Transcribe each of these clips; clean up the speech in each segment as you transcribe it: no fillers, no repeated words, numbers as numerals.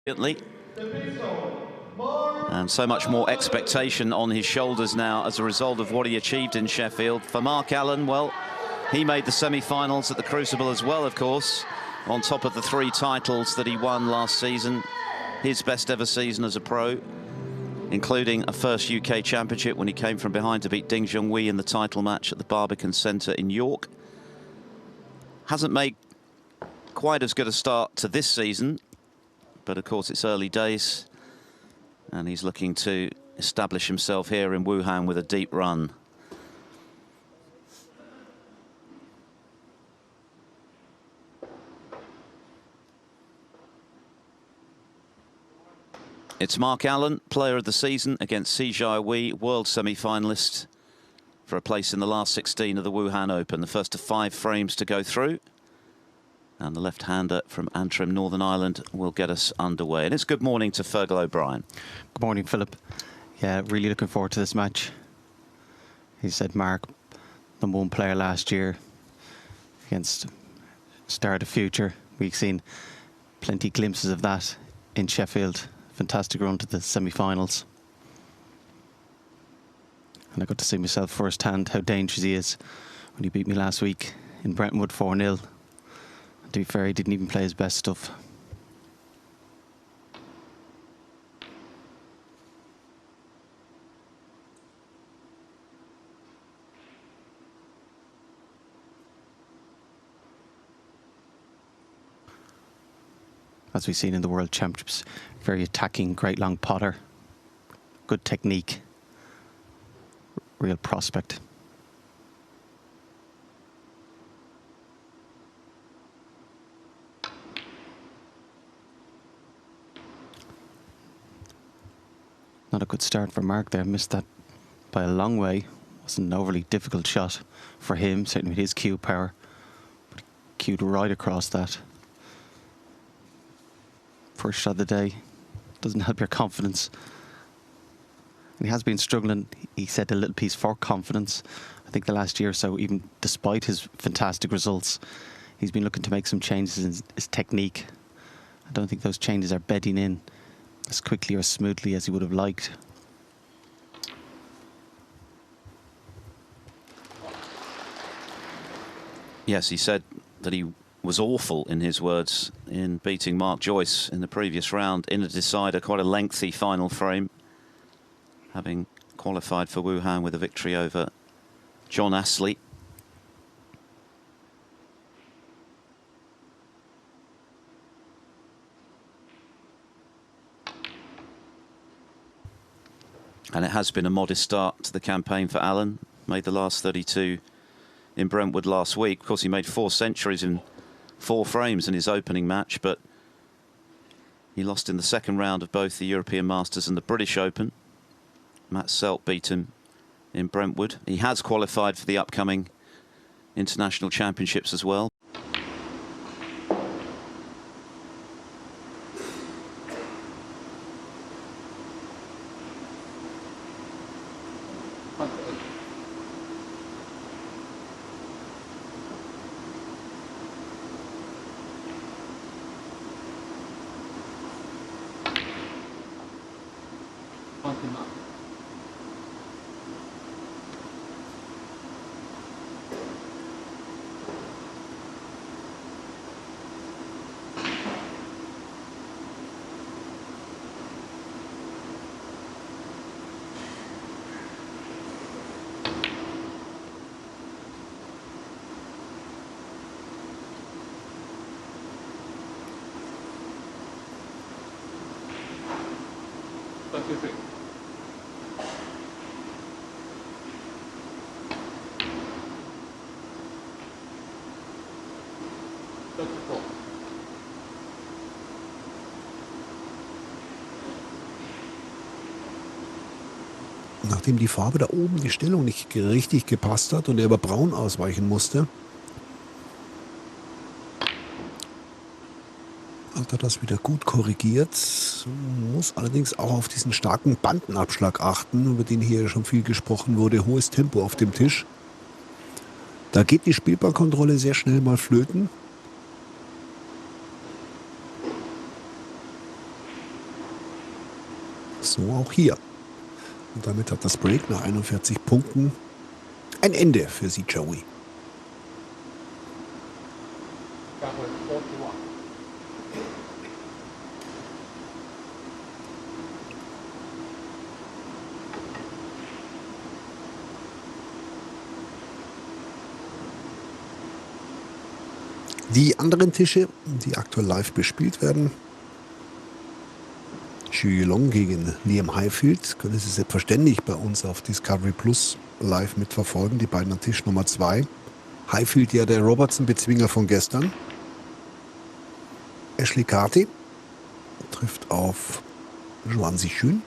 And so much more expectation on his shoulders now as a result of what he achieved in Sheffield. For Mark Allen, well, he made the semi-finals at the Crucible as well, of course, on top of the 3 titles that he won last season. His best ever season as a pro, including a first UK championship when he came from behind to beat Jiahui in the title match at the Barbican Centre in York. Hasn't made quite as good a start to this season, but of course it's early days, and he's looking to establish himself here in Wuhan with a deep run. It's Mark Allen, player of the season, against Jiahui, world semi-finalist, for a place in the last 16 of the Wuhan Open. The first of 5 frames to go through. And the left-hander from Antrim, Northern Ireland, will get us underway. And it's good morning to Fergal O'Brien. Good morning, Philip. Yeah, really looking forward to this match. He said Mark, #1 player last year against Star of the Future. We've seen plenty glimpses of that in Sheffield. Fantastic run to the semi-finals. And I got to see myself firsthand how dangerous he is when he beat me last week in Brentwood 4-0. To be fair, he didn't even play his best stuff. As we've seen in the World Championships, very attacking, great long potter, good technique, real prospect. Not a good start for Mark there. Missed that by a long way. Wasn't an overly difficult shot for him, certainly with his cue power. But he cued right across that. First shot of the day. Doesn't help your confidence. And he has been struggling. He said a little piece for confidence. I think the last year or so, even despite his fantastic results, he's been looking to make some changes in his technique. I don't think those changes are bedding in as quickly or smoothly as he would have liked. Yes, he said that he was awful, in his words, in beating Mark Joyce in the previous round in a decider, quite a lengthy final frame, having qualified for Wuhan with a victory over John Astley. And it has been a modest start to the campaign for Allen. Made the last 32 in Brentwood last week. Of course, he made 4 centuries in 4 frames in his opening match, but he lost in the second round of both the European Masters and the British Open. Matt Selt beat him in Brentwood. He has qualified for the upcoming international championships as well. Nachdem die Farbe da oben, die Stellung nicht richtig gepasst hat und er über Braun ausweichen musste, hat er das wieder gut korrigiert. Muss allerdings auch auf diesen starken Bandenabschlag achten, über den hier schon viel gesprochen wurde. Hohes Tempo auf dem Tisch. Da geht die Spielballkontrolle sehr schnell mal flöten. So auch hier. Und damit hat das Break nach 41 Punkten ein Ende für sie, Jiahui. Die anderen Tische, die aktuell live bespielt werden, Xu Long gegen Liam Highfield, können Sie selbstverständlich bei uns auf Discovery Plus live mitverfolgen, die beiden an Tisch Nummer 2. Highfield ja der Robertson-Bezwinger von gestern. Ashley Carty trifft auf Juan Zixun.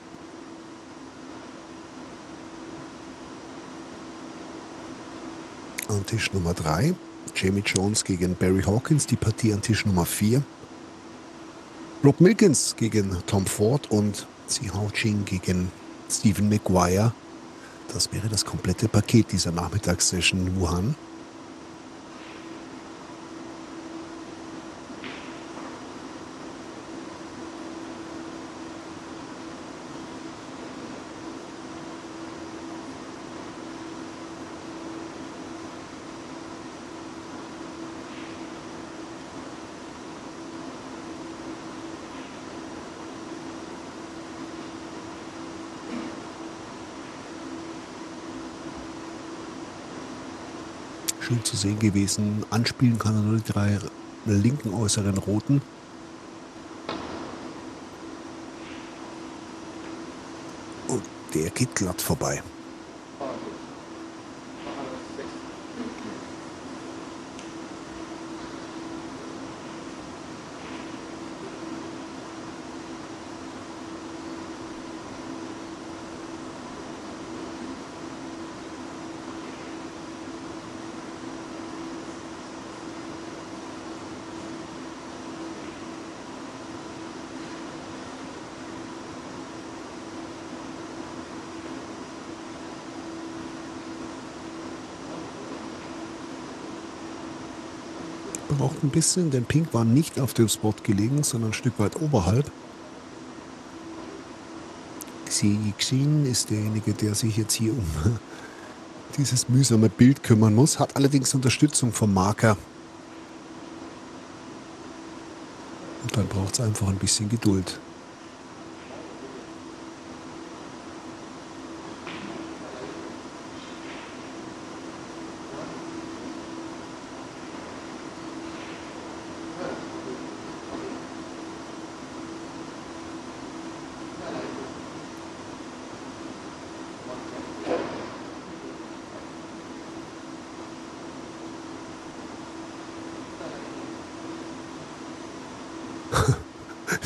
An Tisch Nummer 3. Jamie Jones gegen Barry Hawkins, die Partie an Tisch Nummer 4. Rob Milkins gegen Tom Ford und Zihao Ching gegen Stephen Maguire. Das wäre das komplette Paket dieser Nachmittagssession in Wuhan. Schön zu sehen gewesen. Anspielen kann er nur die 3 linken äußeren Roten. Und der geht glatt vorbei. Braucht ein bisschen, denn Pink war nicht auf dem Spot gelegen, sondern ein Stück weit oberhalb. Xin ist derjenige, der sich jetzt hier um dieses mühsame Bild kümmern muss, hat allerdings Unterstützung vom Marker. Und dann braucht es einfach ein bisschen Geduld.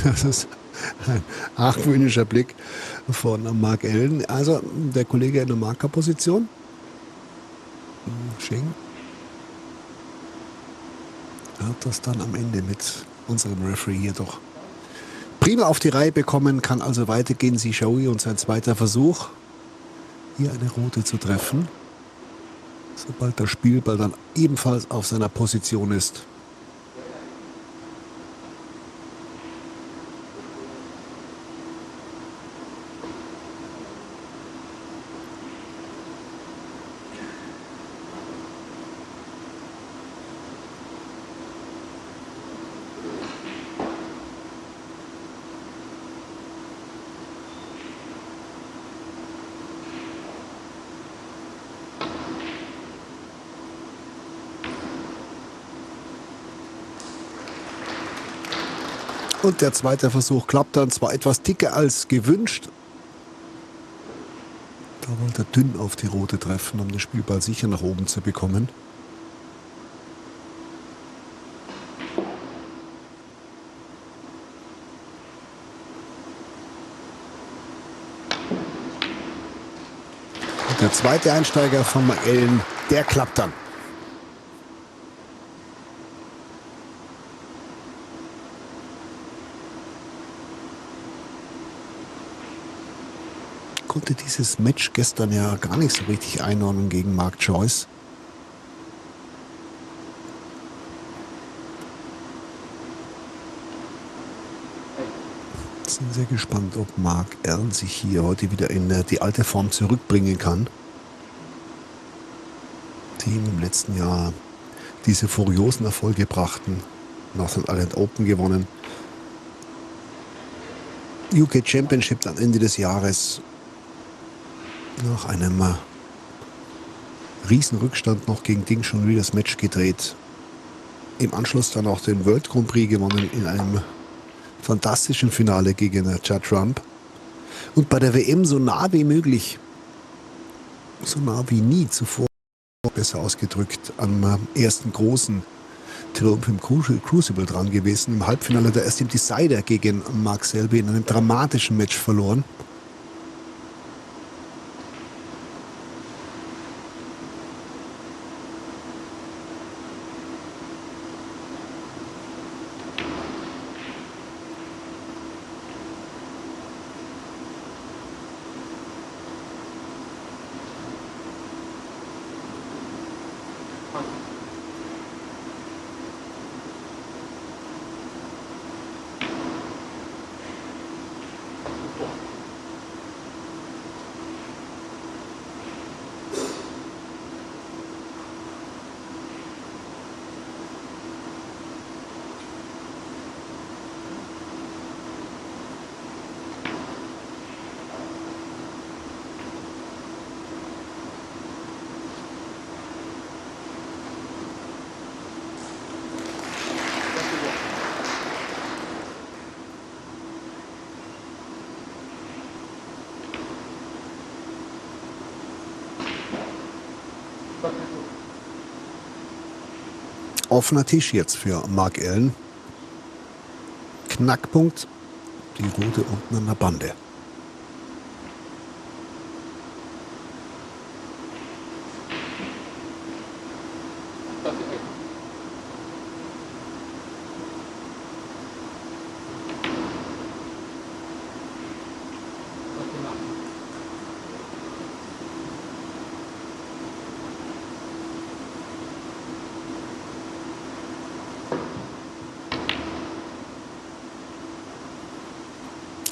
Das ist ein argwöhnischer Blick von Mark Allen. Also der Kollege in der Markerposition. Sheng hat das dann am Ende mit unserem Referee hier doch prima auf die Reihe bekommen. Kann also weitergehen. Jiahui und sein zweiter Versuch, hier eine Rote zu treffen. Sobald der Spielball dann ebenfalls auf seiner Position ist. Und der zweite Versuch klappt dann, zwar etwas dicker als gewünscht. Da wollte er dünn auf die Rote treffen, um den Spielball sicher nach oben zu bekommen. Und der zweite Einsteiger von Allen, der klappt dann. Konnte dieses Match gestern ja gar nicht so richtig einordnen gegen Mark Joyce. Sind sehr gespannt, ob Mark Allen sich hier heute wieder in die alte Form zurückbringen kann, die ihm im letzten Jahr diese furiosen Erfolge brachten. Northern Ireland Open gewonnen, UK Championship am Ende des Jahres nach einem Riesenrückstand noch gegen Ding schon wieder das Match gedreht. Im Anschluss dann auch den World Grand Prix gewonnen in einem fantastischen Finale gegen Judd Trump. Und bei der WM so nah wie möglich, so nah wie nie zuvor, besser ausgedrückt, am ersten großen Triumph im Crucible dran gewesen. Im Halbfinale hat er erst im Decider gegen Mark Selby in einem dramatischen Match verloren. Offener Tisch jetzt für Mark Allen. Knackpunkt, die Rote unten an der Bande.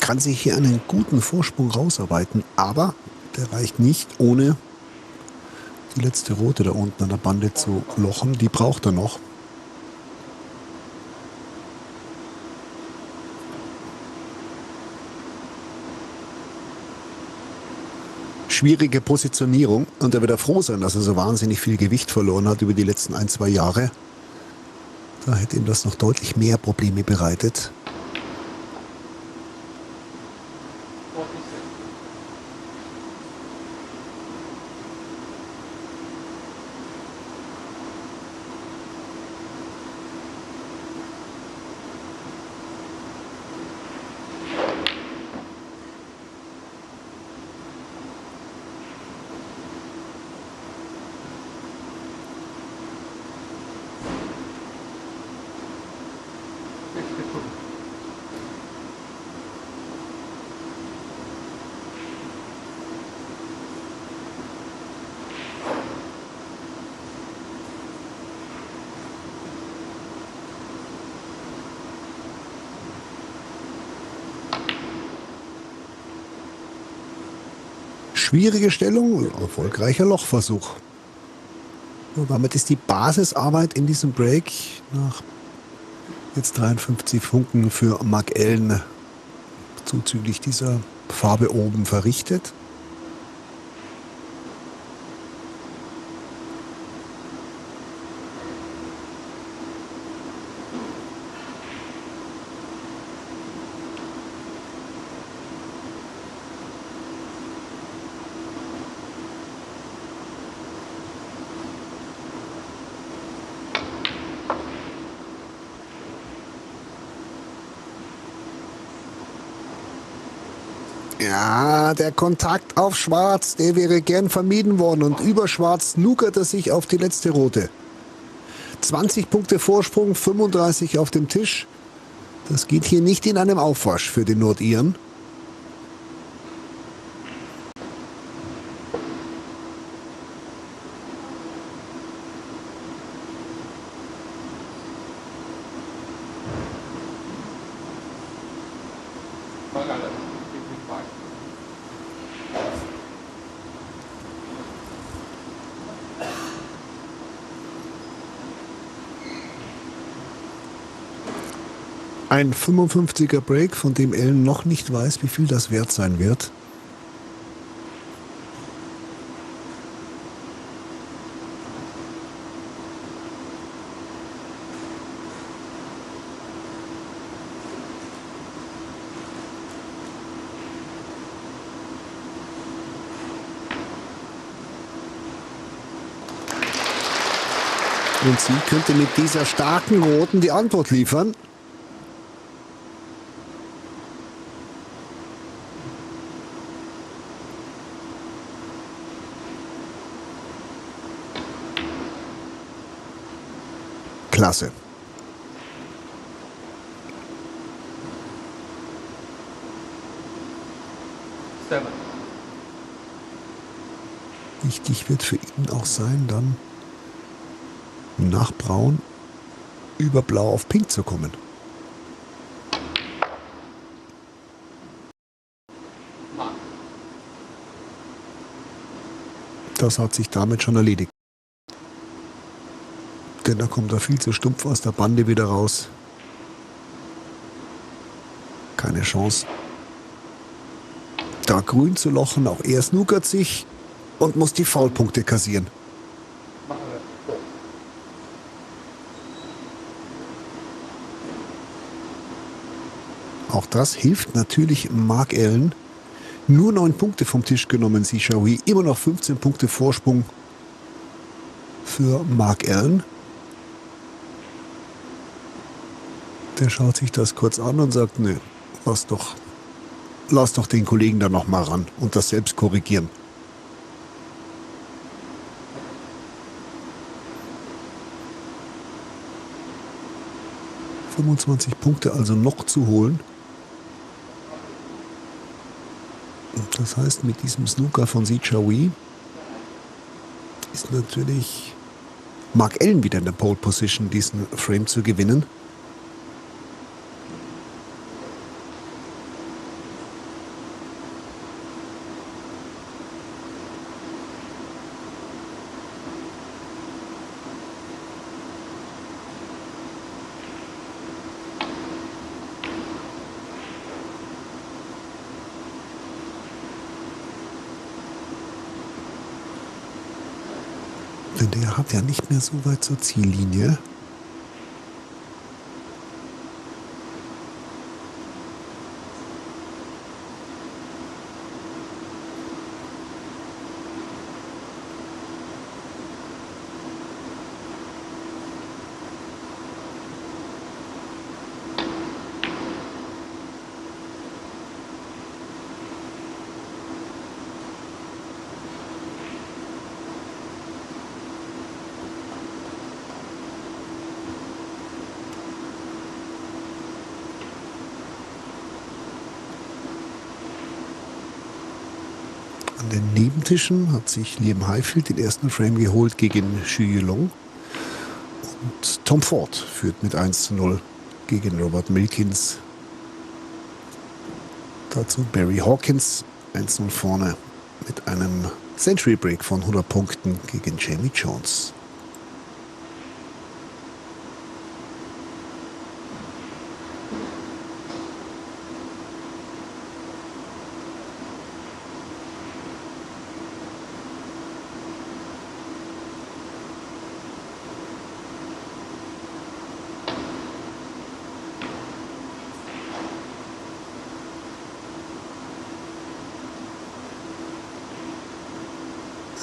Kann sich hier einen guten Vorsprung rausarbeiten, aber der reicht nicht, ohne die letzte Rote da unten an der Bande zu lochen. Die braucht er noch. Schwierige Positionierung und er wird er froh sein, dass er so wahnsinnig viel Gewicht verloren hat über die letzten 1-2 Jahre. Da hätte ihm das noch deutlich mehr Probleme bereitet. Schwierige Stellung, erfolgreicher Lochversuch. Und damit ist die Basisarbeit in diesem Break nach jetzt 53 Funken für Mark Allen zuzüglich dieser Farbe oben verrichtet. Ja, der Kontakt auf Schwarz, der wäre gern vermieden worden. Und über Schwarz snookert er sich auf die letzte Rote. 20 Punkte Vorsprung, 35 auf dem Tisch. Das geht hier nicht in einem Aufwasch für den Nordiren. Ein 55er Break, von dem Allen noch nicht weiß, wie viel das wert sein wird. Und sie könnte mit dieser starken Roten die Antwort liefern. Klasse. Wichtig wird für ihn auch sein, dann nach Braun über Blau auf Pink zu kommen. Das hat sich damit schon erledigt. Denn da kommt er viel zu stumpf aus der Bande wieder raus. Keine Chance. Da grün zu lochen, auch er snookert sich und muss die Foulpunkte kassieren. Auch das hilft natürlich Mark Allen. Nur 9 Punkte vom Tisch genommen, Jiahui. Immer noch 15 Punkte Vorsprung für Mark Allen. Der schaut sich das kurz an und sagt, nö, lass doch den Kollegen da noch mal ran und das selbst korrigieren. ...25 Punkte also noch zu holen. Und das heißt, mit diesem Snooker von Jiahui ist natürlich Mark Allen wieder in der Pole Position, diesen Frame zu gewinnen. Denn der hat ja nicht mehr so weit zur Ziellinie. An den Nebentischen hat sich Liam Highfield den ersten Frame geholt gegen Xu Yulong. Und Tom Ford führt mit 1:0 gegen Robert Milkins. Dazu Barry Hawkins 1:0 vorne mit einem Century Break von 100 Punkten gegen Jamie Jones.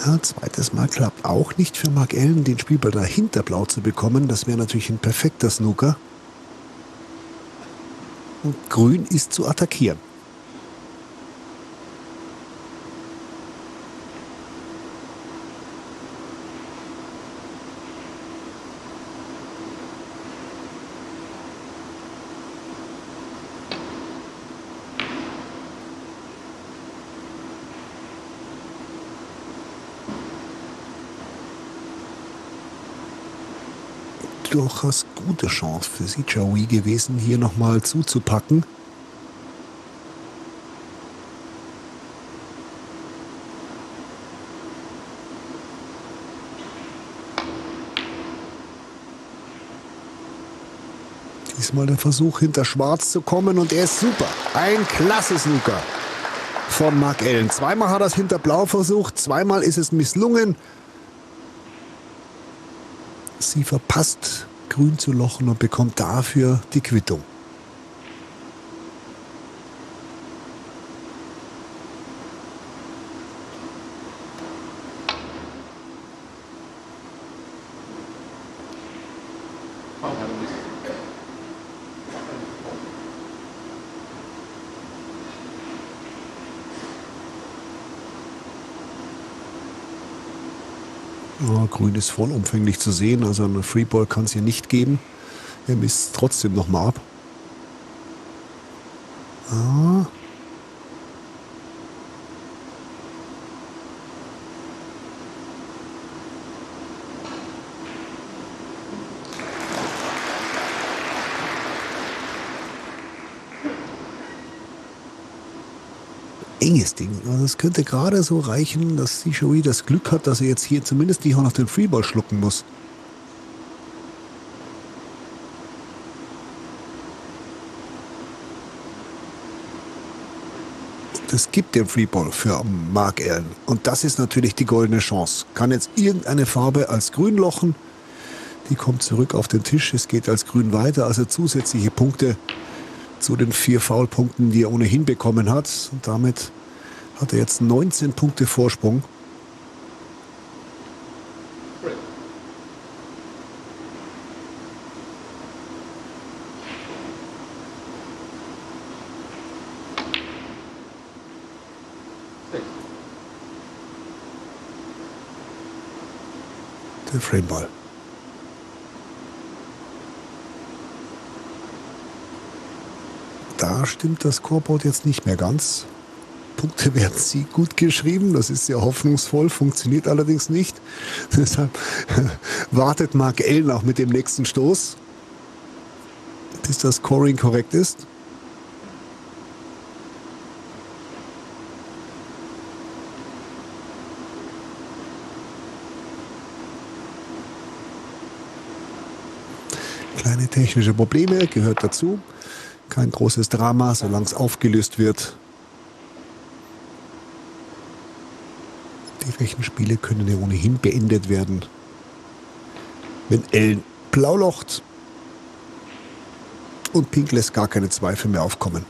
Ja, zweites Mal klappt auch nicht für Mark Allen, den Spielball dahinter blau zu bekommen. Das wäre natürlich ein perfekter Snooker. Und grün ist zu attackieren. Durchaus gute Chance für Jiahui gewesen, hier nochmal zuzupacken. Diesmal der Versuch, hinter Schwarz zu kommen und er ist super. Ein klasse Snooker von Mark Allen. Zweimal hat er es hinter Blau versucht, zweimal ist es misslungen. Sie verpasst, grün zu lochen und bekommt dafür die Quittung. Ja, grün ist vollumfänglich zu sehen, also einen Freeball kann es hier nicht geben. Er misst trotzdem nochmal ab. Ah. Enges Ding. Also es könnte gerade so reichen, dass Jiahui das Glück hat, dass er jetzt hier zumindest nicht auch noch den Freeball schlucken muss. Es gibt den Freeball für Mark Allen. Und das ist natürlich die goldene Chance. Kann jetzt irgendeine Farbe als grün lochen. Die kommt zurück auf den Tisch. Es geht als grün weiter. Also zusätzliche Punkte zu den 4 Foulpunkten, die er ohnehin bekommen hat. Und damit hat er jetzt 19 Punkte Vorsprung. Der Frameball. Da stimmt das Scoreboard jetzt nicht mehr ganz. Punkte werden sie gut geschrieben, das ist sehr hoffnungsvoll, funktioniert allerdings nicht. Deshalb wartet Mark Allen auch mit dem nächsten Stoß, bis das Scoring korrekt ist. Kleine technische Probleme gehört dazu. Kein großes Drama, solange es aufgelöst wird. Die Rechenspiele können ja ohnehin beendet werden, wenn Allen blau locht und Pink lässt gar keine Zweifel mehr aufkommen.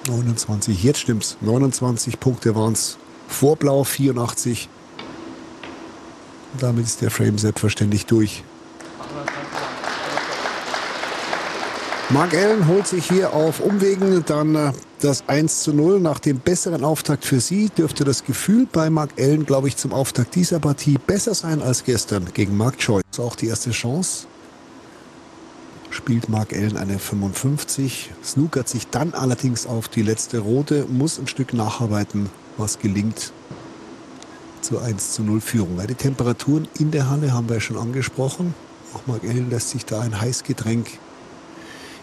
29, jetzt stimmt's. 29 Punkte waren es vor Blau, 84. Und damit ist der Frame selbstverständlich durch. Mark Allen holt sich hier auf Umwegen dann das 1:0. Nach dem besseren Auftakt für sie dürfte das Gefühl bei Mark Allen, glaube ich, zum Auftakt dieser Partie besser sein als gestern gegen Mark Choi. Das ist auch die erste Chance. Spielt Mark Allen eine 55, snookert sich dann allerdings auf die letzte rote, muss ein Stück nacharbeiten, was gelingt zur 1:0 Führung. Die Temperaturen in der Halle haben wir schon angesprochen. Auch Mark Allen lässt sich da ein Heißgetränk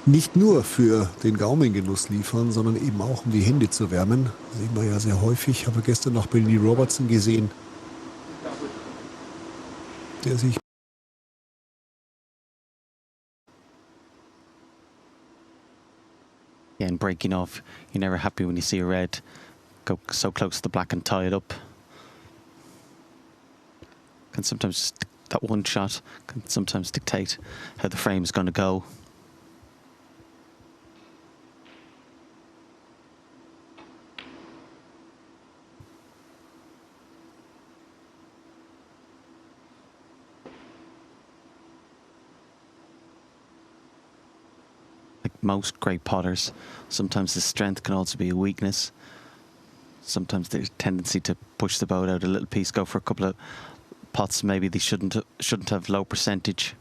nicht nur für den Gaumengenuss liefern, sondern eben auch, um die Hände zu wärmen. Das sehen wir ja sehr häufig. Ich habe gestern noch Billy Robertson gesehen, der sich Yeah, and breaking off, you're never happy when you see a red go so close to the black and tie it up. Can sometimes, that one shot can sometimes dictate how the frame is going to go. Like most great potters, sometimes the strength can also be a weakness. Sometimes there's a tendency to push the boat out a little piece, go for a couple of pots maybe they shouldn't have low percentage.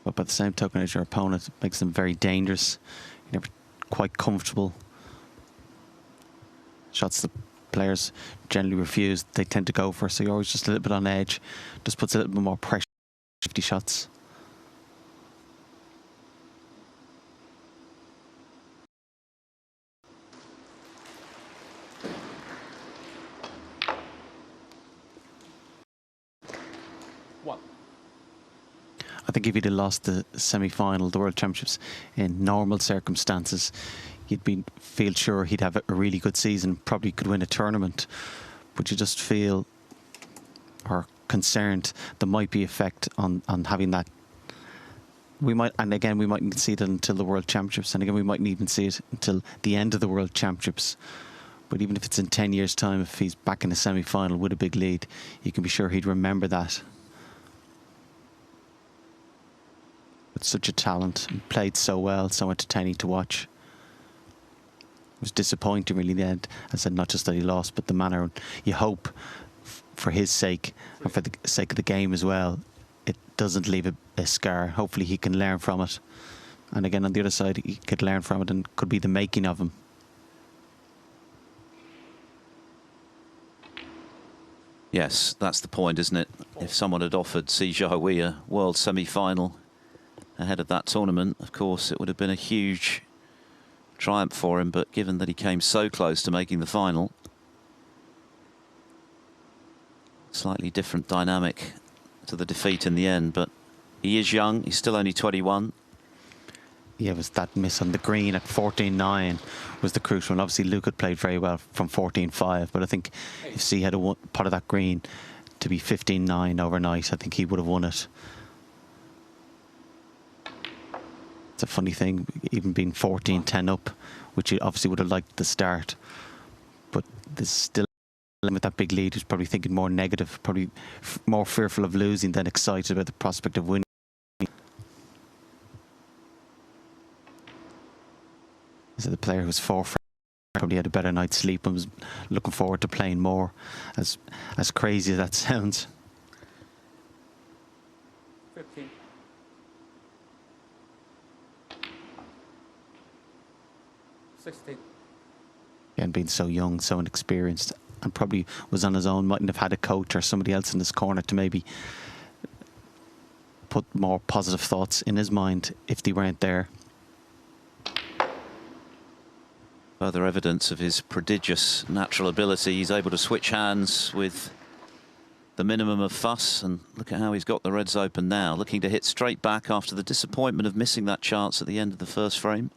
But by the same token as your opponent, it makes them very dangerous. You're never quite comfortable. Shots that players generally refuse, they tend to go for, so you're always just a little bit on edge. Just puts a little bit more pressure on 50 shots. I think if he'd have lost the semi-final, the World Championships, in normal circumstances, you'd feel sure he'd have a really good season, probably could win a tournament. But you just feel, or concerned, there might be effect on having that. We mightn't see it until the World Championships, and again, we mightn't even see it until the end of the World Championships. But even if it's in 10 years' time, if he's back in the semi-final with a big lead, you can be sure he'd remember that. With such a talent, and played so well, so entertaining to watch. It was disappointing, really, in the end. I said, not just that he lost, but the manner. You hope, for his sake, and for the sake of the game as well, it doesn't leave a scar. Hopefully he can learn from it. And again, on the other side, he could learn from it and could be the making of him. Yes, that's the point, isn't it? If someone had offered Jiahui a world semi-final ahead of that tournament, of course, it would have been a huge triumph for him. But given that he came so close to making the final, slightly different dynamic to the defeat in the end. But he is young. He's still only 21. Yeah, it was that miss on the green at 14-9 was the crucial one. Obviously, Luke had played very well from 14-5, but I think if C had a part of that green to be 15-9 overnight, I think he would have won it. It's a funny thing, even being 14-10 up, which he obviously would have liked the start. But there's still, with that big lead, he's probably thinking more negative, probably more fearful of losing than excited about the prospect of winning. Is the player who's probably had a better night's sleep and was looking forward to playing more, as crazy as that sounds. 15. 16. And being so young, so inexperienced, and probably was on his own, mightn't have had a coach or somebody else in his corner to maybe put more positive thoughts in his mind if they weren't there. Further evidence of his prodigious natural ability. He's able to switch hands with the minimum of fuss, and look at how he's got the reds open now, looking to hit straight back after the disappointment of missing that chance at the end of the first frame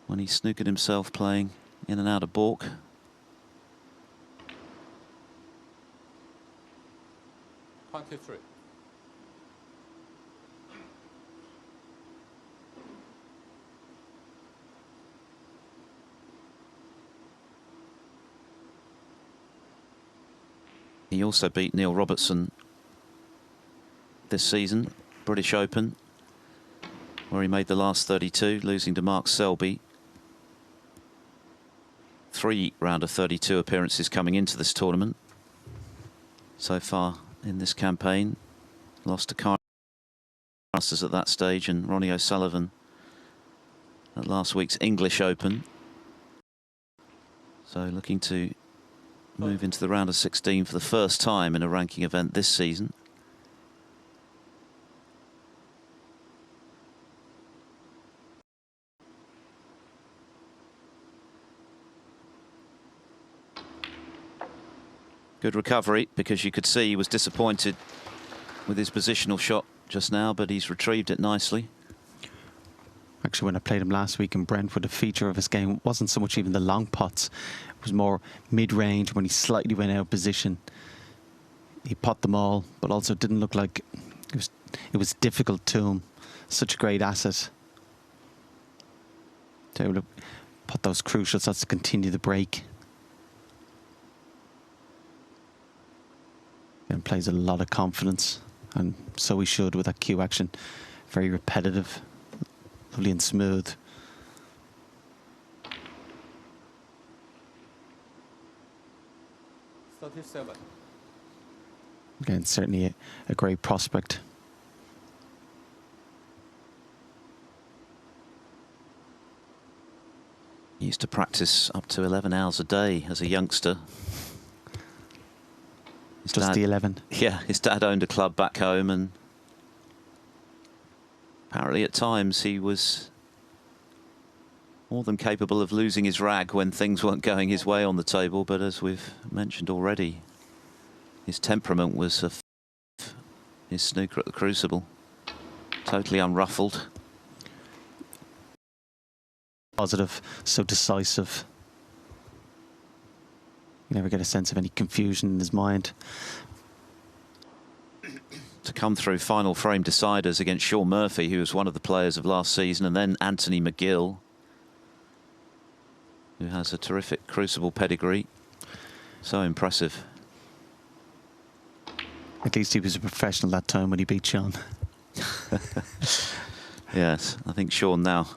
when he snookered himself playing in and out of baulk. Three. He also beat Neil Robertson this season, British Open, where he made the last 32, losing to Mark Selby. 3 round of 32 appearances coming into this tournament so far in this campaign. Lost to Carl Masters at that stage and Ronnie O'Sullivan at last week's English Open. So looking to move into the round of 16 for the first time in a ranking event this season. Good recovery, because you could see he was disappointed with his positional shot just now, but he's retrieved it nicely. Actually, when I played him last week in Brentford, a feature of his game wasn't so much even the long pots. It was more mid-range when he slightly went out of position. He pot them all, but also didn't look like it was difficult to him. Such a great asset to be able to pot those crucial shots to continue the break. And plays a lot of confidence, and so he should with that cue action. Very repetitive, lovely and smooth. Again, certainly a great prospect. He used to practice up to 11 hours a day as a youngster. Just the 11. Yeah, his dad owned a club back home, and apparently at times he was more than capable of losing his rag when things weren't going his way on the table. But as we've mentioned already, his temperament was his snooker at the Crucible. Totally unruffled. Positive, so decisive. You never get a sense of any confusion in his mind. To come through final frame deciders against Shaun Murphy, who was one of the players of last season, and then Anthony McGill, who has a terrific Crucible pedigree. So impressive. At least he was a professional that time when he beat Shaun. Yes, I think Shaun now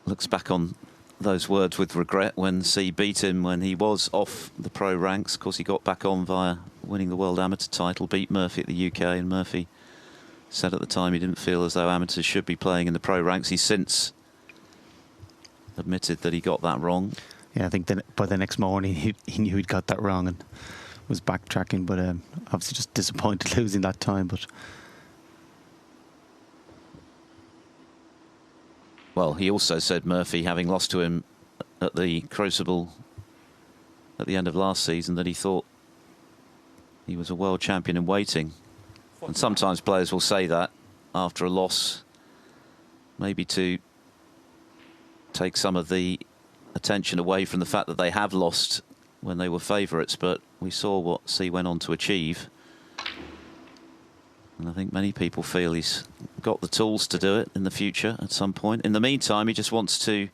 looks back on those words with regret when C beat him when he was off the pro ranks. Of course, he got back on via winning the World Amateur title, beat Murphy at the UK, and Murphy said at the time he didn't feel as though amateurs should be playing in the pro ranks. He's since admitted that he got that wrong. Yeah, I think that by the next morning he knew he'd got that wrong and was backtracking, but obviously just disappointed losing that time. But well, he also said Murphy, having lost to him at the Crucible at the end of last season, that he thought he was a world champion in waiting. And sometimes players will say that after a loss, maybe to take some of the attention away from the fact that they have lost when they were favourites. But we saw what C went on to achieve. And I think many people feel he's got the tools to do it in the future at some point. In the meantime, he just wants to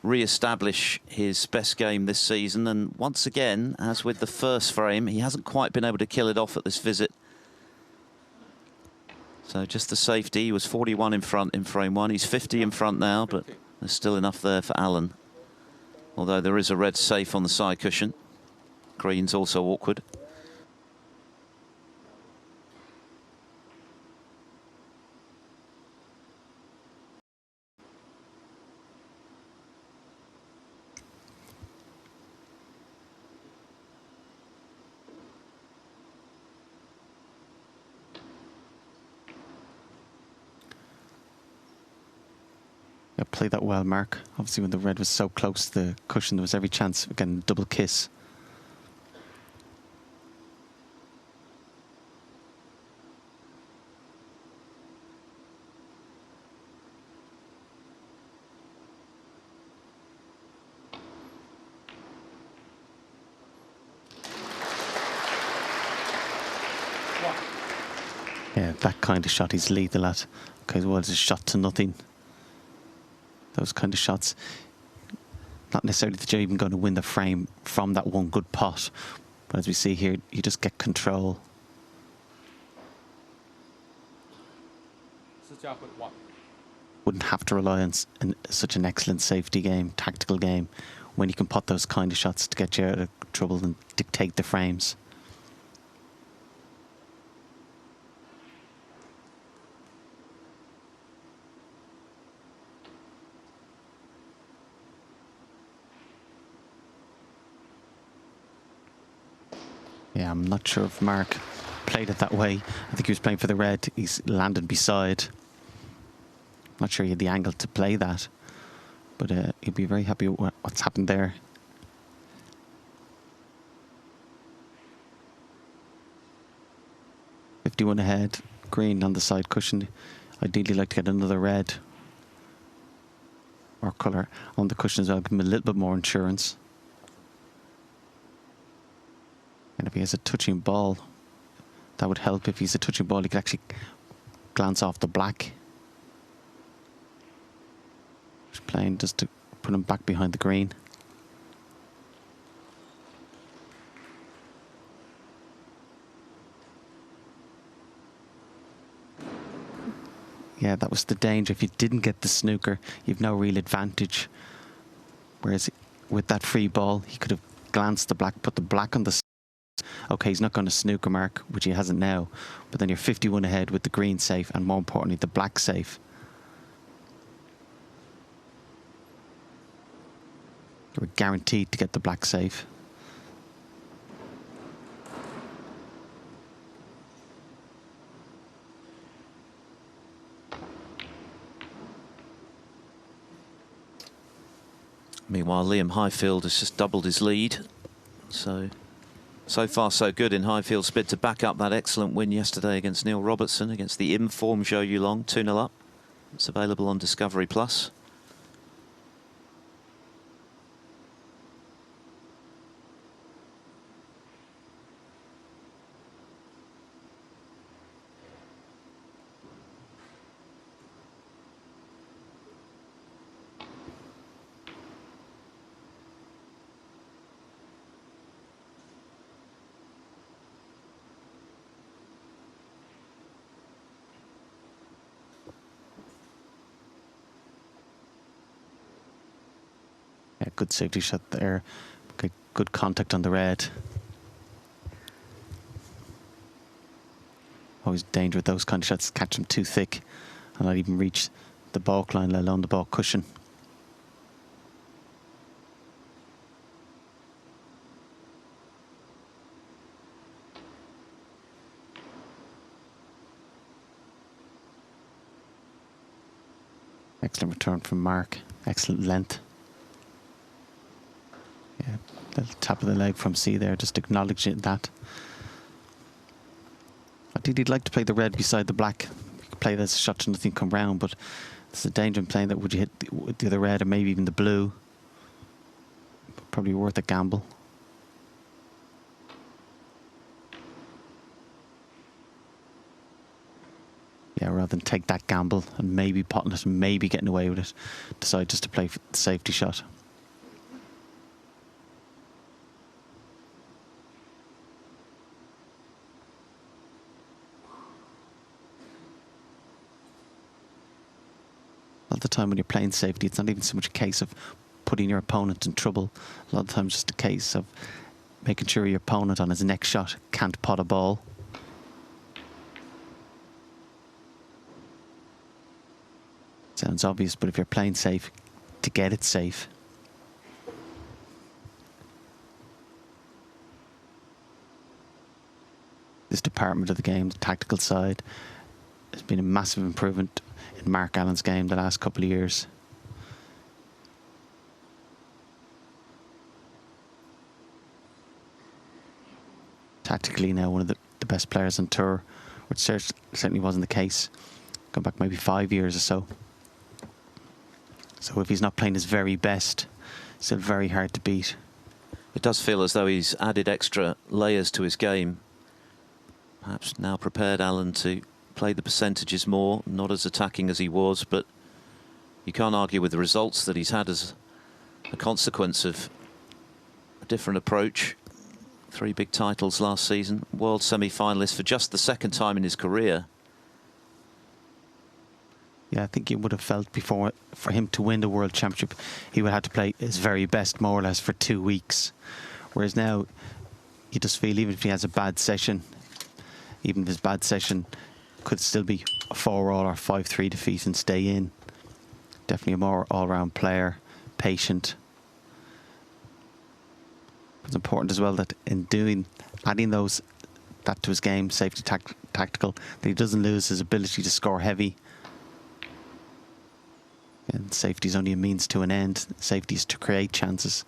re-establish his best game this season. And once again, as with the first frame, he hasn't quite been able to kill it off at this visit. So just the safety. He was 41 in front in frame one. He's 50 in front now, but there's still enough there for Allen. Although there is a red safe on the side cushion. Green's also awkward. yeah, played that well, Mark. Obviously when the red was so close to the cushion, there was every chance of getting a double kiss. Yeah, that kind of shot he's lethal at. Okay, well, it's a shot to nothing. Those kind of shots. Not necessarily that you're even going to win the frame from that one good pot. But as we see here, you just get control. Jiahui 1. Wouldn't have to rely on such an excellent safety game, tactical game, when you can pot those kind of shots to get you out of trouble and dictate the frames. Yeah, I'm not sure if Mark played it that way. I think he was playing for the red. He's landed beside. Not sure he had the angle to play that. But he'll be very happy with what's happened there. .51 ahead. Green on the side cushion. Ideally like to get another red or colour on the cushion as well. Give him a little bit more insurance. And if he has a touching ball, that would help. If he's a touching ball, he could actually glance off the black. Just playing just to put him back behind the green. Yeah, that was the danger. If you didn't get the snooker, you've no real advantage. Whereas with that free ball, he could have glanced the black, put the black on the... Okay, he's not going to snooker Mark, which he hasn't now. But then you're 51 ahead with the green safe and more importantly, the black safe. You were guaranteed to get the black safe. Meanwhile, Liam Highfield has just doubled his lead. So So far, so good in Highfield's bid to back up that excellent win yesterday against Neil Robertson, against the in-form Zhou Yulong, 2-0 up. It's available on Discovery Plus. Yeah, good safety shot there. Good contact on the red. Always danger with those kind of shots. Catch them too thick and not even reach the baulk line, let alone the baulk cushion. Excellent return from Mark. Excellent length. Yeah, the top of the leg from C there, just acknowledging that. I think he'd like to play the red beside the black. You could play this shot to nothing come round, but there's a danger in playing that. Would you hit the other red or maybe even the blue? Probably worth a gamble. Yeah, rather than take that gamble and maybe potting it and maybe getting away with it, decide just to play the safety shot. A lot of the time when you're playing safety, it's not even so much a case of putting your opponent in trouble. A lot of times it's just a case of making sure your opponent on his next shot can't pot a ball. Sounds obvious, but if you're playing safe, to get it safe. This department of the game, the tactical side, has been a massive improvement in Mark Allen's game the last couple of years. Tactically now one of the best players on tour, which certainly wasn't the case going back maybe 5 years or so. So if he's not playing his very best, still very hard to beat. It does feel as though he's added extra layers to his game. Perhaps now prepared Allen to play the percentages more, not as attacking as he was, but you can't argue with the results that he's had as a consequence of a different approach. 3 big titles last season, world semi-finalist for just the second time in his career. Yeah, I think you would have felt before, for him to win the World Championship, he would have to play his very best more or less for 2 weeks. Whereas now, you just feel even if he has a bad session, even if his bad session could still be a 4-all or 5-3 defeat and stay in. Definitely a more all-round player, patient. It's important as well that in adding that to his game, safety, tactical, that he doesn't lose his ability to score heavy. And safety is only a means to an end. Safety is to create chances.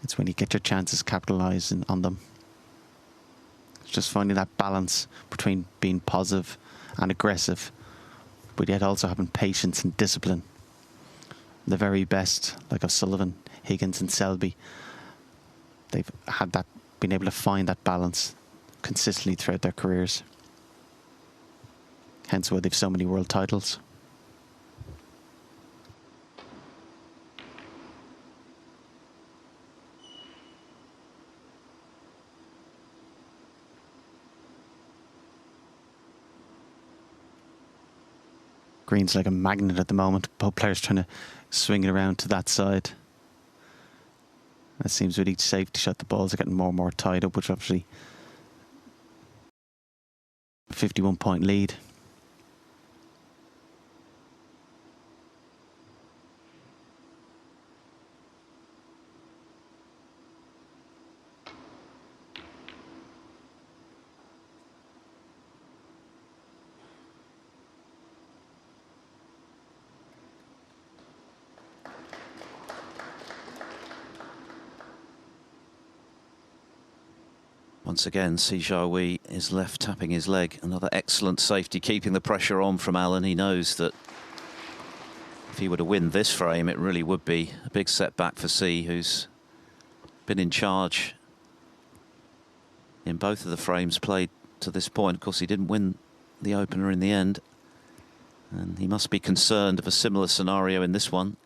It's when you get your chances, capitalising on them. It's just finding that balance between being positive and aggressive, but yet also having patience and discipline. The very best, like O'Sullivan, Higgins and Selby, they've had that, been able to find that balance consistently throughout their careers. Hence why they've so many world titles. Green's like a magnet at the moment. Both players trying to swing it around to that side. It seems with each safety shot, the balls are getting more and more tied up, which obviously 51-point lead. Once again, Jiahui is left tapping his leg. Another excellent safety, keeping the pressure on from Allen. He knows that if he were to win this frame, it really would be a big setback for C, who's been in charge in both of the frames played to this point. Of course, he didn't win the opener in the end, and he must be concerned of a similar scenario in this one.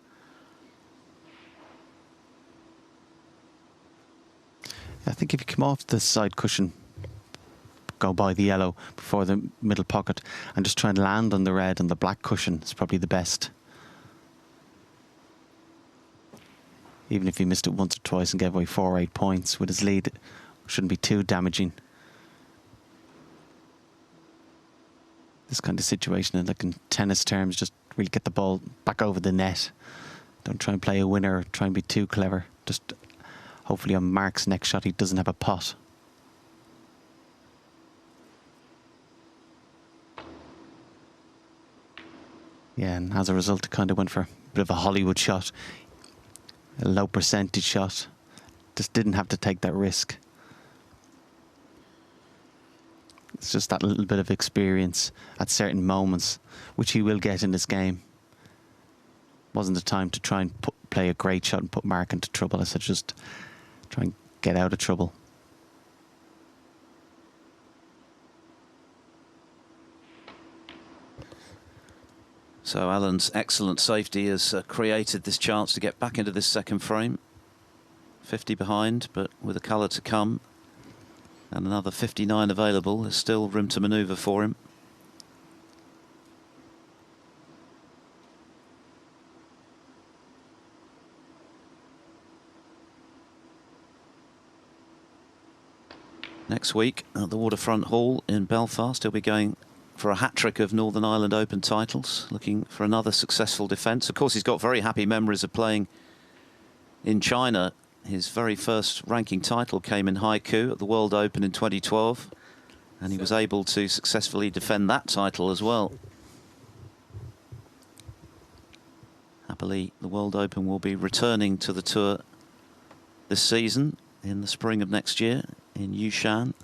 I think if you come off the side cushion, go by the yellow before the middle pocket, and just try and land on the red and the black cushion is probably the best. Even if he missed it once or twice and gave away 4 or 8 points with his lead, it shouldn't be too damaging. This kind of situation, and like in tennis terms, just really get the ball back over the net. Don't try and play a winner or try and be too clever. Just hopefully on Mark's next shot he doesn't have a pot. Yeah, and as a result it kind of went for a bit of a Hollywood shot. A low percentage shot. Just didn't have to take that risk. It's just that little bit of experience at certain moments, which he will get in this game. Wasn't the time to try and play a great shot and put Mark into trouble. I said just try and get out of trouble. So Allen's excellent safety has created this chance to get back into this second frame. 50 behind, but with a colour to come. And another 59 available. There's still room to manoeuvre for him. Next week at the Waterfront Hall in Belfast, he'll be going for a hat-trick of Northern Ireland Open titles, looking for another successful defence. Of course, he's got very happy memories of playing in China. His very first ranking title came in Haiku at the World Open in 2012, and he was able to successfully defend that title as well. Happily, the World Open will be returning to the tour this season in the spring of next year in Wuhan.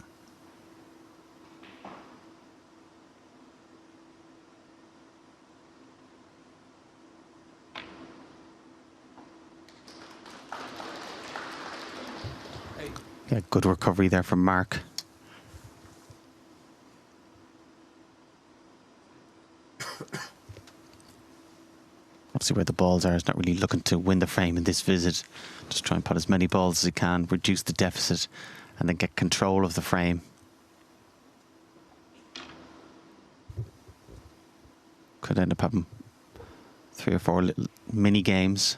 Yeah, good recovery there from Mark. Obviously where the balls are, he's not really looking to win the frame in this visit. Just try and put as many balls as he can, reduce the deficit, and then get control of the frame. Could end up having 3 or 4 little mini games.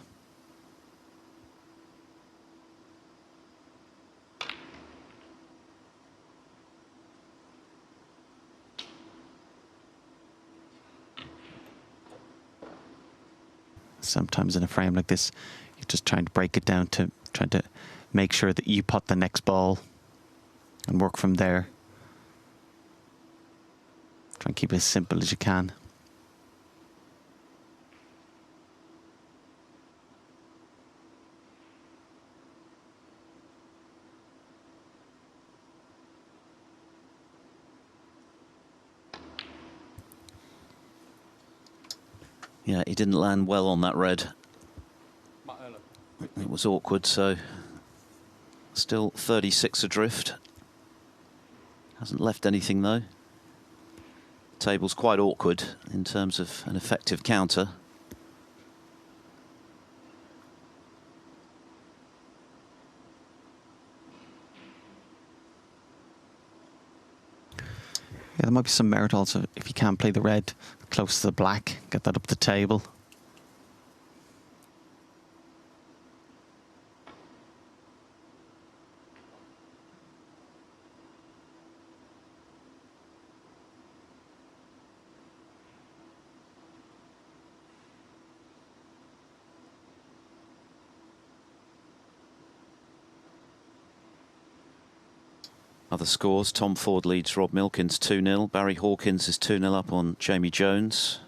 Sometimes in a frame like this, you're just trying to break it down to trying to make sure that you pot the next ball and work from there. Try and keep it as simple as you can. Yeah, he didn't land well on that red. It was awkward, so still 36 adrift. Hasn't left anything though. Table's quite awkward in terms of an effective counter. Yeah, there might be some merit also if you can't play the red close to the black, get that up the table. Other scores, Tom Ford leads Rob Milkins 2-0. Barry Hawkins is 2-0 up on Jamie Jones.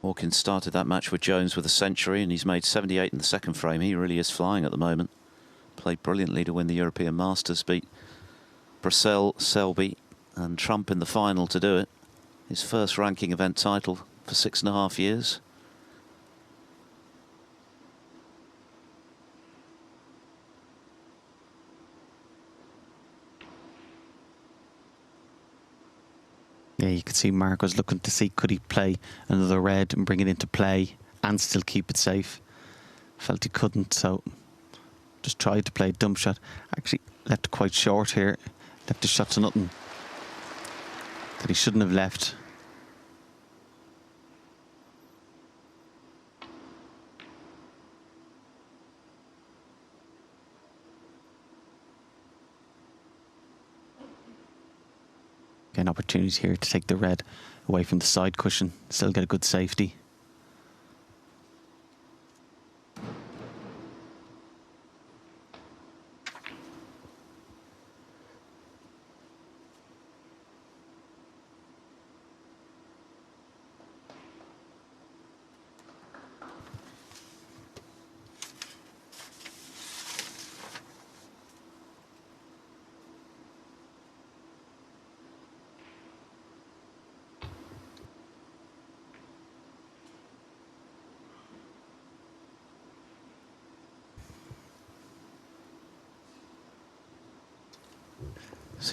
Hawkins started that match with Jones with a century, and he's made 78 in the second frame. He really is flying at the moment. Played brilliantly to win the European Masters, beat Bracel, Selby and Trump in the final to do it. His first ranking event title for 6.5 years. Yeah, you could see Mark was looking to see could he play another red and bring it into play and still keep it safe. Felt he couldn't, so just tried to play a dump shot. Actually left quite short here. Left the shot to nothing that he shouldn't have left. An opportunity here to take the red away from the side cushion, still get a good safety.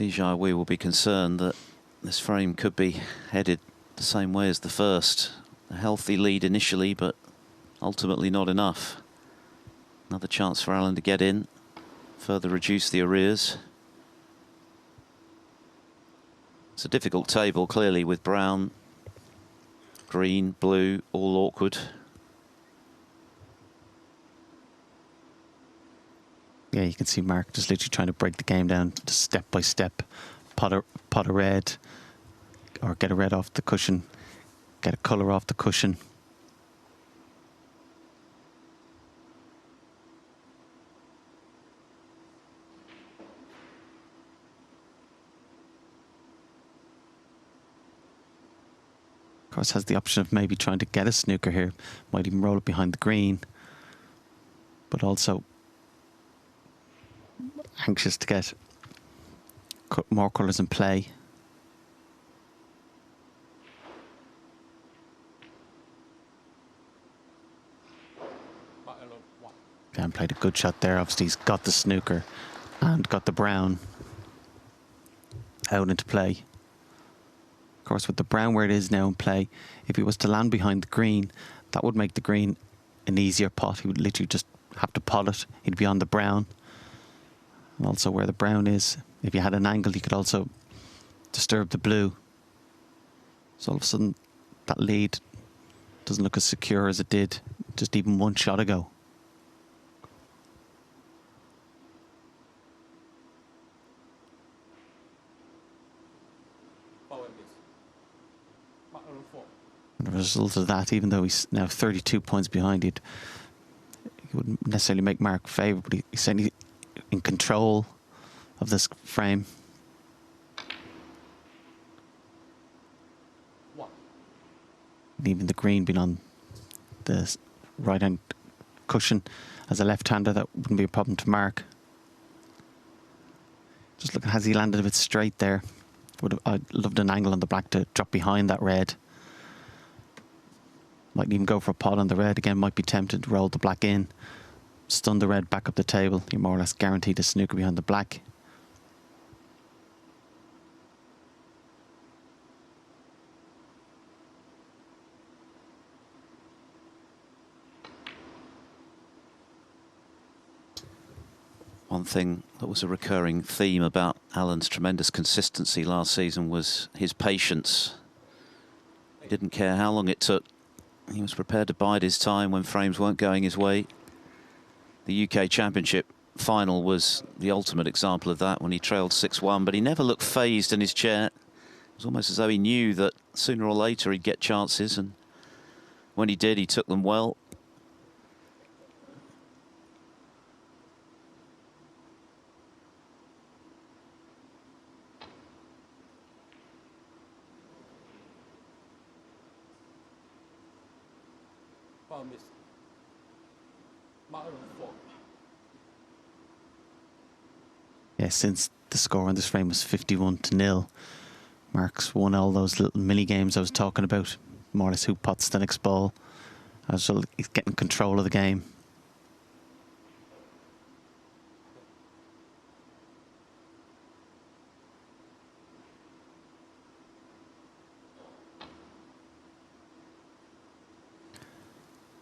Jiahui will be concerned that this frame could be headed the same way as the first. A healthy lead initially, but ultimately not enough. Another chance for Allen to get in, further reduce the arrears. It's a difficult table, clearly, with brown, green, blue, all awkward. Yeah, you can see Mark just literally trying to break the game down just step by step. Pot a red, or get a red off the cushion, get a colour off the cushion. Of course, has the option of maybe trying to get a snooker here. Might even roll it behind the green, but also anxious to get more colours in play. Dan played a good shot there. Obviously, he's got the snooker and got the brown out into play. Of course, with the brown where it is now in play, if he was to land behind the green, that would make the green an easier pot. He would literally just have to pot it. He'd be on the brown. And also where the brown is, if you had an angle, you could also disturb the blue. So all of a sudden, that lead doesn't look as secure as it did just even one shot ago. And the result of that, even though he's now 32 points behind it, he wouldn't necessarily make Mark favour, but he's certainly in control of this frame. And even the green being on the right hand cushion as a left-hander, that wouldn't be a problem to Mark. Just looking, has he landed a bit straight there? I'd loved an angle on the black to drop behind that red. Might even go for a pot on the red again. Might be tempted to roll the black in, stun the red back up the table. You're more or less guaranteed a snooker behind the black. One thing that was a recurring theme about Allen's tremendous consistency last season was his patience. He didn't care how long it took. He was prepared to bide his time when frames weren't going his way. The UK Championship final was the ultimate example of that, when he trailed 6-1, but he never looked phased in his chair. It was almost as though he knew that sooner or later he'd get chances, and when he did, he took them well. Ball miss. Mark Allen 4. Yeah, since the score on this frame was 51-0, Mark's won all those little mini games I was talking about. More or less who pots the next ball. As well, he's getting control of the game.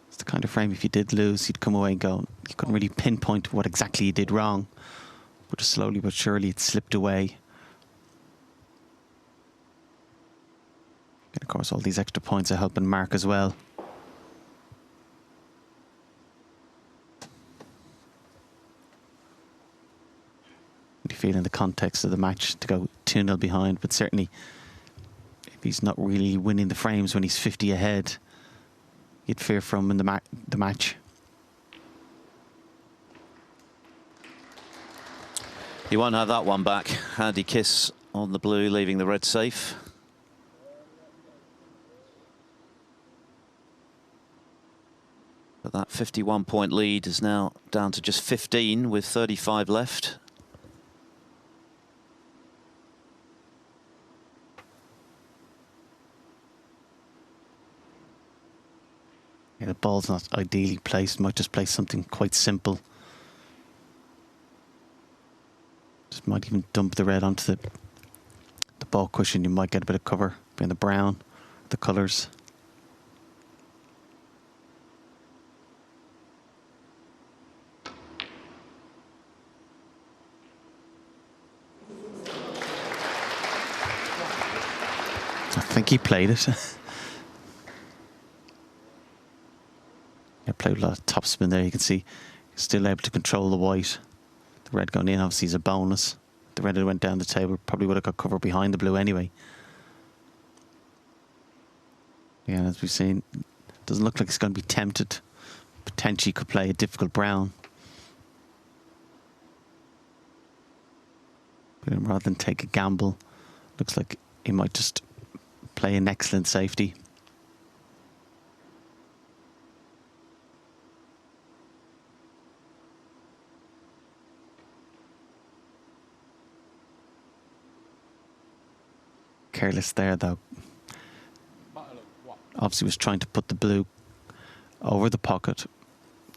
It's the kind of frame, if you did lose, you'd come away and go, you couldn't really pinpoint what exactly you did wrong. But just slowly but surely it slipped away. And of course, all these extra points are helping Mark as well. You feel in the context of the match to go 2-0 behind, but certainly if he's not really winning the frames when he's 50 ahead, you'd fear from in the match. He won't have that one back. Handy kiss on the blue, leaving the red safe. But that 51-point lead is now down to just 15 with 35 left. Yeah, the ball's not ideally placed. Might just play something quite simple. Just might even dump the red onto the ball cushion. You might get a bit of cover behind the brown, the colours. I think he played it. Yeah, played a lot of topspin there. You can see he's still able to control the white. The red going in obviously is a bonus. The red that went down the table probably would have got cover behind the blue anyway. Yeah, as we've seen, doesn't look like he's going to be tempted. Potentially could play a difficult brown. But rather than take a gamble, looks like he might just play an excellent safety. Careless there though. Obviously was trying to put the blue over the pocket,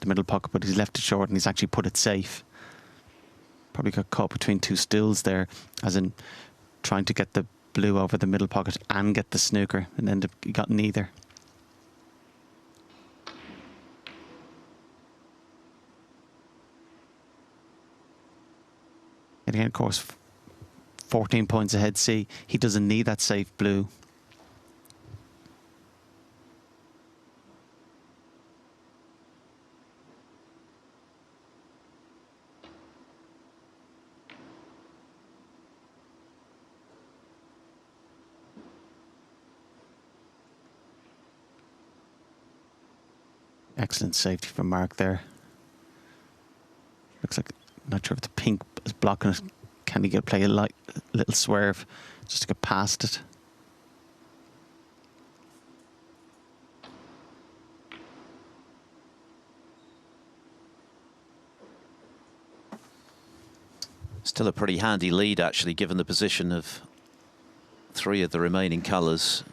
the middle pocket, but he's left it short and he's actually put it safe. Probably got caught between two stools there, as in trying to get the blue over the middle pocket and get the snooker, and ended up he got neither. And again, of course, 14 points ahead. See, he doesn't need that safe blue. Excellent safety from Mark there. Looks like, not sure if the pink is blocking it. Can he play a little swerve just to get past it? Still a pretty handy lead, actually, given the position of three of the remaining colours.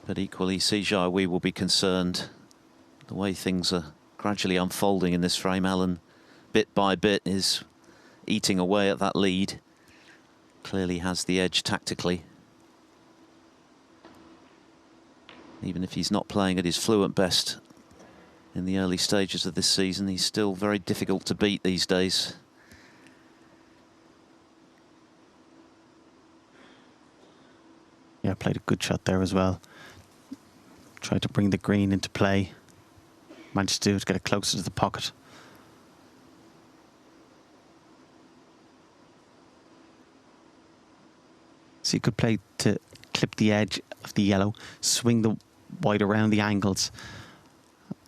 But equally, Jiahui will be concerned the way things are gradually unfolding in this frame. Allen, bit by bit, is eating away at that lead. Clearly has the edge tactically. Even if he's not playing at his fluent best in the early stages of this season, he's still very difficult to beat these days. Yeah, played a good shot there as well. Tried to bring the green into play. Managed to do it, to get it closer to the pocket. So you could play to clip the edge of the yellow, swing the white around the angles,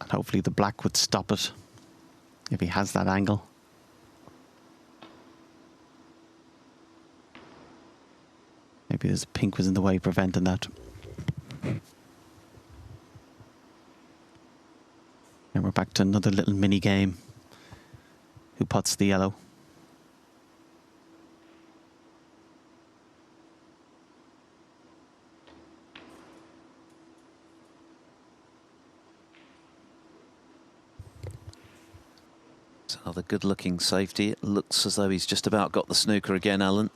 and hopefully the black would stop it if he has that angle. Maybe there's a pink was in the way preventing that. to another little mini game. Who pots the yellow? It's another good-looking safety. It looks as though he's just about got the snooker again, Alan.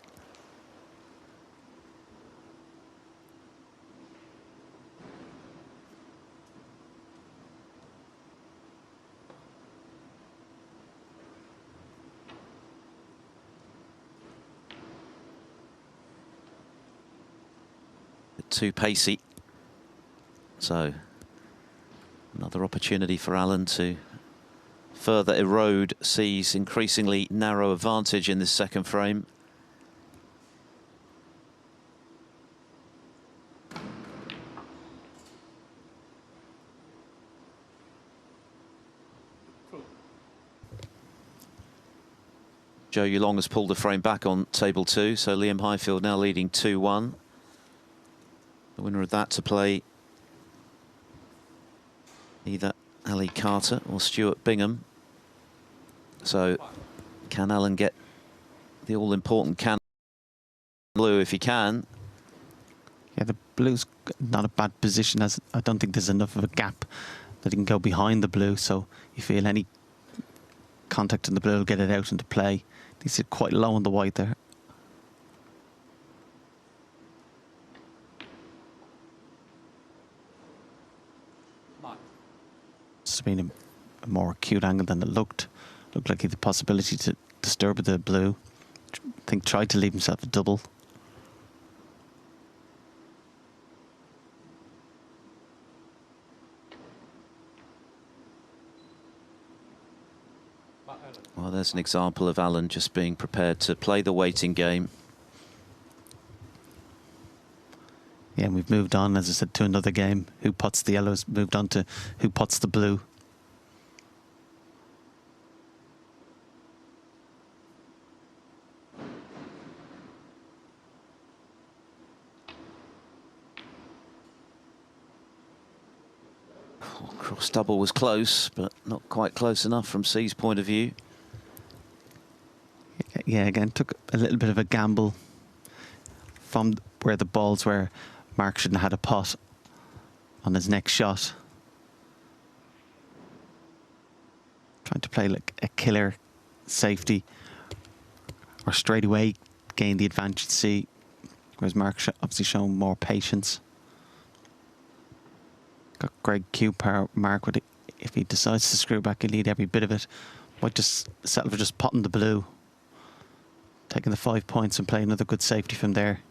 Too pacey. So another opportunity for Alan to further erode C's increasingly narrow advantage in this second frame. Joe Yulong has pulled the frame back on table 2, so Liam Highfield now leading 2-1. The winner of that to play either Ali Carter or Stuart Bingham. So can Alan get the all-important can blue if he can? Yeah, the blue's not a bad position, as I don't think there's enough of a gap that he can go behind the blue, so you feel any contact in the blue will get it out into play. He's quite low on the white there. It's been a more acute angle than it looked. Looked like he had the possibility to disturb the blue. I think tried to leave himself a double. Well, there's an example of Alan just being prepared to play the waiting game. Yeah, and we've moved on, as I said, to another game. Who pots the yellows? Moved on to who pots the blue. Oh, cross double was close, but not quite close enough from C's point of view. Yeah, again, took a little bit of a gamble from where the balls were. Mark shouldn't have had a pot on his next shot. Trying to play like a killer safety or straight away gain the advantage C, whereas Mark obviously shown more patience. Got Greg Q power. Mark would, if he decides to screw back, he'll need every bit of it. Might just settle for just potting the blue, taking the 5 points and play another good safety from there.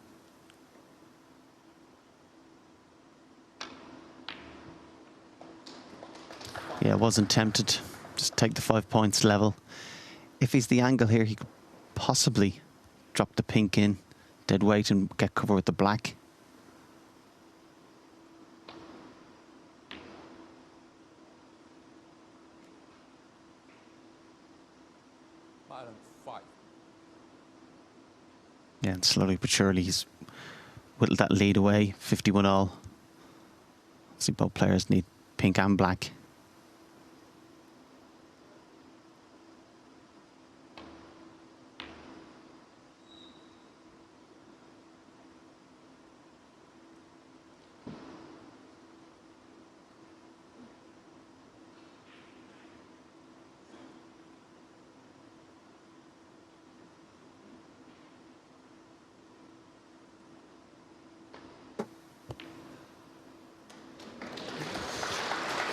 Yeah, wasn't tempted. Just take the 5 points level. If he's the angle here, he could possibly drop the pink in, dead weight, and get cover with the black. Yeah, and slowly but surely he's whittled that lead away, 51 all. See, both players need pink and black.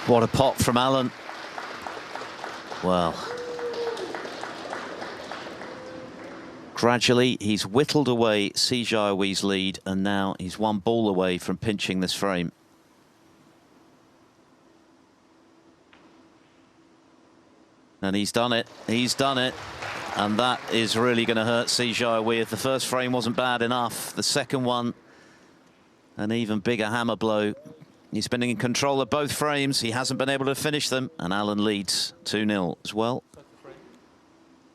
What a pot from Alan. Well, gradually he's whittled away Jiahui's lead, and now he's one ball away from pinching this frame. And he's done it. He's done it. And that is really going to hurt Jiahui. If the first frame wasn't bad enough, the second one, an even bigger hammer blow. He's been in control of both frames. He hasn't been able to finish them. And Alan leads 2-0 as well.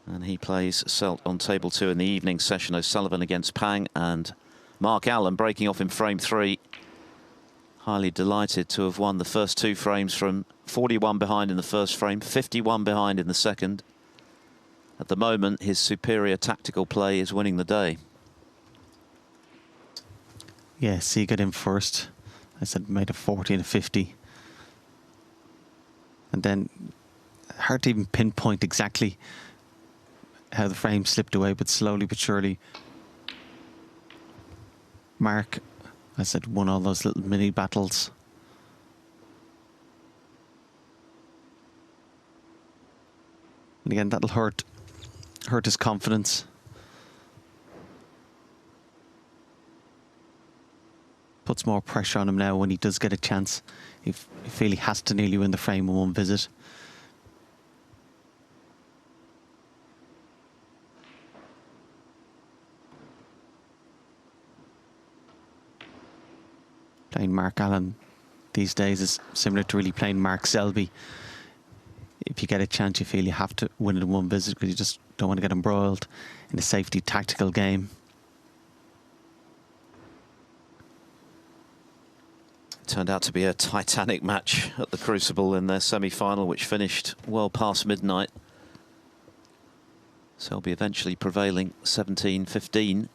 And he plays Selt on table 2 in the evening session. O'Sullivan against Pang, and Mark Allen breaking off in frame 3. highly delighted to have won the first 2 frames from 41 behind in the first frame, 51 behind in the second. At the moment, his superior tactical play is winning the day. Yeah, C got in first. I said made a 40 and a 50. And then, hard to even pinpoint exactly how the frame slipped away, but slowly but surely, Mark, I said, won all those little mini battles. And again, that'll hurt his confidence. Puts more pressure on him now when he does get a chance. You feel he has to nearly win the frame in one visit. Playing Mark Allen these days is similar to really playing Mark Selby. If you get a chance, you feel you have to win it in one visit because you just don't want to get embroiled in a safety tactical game. Turned out to be a titanic match at the Crucible in their semi-final, which finished well past midnight. Selby eventually prevailing 17-15.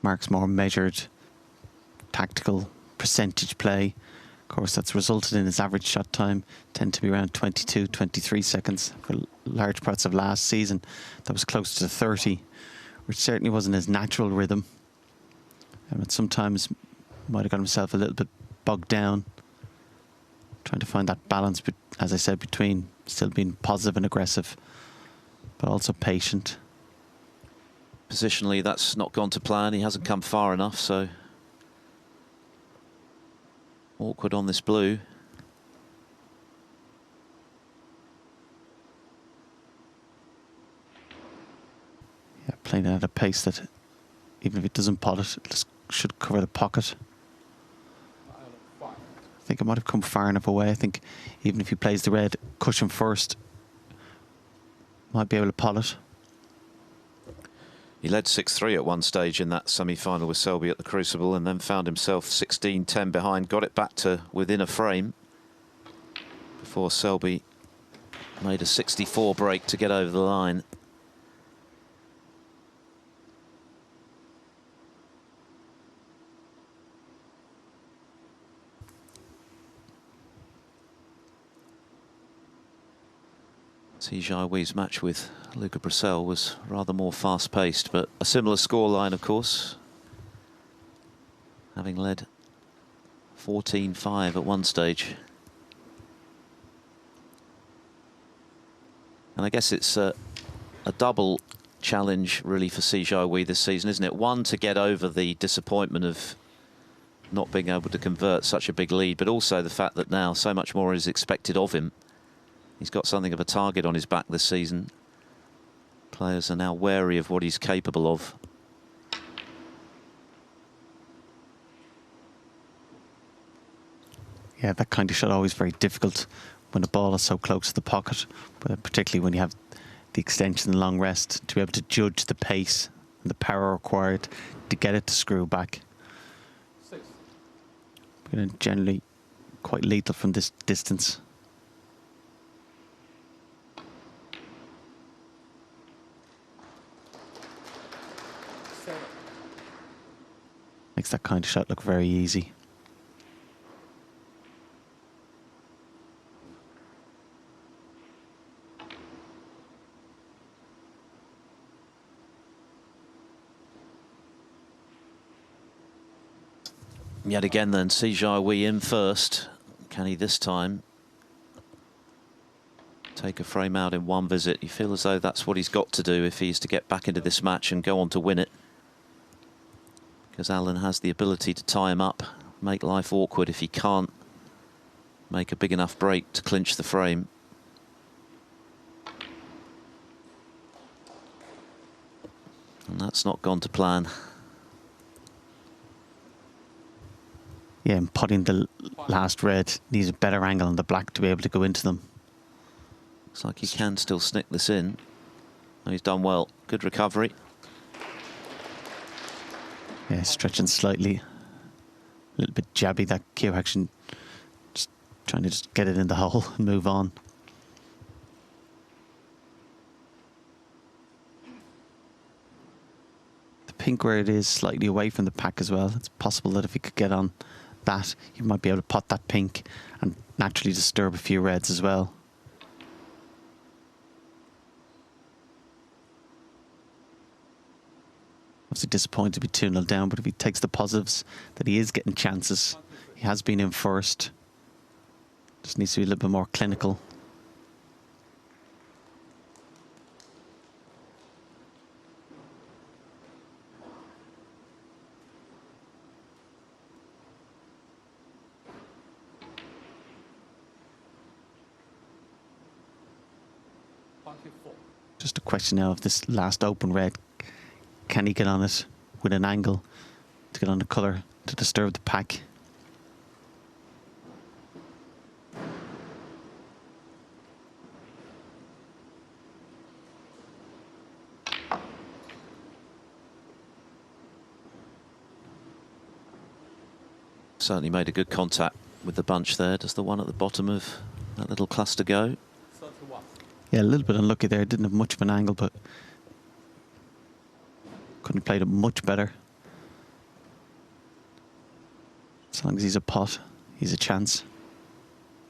Mark's more measured, tactical percentage play. Of course, that's resulted in his average shot time tend to be around 22, 23 seconds. For large parts of last season, that was close to 30, which certainly wasn't his natural rhythm. And sometimes might have got himself a little bit bogged down, trying to find that balance, as I said, between still being positive and aggressive, but also patient. Positionally, that's not gone to plan. He hasn't come far enough, so awkward on this blue. Yeah, playing it at a pace that, even if it doesn't pot it, it just should cover the pocket. I think it might have come far enough away. I think even if he plays the red cushion first, might be able to pot it. He led 6-3 at one stage in that semi-final with Selby at the Crucible, and then found himself 16-10 behind, got it back to within a frame before Selby made a 64 break to get over the line. Jiahui's match with Luca Brissell was rather more fast-paced, but a similar scoreline, of course, having led 14-5 at one stage. And I guess it's a double challenge, really, for Jiahui this season, isn't it? One, to get over the disappointment of not being able to convert such a big lead, but also the fact that now so much more is expected of him. He's got something of a target on his back this season. Players are now wary of what he's capable of. Yeah, that kind of shot always very difficult when the ball is so close to the pocket, but particularly when you have the extension and long rest, to be able to judge the pace and the power required to get it to screw back. But generally quite lethal from this distance. Makes that kind of shot look very easy. Yet again then, Jiahui in first. Can he this time take a frame out in one visit? You feel as though that's what he's got to do if he's to get back into this match and go on to win it. Because Allen has the ability to tie him up, make life awkward if he can't make a big enough break to clinch the frame. And that's not gone to plan. Yeah, and putting the last red needs a better angle on the black to be able to go into them. Looks like he can still snick this in. Oh, he's done well. Good recovery. Yeah, stretching slightly. A little bit jabby, that cue action. Just trying to just get it in the hole and move on. The pink where it is slightly away from the pack as well. It's possible that if he could get on that, you might be able to pot that pink and naturally disturb a few reds as well. Obviously disappointed to be 2-0 down, but if he takes the positives that he is getting chances, he has been in first. Just needs to be a little bit more clinical. Just a question now of this last open red. Can he get on it with an angle to get on the colour to disturb the pack? Certainly made a good contact with the bunch there. Does the one at the bottom of that little cluster go? Yeah, a little bit unlucky there. Didn't have much of an angle, but couldn't have played it much better. As long as he's a pot, he's a chance.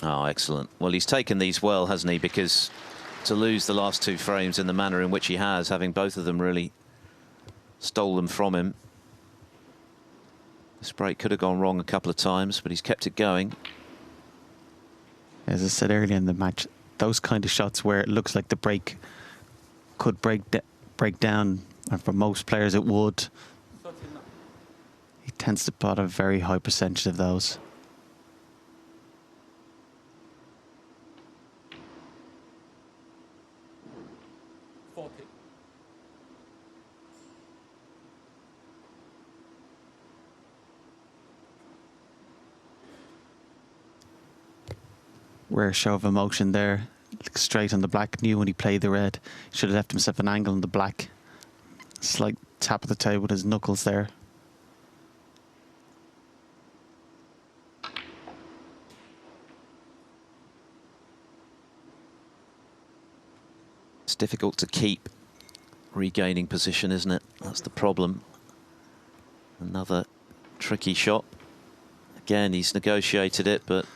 Oh, excellent. Well, he's taken these well, hasn't he? Because to lose the last two frames in the manner in which he has, having both of them really stole them from him. This break could have gone wrong a couple of times, but he's kept it going. As I said earlier in the match, those kind of shots where it looks like the break could break down, and for most players it would. He tends to pot a very high percentage of those. Rare show of emotion there. Straight on the black. Knew when he played the red. Should have left himself an angle on the black. Slight tap of the table with his knuckles there. It's difficult to keep regaining position, isn't it? That's the problem. Another tricky shot. Again, he's negotiated it, but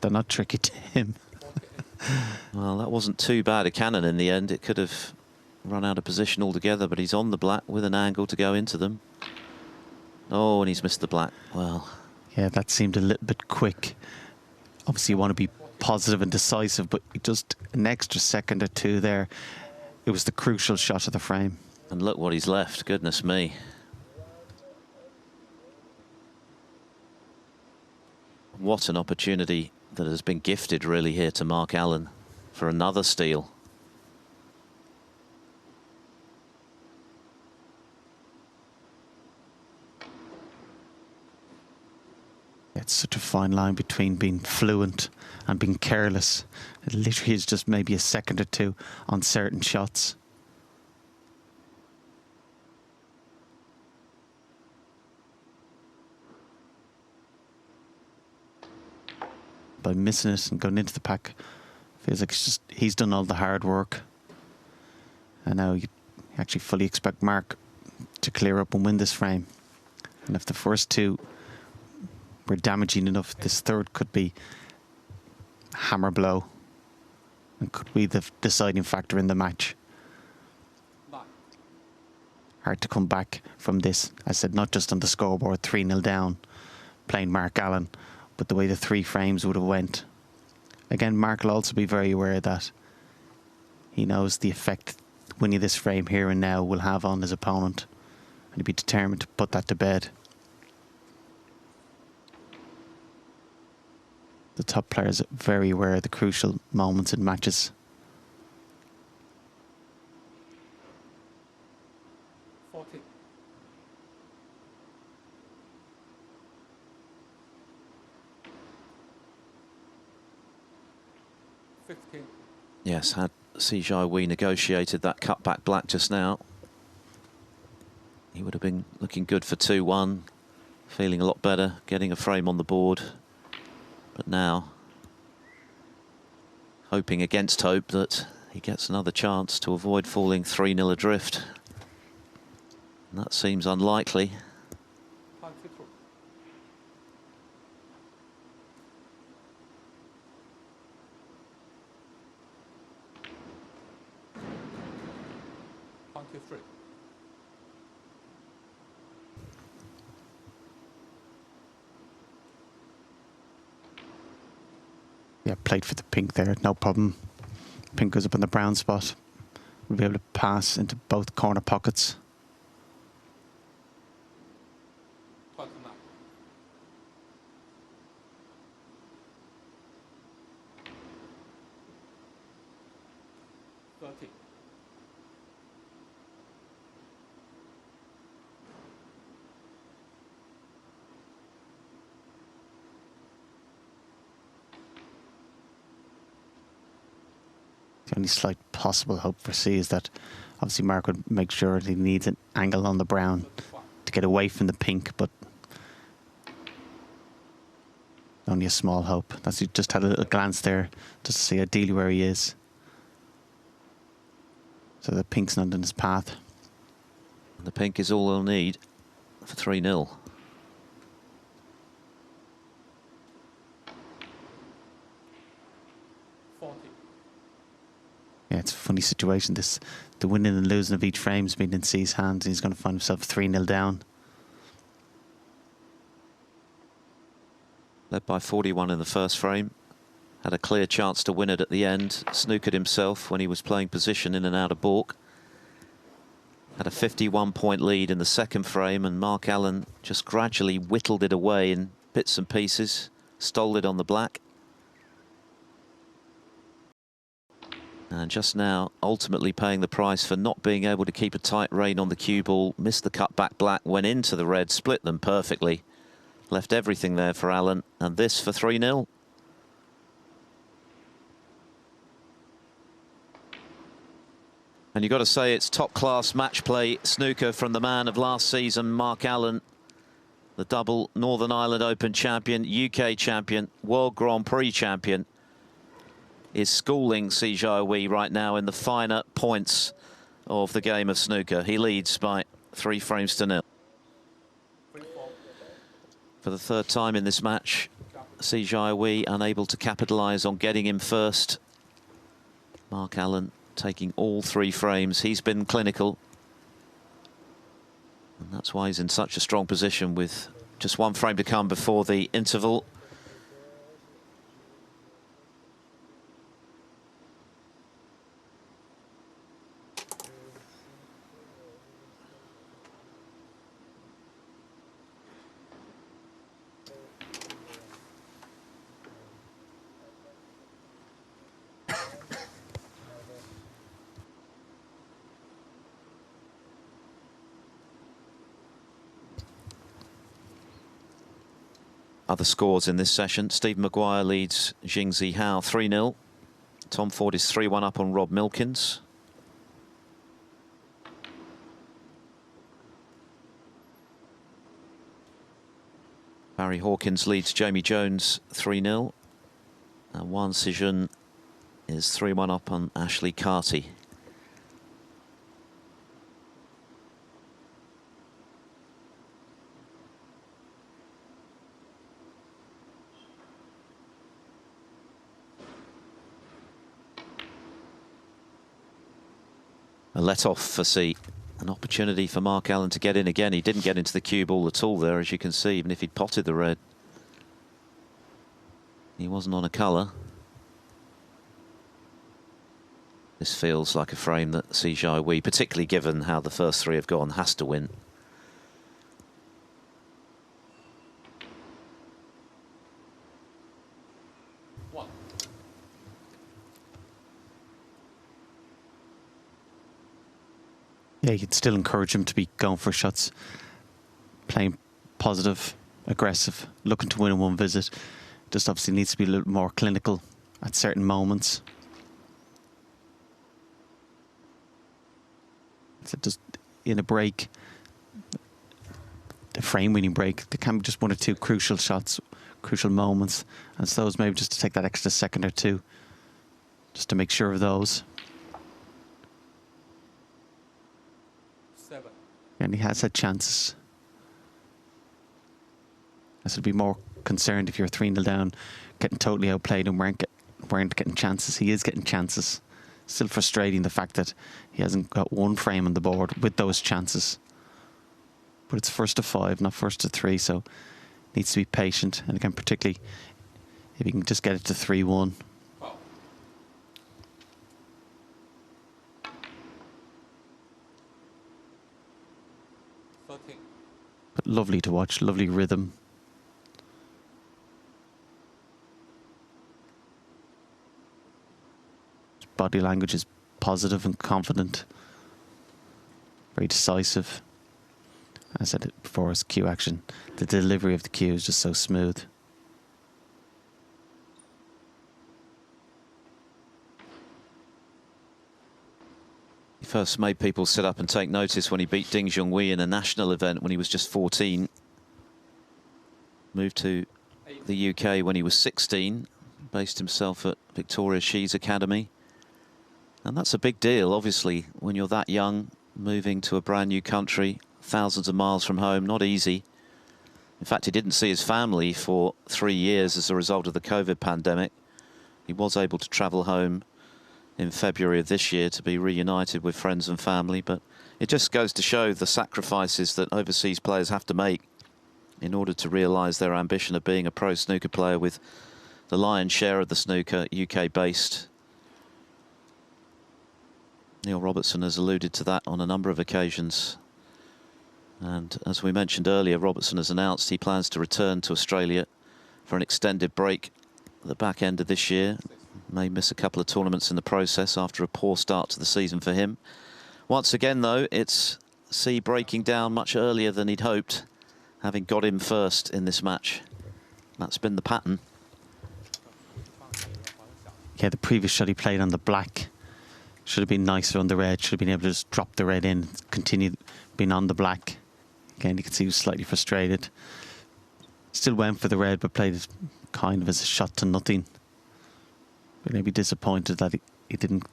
they're not tricky to him. Well, that wasn't too bad a cannon in the end. It could have run out of position altogether, but he's on the black with an angle to go into them. Oh, and he's missed the black. Well, yeah, that seemed a little bit quick. Obviously, you want to be positive and decisive, but just an extra second or two there. It was the crucial shot of the frame. And look what he's left. Goodness me. What an opportunity that has been gifted really here to Mark Allen for another steal. It's such a fine line between being fluent and being careless. It literally is just maybe a second or two on certain shots. By missing it and going into the pack, feels like he's done all the hard work. And now you actually fully expect Mark to clear up and win this frame. And if the first two were damaging enough, this third could be a hammer blow and could be the deciding factor in the match. Hard to come back from this. I said, not just on the scoreboard, 3-0 down, playing Mark Allen, but the way the three frames would have went. Again, Mark will also be very aware of that. He knows the effect winning this frame here and now will have on his opponent, and he'll be determined to put that to bed. The top players are very aware of the crucial moments in matches. Yes, had Jiahui negotiated that cutback black just now. he would have been looking good for 2-1, feeling a lot better, getting a frame on the board. But now, hoping against hope that he gets another chance to avoid falling 3-0 adrift. And that seems unlikely. 23. 23. Yeah, played for the pink there, no problem. Pink goes up in the brown spot. We'll be able to pass into both corner pockets. 29. 30. The only slight possible hope for C is that obviously Mark would make sure that he needs an angle on the brown to get away from the pink, but only a small hope. That's, he just had a little glance there just to see ideally where he is. So the pink's not in his path. The pink is all they'll need for 3-0. Yeah, it's a funny situation. The winning and losing of each frame has been in C's hands, and he's going to find himself 3-0 down. Led by 41 in the first frame. Had a clear chance to win it at the end. Snookered himself when he was playing position in and out of baulk. Had a 51-point lead in the second frame, and Mark Allen just gradually whittled it away in bits and pieces. Stole it on the black. And just now, ultimately paying the price for not being able to keep a tight rein on the cue ball. Missed the cutback black, went into the red, split them perfectly. Left everything there for Allen, and this for 3-0. And you've got to say it's top-class match play snooker from the man of last season, Mark Allen. The double Northern Ireland Open champion, UK champion, World Grand Prix champion, is schooling Jiahui right now in the finer points of the game of snooker. He leads by 3 frames to 0. For the third time in this match, Jiahui unable to capitalise on getting him first. Mark Allen taking all 3 frames. He's been clinical. And that's why he's in such a strong position with just 1 frame to come before the interval. Other scores in this session. Steve Maguire leads Jingzi Hao 3-0. Tom Ford is 3-1 up on Rob Milkins. Barry Hawkins leads Jamie Jones 3-0. And Juan Sijun is 3-1 up on Ashley Carty. A let-off for C. An opportunity for Mark Allen to get in again. He didn't get into the cue ball at all there, as you can see, even if he'd potted the red. He wasn't on a colour. This feels like a frame that Jiahui, particularly given how the first 3 have gone, has to win. Yeah, you'd still encourage him to be going for shots, playing positive, aggressive, looking to win in one visit. Just obviously needs to be a little more clinical at certain moments. So just in a break, frame-winning break. There can be just one or two crucial shots, crucial moments, and it's those maybe just to take that extra second or two, just to make sure of those. 7. And he has had chances. I should be more concerned if you're 3-0 down, getting totally outplayed and weren't getting chances. He is getting chances. Still frustrating the fact that he hasn't got one frame on the board with those chances. But it's first to 5, not first to 3, so needs to be patient. And again, particularly if he can just get it to 3-1. 12. But lovely to watch, lovely rhythm. His body language is positive and confident. Very decisive. I said it before, his cue action. The delivery of the cue is just so smooth. He first made people sit up and take notice when he beat Ding Junhui in a national event when he was just 14. Moved to the UK when he was 16. Based himself at Victoria She's Academy. And that's a big deal, obviously, when you're that young, moving to a brand new country, thousands of miles from home, not easy. In fact, he didn't see his family for 3 years as a result of the COVID pandemic. He was able to travel home in February of this year to be reunited with friends and family, but it just goes to show the sacrifices that overseas players have to make in order to realise their ambition of being a pro snooker player, with the lion's share of the snooker UK-based. Neil Robertson has alluded to that on a number of occasions. And as we mentioned earlier, Robertson has announced he plans to return to Australia for an extended break at the back end of this year. May miss a couple of tournaments in the process after a poor start to the season for him. Once again, though, it's C breaking down much earlier than he'd hoped, having got him first in this match. That's been the pattern. Yeah, the previous shot he played on the black should have been nicer on the red. Should have been able to just drop the red in, continue being on the black. Again, you can see he was slightly frustrated. Still went for the red, but played it kind of as a shot to nothing. But maybe disappointed that he didn't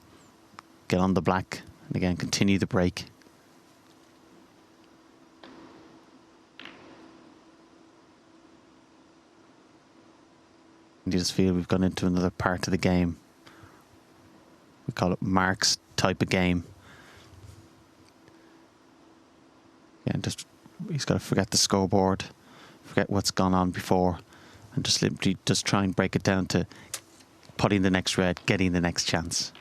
get on the black. And again, continue the break. And you just feel we've gone into another part of the game. We call it Mark's type of game. Yeah, and just he's got to forget the scoreboard, forget what's gone on before, and just literally just try and break it down to putting the next red, getting the next chance.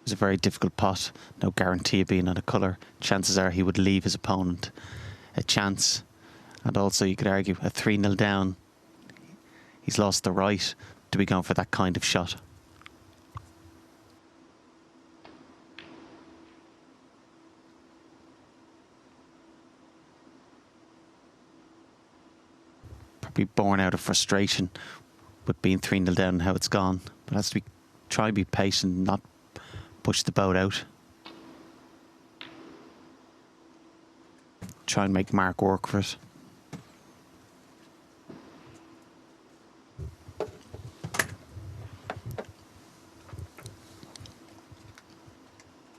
It was a very difficult pot. No guarantee of being on a colour. Chances are he would leave his opponent a chance. And also you could argue a 3-0 down. He's lost the right to be going for that kind of shot. Probably born out of frustration with being 3-0 down and how it's gone. But has to be try and be patient, not push the boat out. try and make Mark work for it.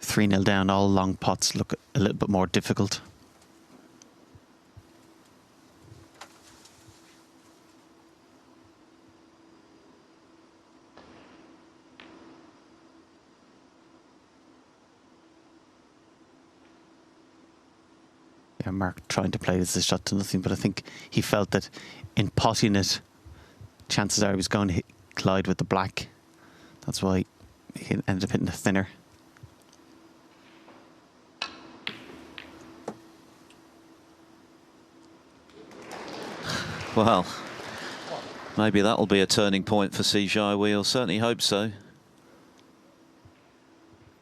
Three 0 down, all long pots look a little bit more difficult. Yeah, Mark trying to play this a shot to nothing, but I think he felt that in potting it, chances are he was going to collide with the black. That's why he ended up hitting the thinner. Well, maybe that'll be a turning point for Jiahui. We'll certainly hope so.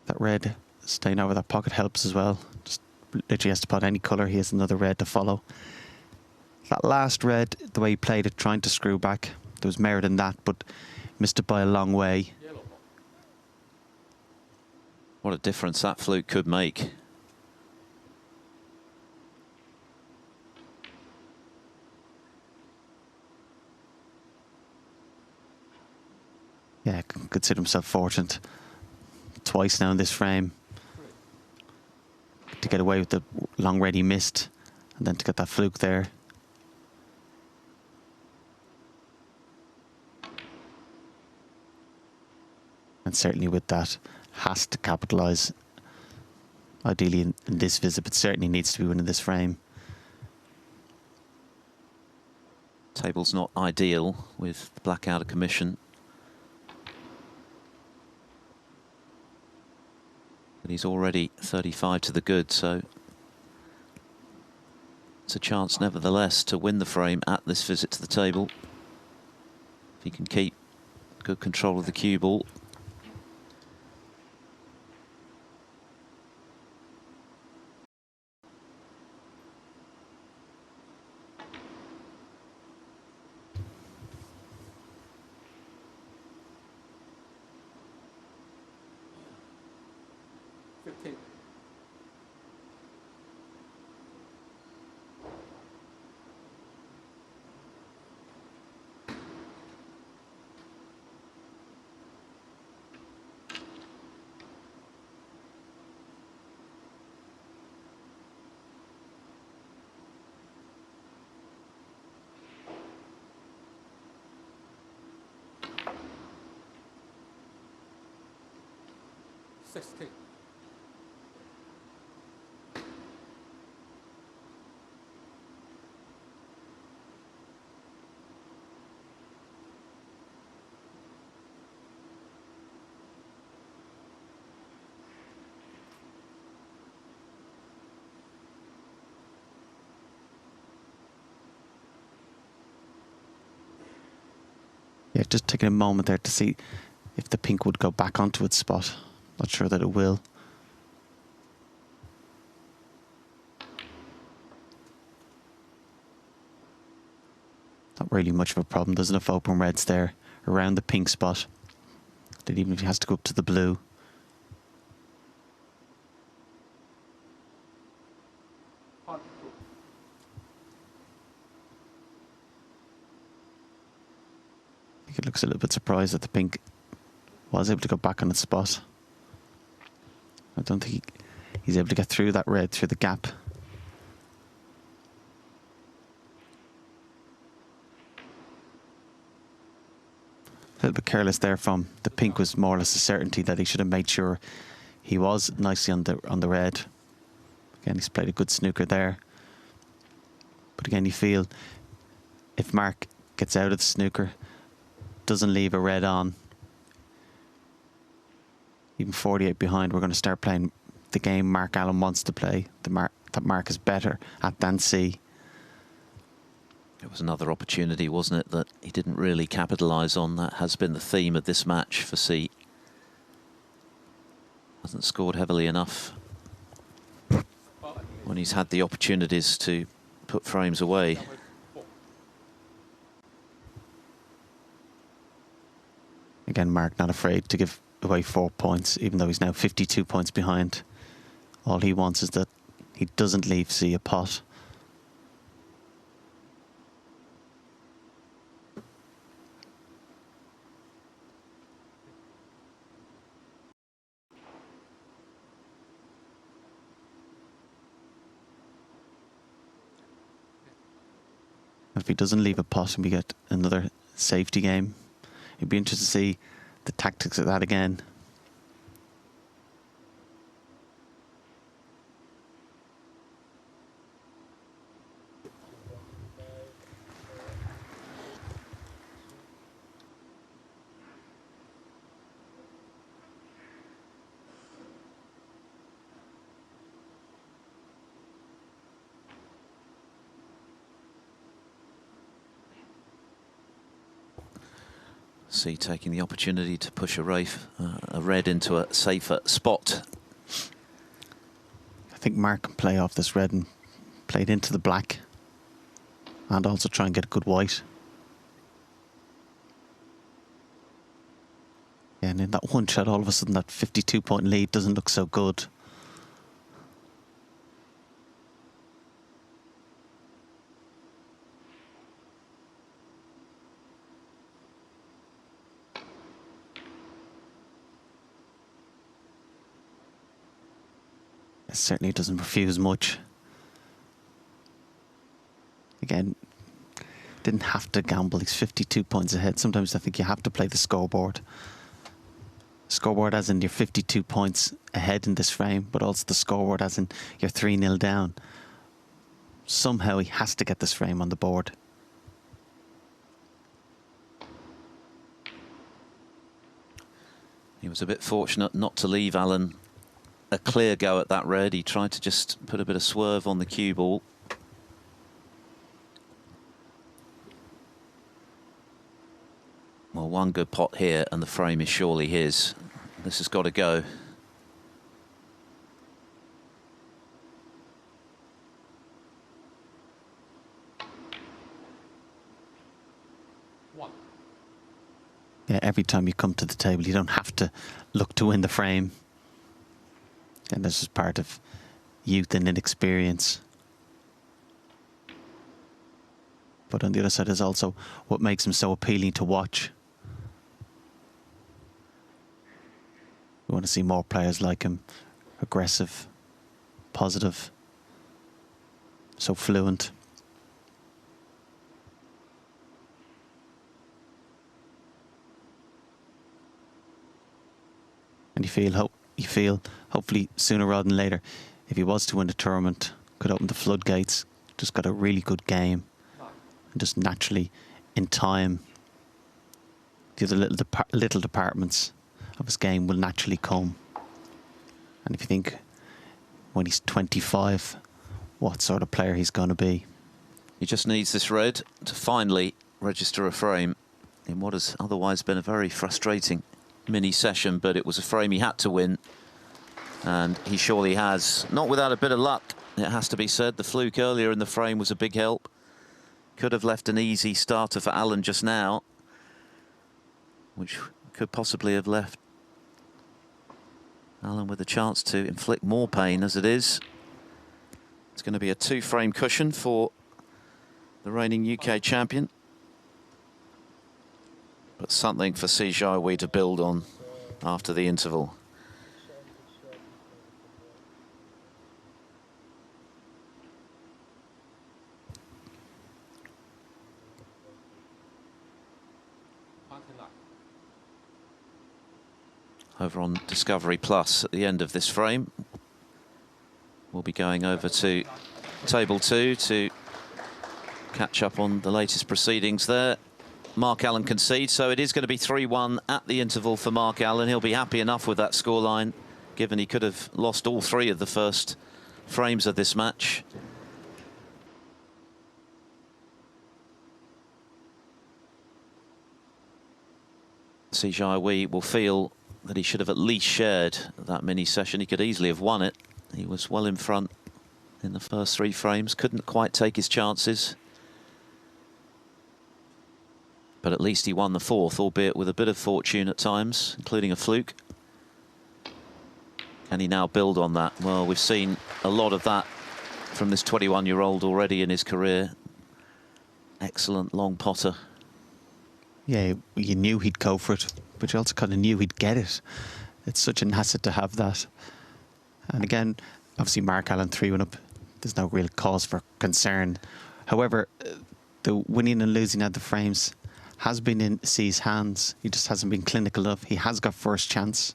That red staying over that pocket helps as well. Just literally has to pot any colour. He has another red to follow. That last red, the way he played it, trying to screw back, there was merit in that, but missed it by a long way. What a difference that fluke could make. Yeah, consider himself fortunate twice now in this frame to get away with the long red he missed, and then to get that fluke there. And certainly with that, has to capitalise. Ideally in this visit, but certainly needs to be winning this frame. Table's not ideal with the black out of commission. But he's already 35 to the good, so it's a chance nevertheless to win the frame at this visit to the table. If he can keep good control of the cue ball. Yeah, just taking a moment there to see if the pink would go back onto its spot. Not sure that it will. Not really much of a problem. There's enough open reds there around the pink spot that even if he has to go up to the blue. I think it looks a little bit surprised that the pink was able to go back on its spot. I don't think he's able to get through that red, through the gap. A little bit careless there from the pink. Was more or less a certainty that he should have made sure he was nicely on the red. Again, he's played a good snooker there. But again, you feel if Mark gets out of the snooker, doesn't leave a red on, even 48 behind, we're going to start playing the game Mark Allen wants to play. That Mark is better at than C. It was another opportunity, wasn't it, that he didn't really capitalise on. That has been the theme of this match for C. Hasn't scored heavily enough when he's had the opportunities to put frames away. Again, Mark not afraid to give away 4 points, even though he's now 52 points behind. All he wants is that he doesn't leave C a pot If he doesn't leave a pot and we get another safety game, it'd be interesting to see the tactics of that again. See, taking the opportunity to push a red into a safer spot. I think Mark can play off this red and play it into the black, and also try and get a good white. Yeah, and in that one shot, all of a sudden that 52-point lead doesn't look so good. It certainly doesn't refuse much. Again, didn't have to gamble. He's 52 points ahead. Sometimes I think you have to play the scoreboard. Scoreboard as in you're 52 points ahead in this frame, but also the scoreboard as in you're 3-0 down. Somehow he has to get this frame on the board. He was a bit fortunate not to leave Allen a clear go at that red. He tried to just put a bit of swerve on the cue ball. Well, one good pot here and the frame is surely his. This has got to go. One. Yeah, every time you come to the table, you don't have to look to win the frame. And this is part of youth and inexperience. But on the other side is also what makes him so appealing to watch. We want to see more players like him. Aggressive, positive, so fluent. And you feel hopefully sooner rather than later, if he was to win the tournament, could open the floodgates. Just got a really good game, and just naturally, in time, the other little departments of his game will naturally come. And if you think when he's 25, what sort of player he's going to be. He just needs this red to finally register a frame in what has otherwise been a very frustrating mini session, but it was a frame he had to win, and he surely has. Not without a bit of luck, it has to be said. The fluke earlier in the frame was a big help. Could have left an easy starter for Allen just now, which could possibly have left Allen with a chance to inflict more pain. As it is, it's going to be a 2-frame cushion for the reigning UK champion. But something for Jiahui to build on after the interval. Over on Discovery Plus at the end of this frame, we'll be going over to table 2 to catch up on the latest proceedings there. Mark Allen concedes, so it is going to be 3-1 at the interval for Mark Allen. He'll be happy enough with that scoreline, given he could have lost all 3 of the first frames of this match. Jiahui will feel that he should have at least shared that mini session. He could easily have won it. He was well in front in the first 3 frames, couldn't quite take his chances. But at least he won the 4th, albeit with a bit of fortune at times, including a fluke. Can he now build on that? Well, we've seen a lot of that from this 21-year-old already in his career. Excellent long potter. Yeah, you knew he'd go for it, but you also kind of knew he'd get it. It's such an asset to have that. And again, obviously Mark Allen 3-1 up. There's no real cause for concern. However, the winning and losing at the frames has been in C's hands. He just hasn't been clinical enough. He has got first chance.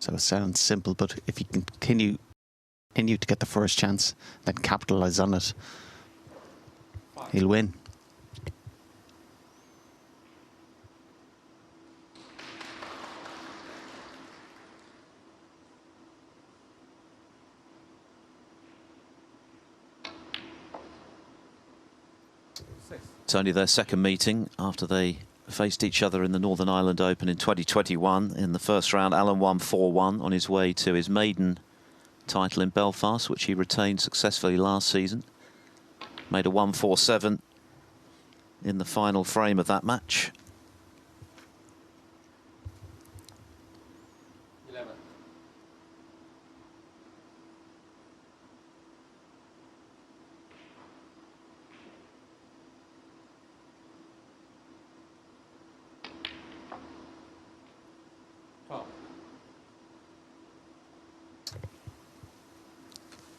So it sounds simple, but if you can continue to get the first chance, then capitalise on it, he'll win. It's only their second meeting after they faced each other in the Northern Ireland Open in 2021. In the first round, Alan won 4-1 on his way to his maiden title in Belfast, which he retained successfully last season. Made a 1-4-7 in the final frame of that match. 11.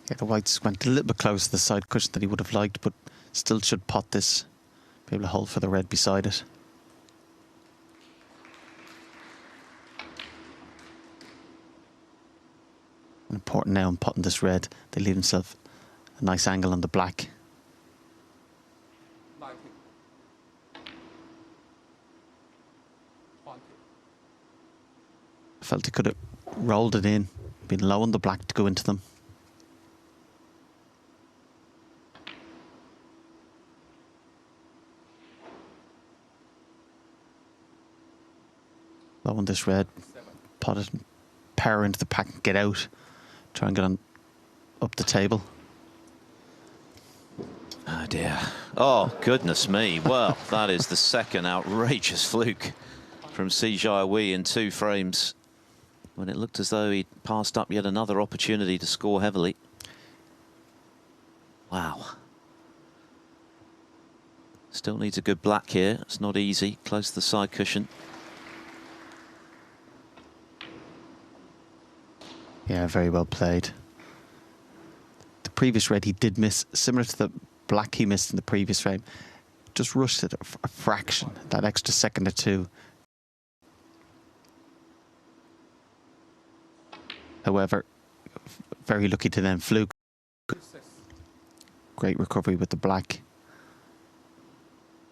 Yeah, the whites went a little bit close to the side cushion that he would have liked, but still should pot this. Be able to hold for the red beside it. And important now in potting this red, they leave himself a nice angle on the black. 19. 20. I felt he could have rolled it in, been low on the black to go into them. Low on this red, 7. pot it, power into the pack and get out. Try and get on up the table. Oh dear. Oh, goodness me. Well, that is the second outrageous fluke from Jiahui in 2 frames, when it looked as though he'd passed up yet another opportunity to score heavily. Wow. Still needs a good black here. It's not easy. Close to the side cushion. Yeah, very well played. The previous red he did miss, similar to the black he missed in the previous frame. Just rushed it a fraction, that extra second or two. However, very lucky to then fluke. Great recovery with the black.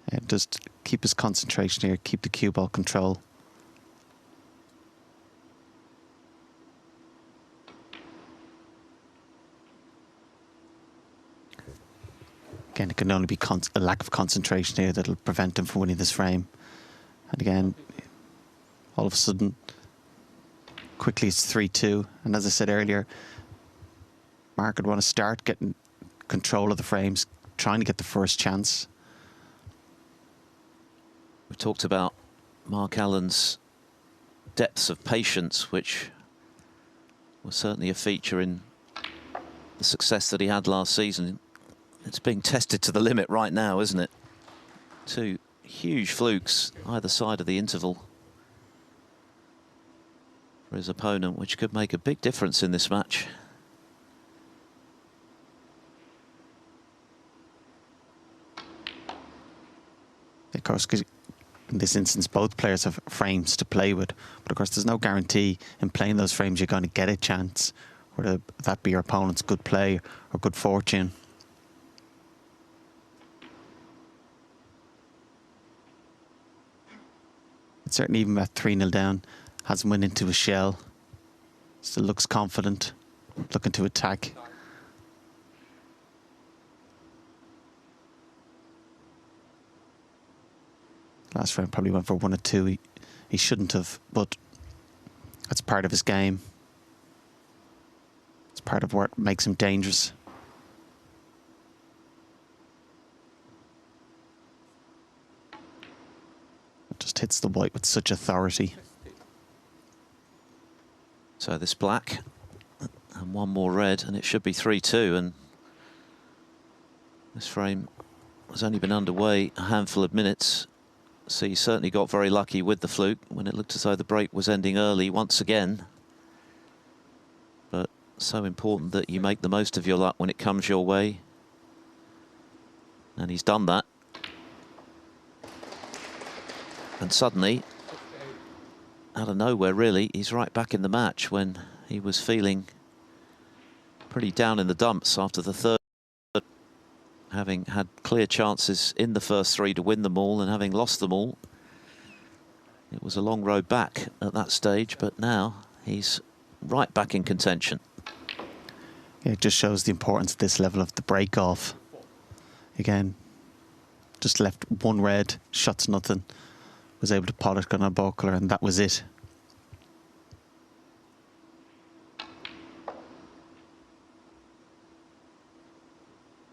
And just keep his concentration here, keep the cue ball control. Again, it can only be a lack of concentration here that'll prevent him from winning this frame. And again, all of a sudden, quickly it's 3-2. And as I said earlier, Mark would want to start getting control of the frames, trying to get the first chance. We've talked about Mark Allen's depths of patience, which was certainly a feature in the success that he had last season. It's being tested to the limit right now, isn't it? 2 huge flukes either side of the interval for his opponent, which could make a big difference in this match. Of course, because in this instance, both players have frames to play with. But of course, there's no guarantee in playing those frames you're going to get a chance, whether that be your opponent's good play or good fortune. Certainly even at 3-0 down, hasn't went into a shell. Still looks confident, looking to attack. Last round probably went for 1 or 2. He shouldn't have, but that's part of his game. It's part of what makes him dangerous. Just hits the white with such authority. So this black and 1 more red, and it should be 3-2. And this frame has only been underway a handful of minutes. So he certainly got very lucky with the fluke when it looked as though the break was ending early once again. But so important that you make the most of your luck when it comes your way. And he's done that. And suddenly, out of nowhere really, he's right back in the match when he was feeling pretty down in the dumps after the third, having had clear chances in the first three to win them all and having lost them all. It was a long road back at that stage, but now he's right back in contention. Yeah, it just shows the importance at this level of the break-off. Again, just left one red, shots nothing, was able to pot it on a buckler, and that was it.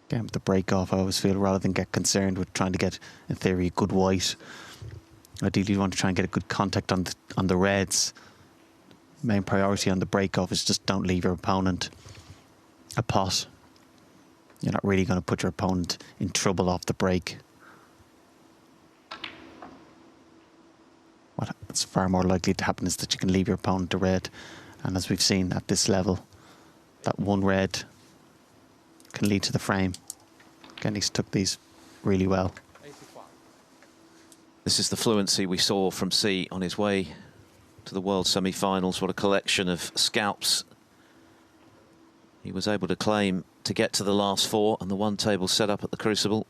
Again, with the break-off, I always feel rather than get concerned with trying to get, in theory, a good white. Ideally, you want to try and get a good contact on the reds. Main priority on the break-off is just don't leave your opponent a pot. You're not really going to put your opponent in trouble off the break. What's far more likely to happen is that you can leave your opponent a red. And as we've seen at this level, that one red can lead to the frame. Again, he's took these really well. This is the fluency we saw from C on his way to the World semi-finals. What a collection of scalps he was able to claim to get to the last four and the one table set up at the Crucible.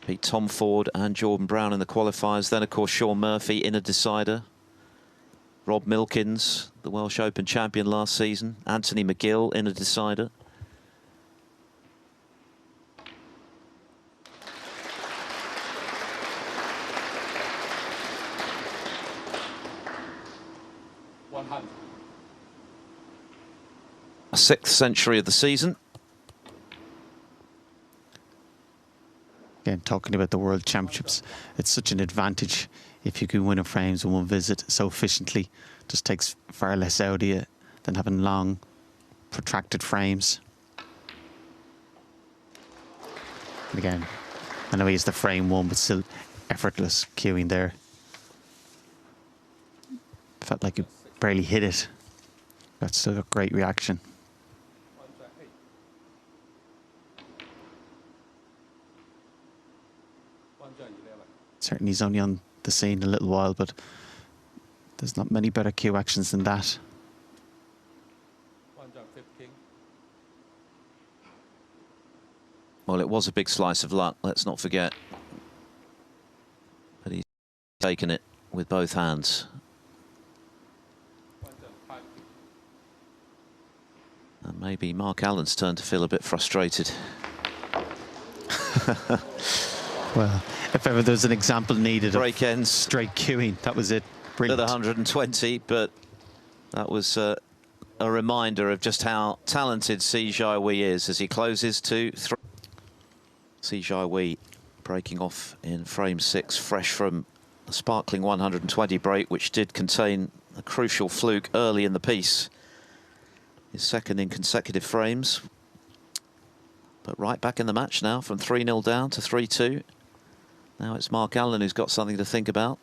Beat Tom Ford and Jordan Brown in the qualifiers. Then, of course, Sean Murphy in a decider. Rob Milkins, the Welsh Open champion last season. Anthony McGill in a decider. A sixth century of the season. Again, talking about the World Championships, it's such an advantage if you can win in frames in one visit so efficiently. Just takes far less out of you than having long, protracted frames. And again, I know he has the frame one, but still effortless cueing there. Felt like he barely hit it. But still a great reaction. Certainly he's only on the scene a little while, but there's not many better cue actions than that. Well, it was a big slice of luck, let's not forget. But he's taken it with both hands. And maybe Mark Allen's turn to feel a bit frustrated. Well, if ever there's an example needed break ends straight cueing, that was it. Brilliant. At 120, but that was a reminder of just how talented Jiahui is as he closes to 3. Jiahui breaking off in frame 6, fresh from a sparkling 120 break, which did contain a crucial fluke early in the piece. His second in consecutive frames. But right back in the match now, from 3-0 down to 3-2. Now it's Mark Allen who's got something to think about.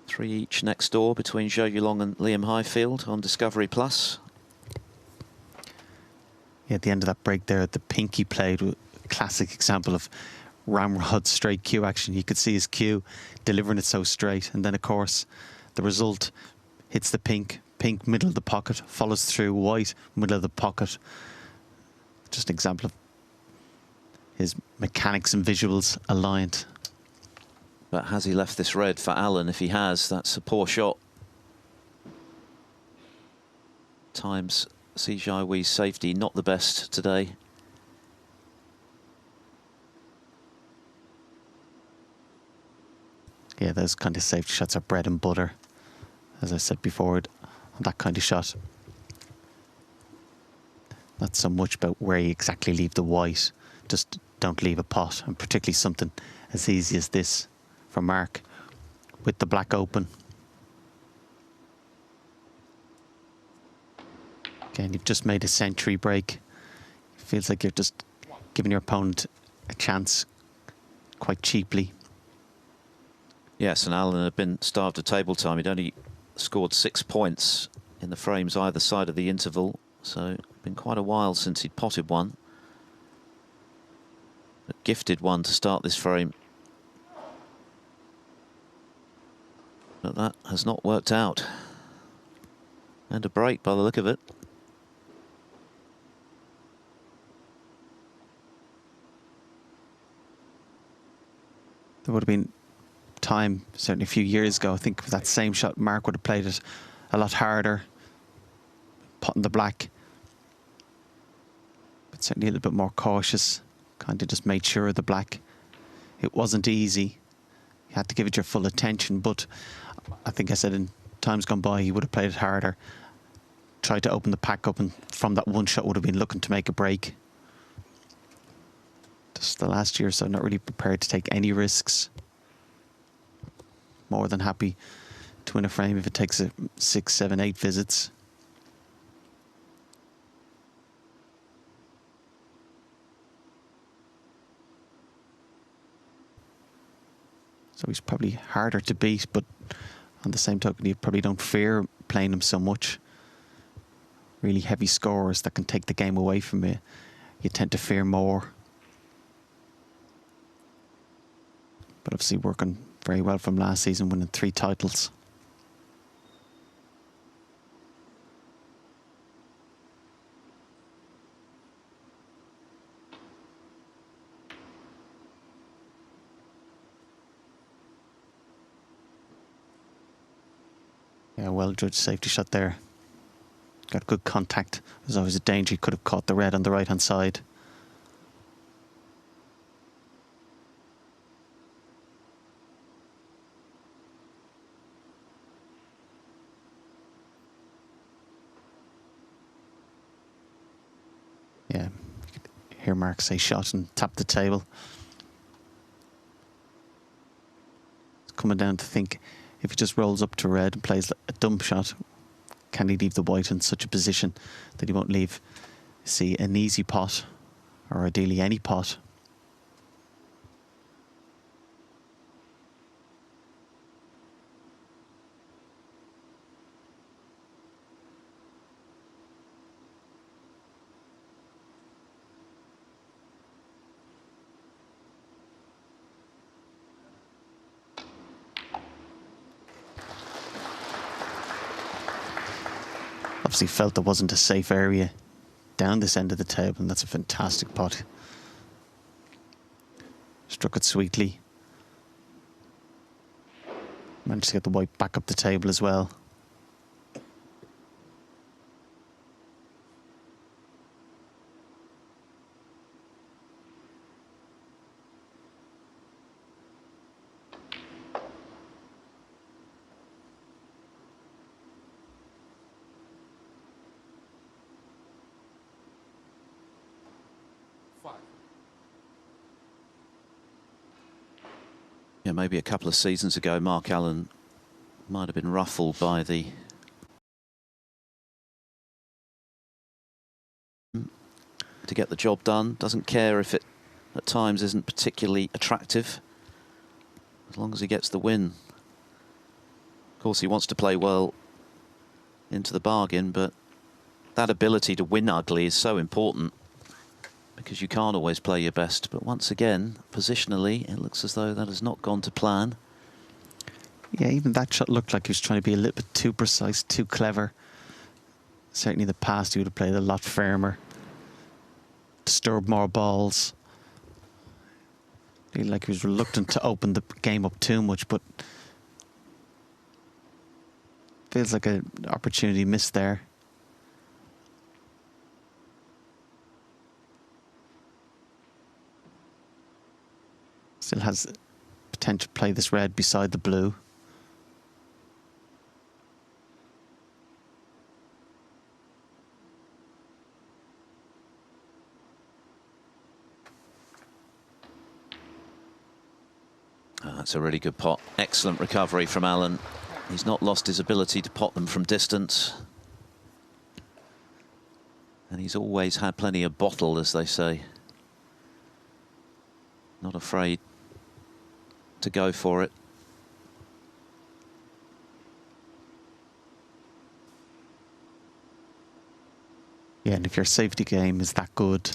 3 each next door between Zhou Yulong and Liam Highfield on Discovery Plus. Yeah, at the end of that break there, the pink he played, a classic example of ramrod straight cue action. You could see his cue delivering it so straight, and then of course the result hits the pink middle of the pocket, follows through white middle of the pocket. Just an example of his mechanics and visuals aligned. But has he left this red for Allen? If he has, that's a poor shot. Times Jiahui's safety not the best today. Yeah, those kind of safety shots are bread and butter. As I said before, on that kind of shot, not so much about where you exactly leave the white, just don't leave a pot, and particularly something as easy as this for Mark with the black open. Again, you've just made a century break. Feels like you're just giving your opponent a chance quite cheaply. Yes, and Allen had been starved of table time. He'd only scored 6 points in the frames either side of the interval, so it's been quite a while since he'd potted one. But gifted one to start this frame. But that has not worked out. And a break by the look of it. There would have been time, certainly a few years ago, I think with that same shot, Mark would have played it a lot harder, potting the black. But certainly a little bit more cautious, kind of just made sure of the black. It wasn't easy. You had to give it your full attention, but I think I said in times gone by, he would have played it harder, tried to open the pack up, and from that one shot would have been looking to make a break. Just the last year or so, not really prepared to take any risks. More than happy to win a frame if it takes 6, 7, 8 visits. So he's probably harder to beat, but on the same token, you probably don't fear playing him so much. Really heavy scorers that can take the game away from you, you tend to fear more. But obviously working very well from last season, winning 3 titles. Yeah, well judged safety shot there. Got good contact. There's always a danger he could have caught the red on the right hand side. Yeah, you could hear Mark say shot and tap the table. It's coming down to think, if he just rolls up to red and plays a dump shot, can he leave the white in such a position that he won't leave, see, an easy pot, or ideally any pot? Obviously felt there wasn't a safe area down this end of the table, and that's a fantastic pot. Struck it sweetly. Managed to get the white back up the table as well. Yeah, maybe a couple of seasons ago, Mark Allen might have been ruffled by the to get the job done. Doesn't care if it at times isn't particularly attractive, as long as he gets the win. Of course, he wants to play well into the bargain, but that ability to win ugly is so important, because you can't always play your best. But once again, positionally, it looks as though that has not gone to plan. Yeah, even that shot looked like he was trying to be a little bit too precise, too clever. Certainly in the past, he would have played a lot firmer, disturbed more balls. Feeling like he was reluctant to open the game up too much, but feels like an opportunity missed there. Still has potential to play this red beside the blue. Oh, that's a really good pot. Excellent recovery from Allen. He's not lost his ability to pot them from distance. And he's always had plenty of bottle, as they say. Not afraid to go for it. Yeah, and if your safety game is that good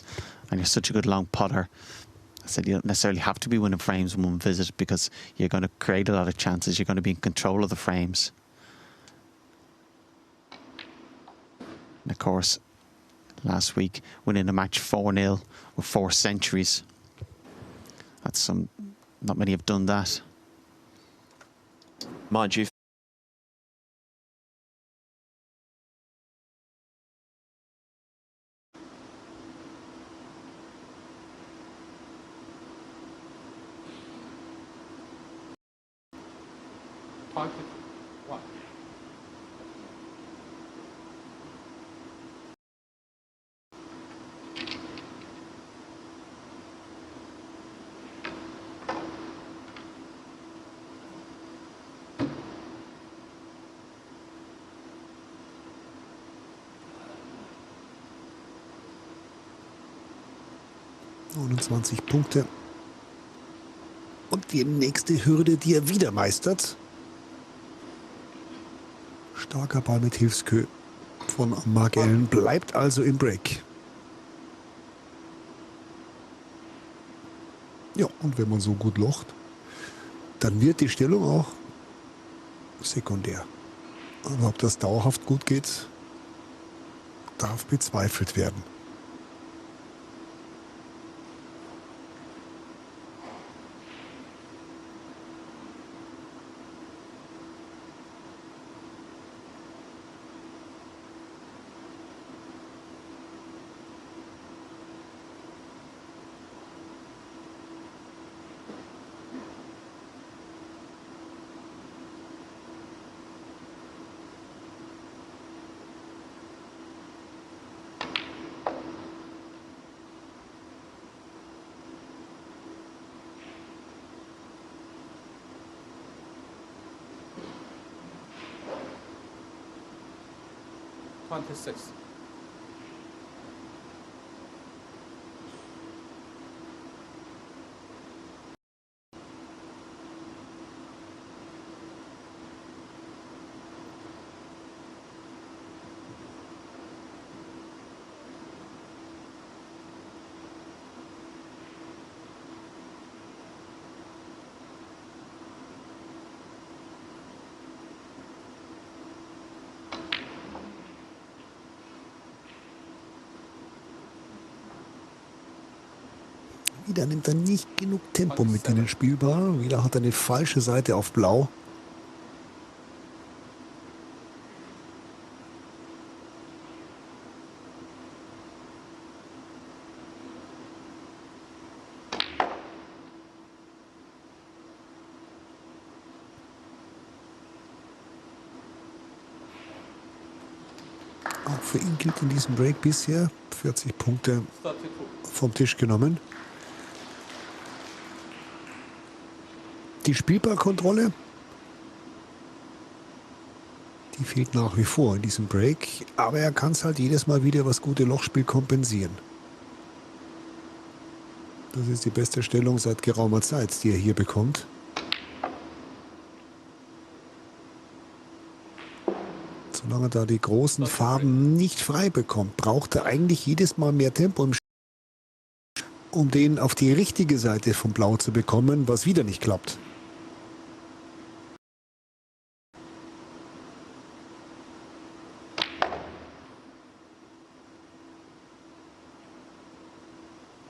and you're such a good long putter, I said you don't necessarily have to be winning frames in one visit because you're going to create a lot of chances. You're going to be in control of the frames. And of course, last week, winning a match 4-0 with 4 centuries. That's not many have done that. Mind you, One. 29 Punkte. Und die nächste Hürde, die er wieder meistert. Starker Ball mit Hilfskö von Mark Allen, bleibt also im Break. Ja, und wenn man so gut locht, dann wird die Stellung auch sekundär. Aber ob das dauerhaft gut geht, darf bezweifelt werden.26. Wieder nimmt er nicht genug Tempo mit in den Spielball. Wieder hat er eine falsche Seite auf Blau. Auch für ihn gilt in diesem Break bisher 40 Punkte 32. vom Tisch genommen. Die Spielballkontrolle, die fehlt nach wie vor in diesem Break, aber er kann es halt jedes Mal wieder das gute Lochspiel kompensieren. Das ist die beste Stellung seit geraumer Zeit, die er hier bekommt. Solange er da die großen Farben nicht frei bekommt, braucht er eigentlich jedes Mal mehr Tempo im Spiel, um den auf die richtige Seite vom Blau zu bekommen, was wieder nicht klappt.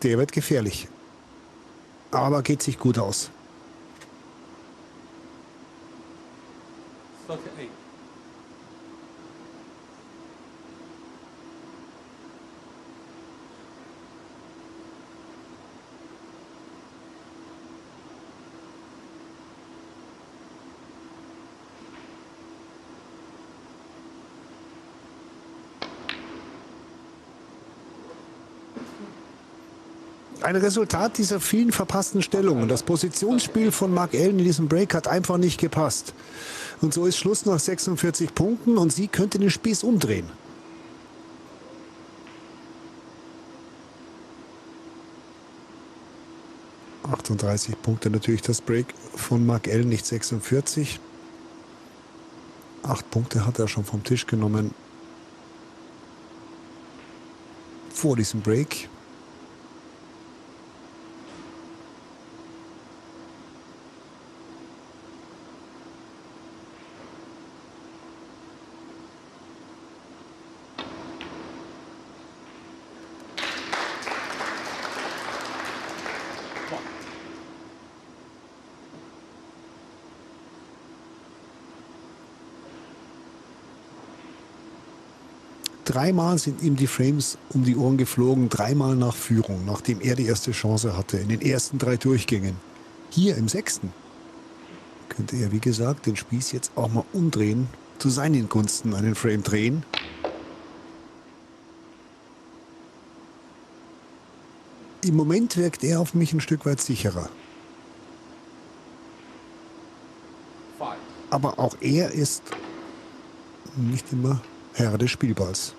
Der wird gefährlich. Aber geht sich gut aus. 38. Ein Resultat dieser vielen verpassten Stellungen. Das Positionsspiel von Mark Allen in diesem Break hat einfach nicht gepasst. Und so ist Schluss nach 46 Punkten und sie könnte den Spieß umdrehen. 38 Punkte natürlich das Break von Mark Allen, nicht 46. 8 Punkte hat er schon vom Tisch genommen vor diesem Break. Dreimal sind ihm die Frames um die Ohren geflogen, dreimal nach Führung, nachdem er die erste Chance hatte, in den ersten 3 Durchgängen. Hier im 6. könnte er, wie gesagt, den Spieß jetzt auch mal umdrehen, zu seinen Gunsten einen Frame drehen. Im Moment wirkt er auf mich ein Stück weit sicherer. Aber auch er ist nicht immer Herr des Spielballs.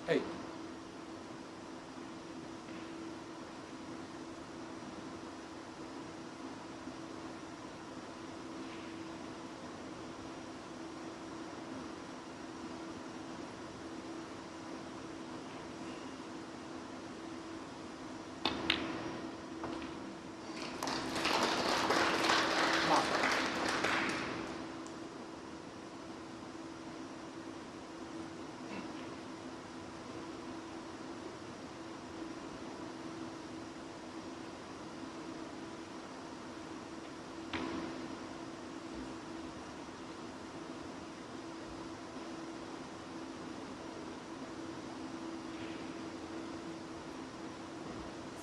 Eight.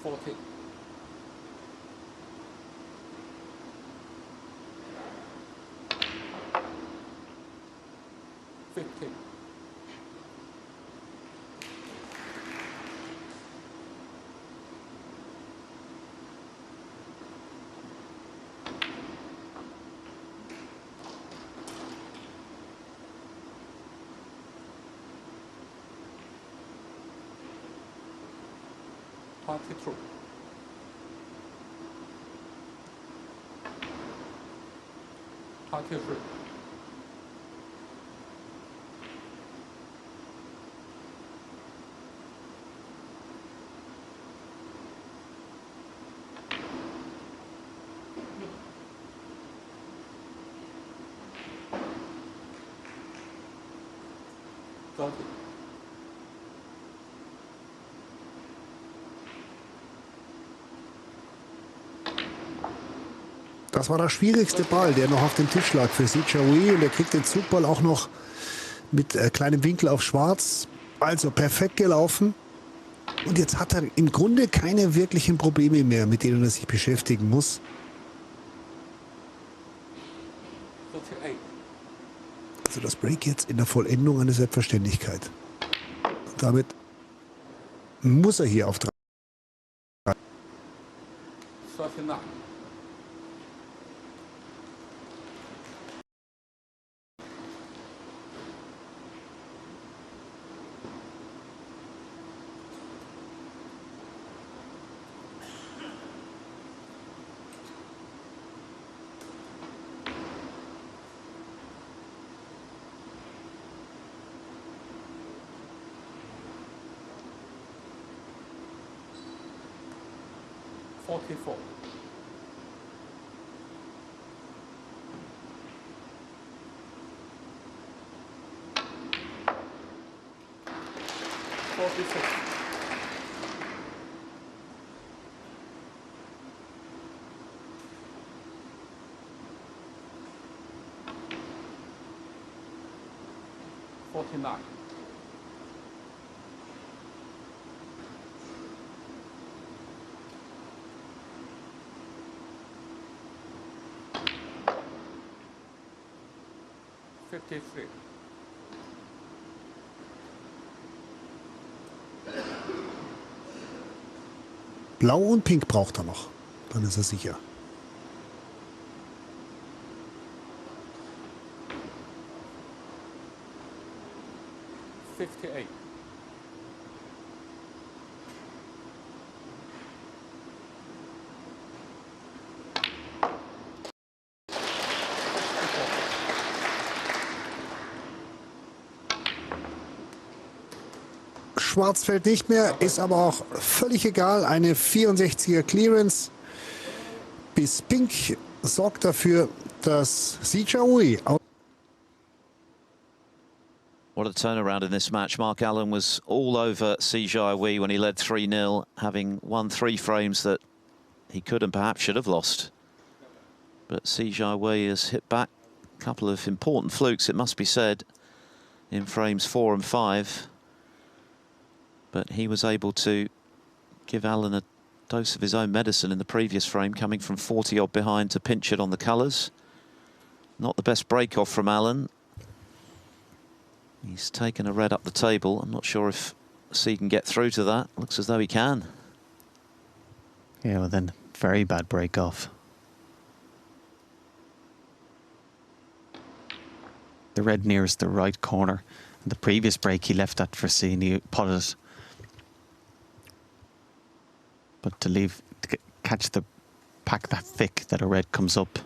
Fourteen. 15. Twenty-two. 23. 30. Das war der schwierigste Ball, der noch auf dem Tisch lag für Jiahui. Und er kriegt den Zugball auch noch mit kleinem Winkel auf Schwarz. Also perfekt gelaufen. Und jetzt hat er im Grunde keine wirklichen Probleme mehr, mit denen er sich beschäftigen muss. 38. Also das Break jetzt in der Vollendung eine Selbstverständlichkeit. Und damit muss er hier auf 3. 39. 44. 46. 49. $53. Blau und Pink braucht er noch. Dann ist er sicher. $58. Schwarz fällt nicht mehr, ist aber auch völlig egal. Eine 64er Clearance bis Pink sorgt dafür, dass Jiahui. What a turnaround in this match. Mark Allen was all over Jiahui when he led 3-0, having won 3 frames that he could and perhaps should have lost. But Jiahui has hit back a couple of important flukes, it must be said, in frames 4 and 5. But he was able to give Allen a dose of his own medicine in the previous frame, coming from 40-odd behind to pinch it on the colours. Not the best break-off from Allen. He's taken a red up the table. I'm not sure if C can get through to that. Looks as though he can. Yeah, well then, very bad break-off. The red nearest the right corner. In the previous break, he left that for C and he potted it. But to catch the pack that thick that a red comes up.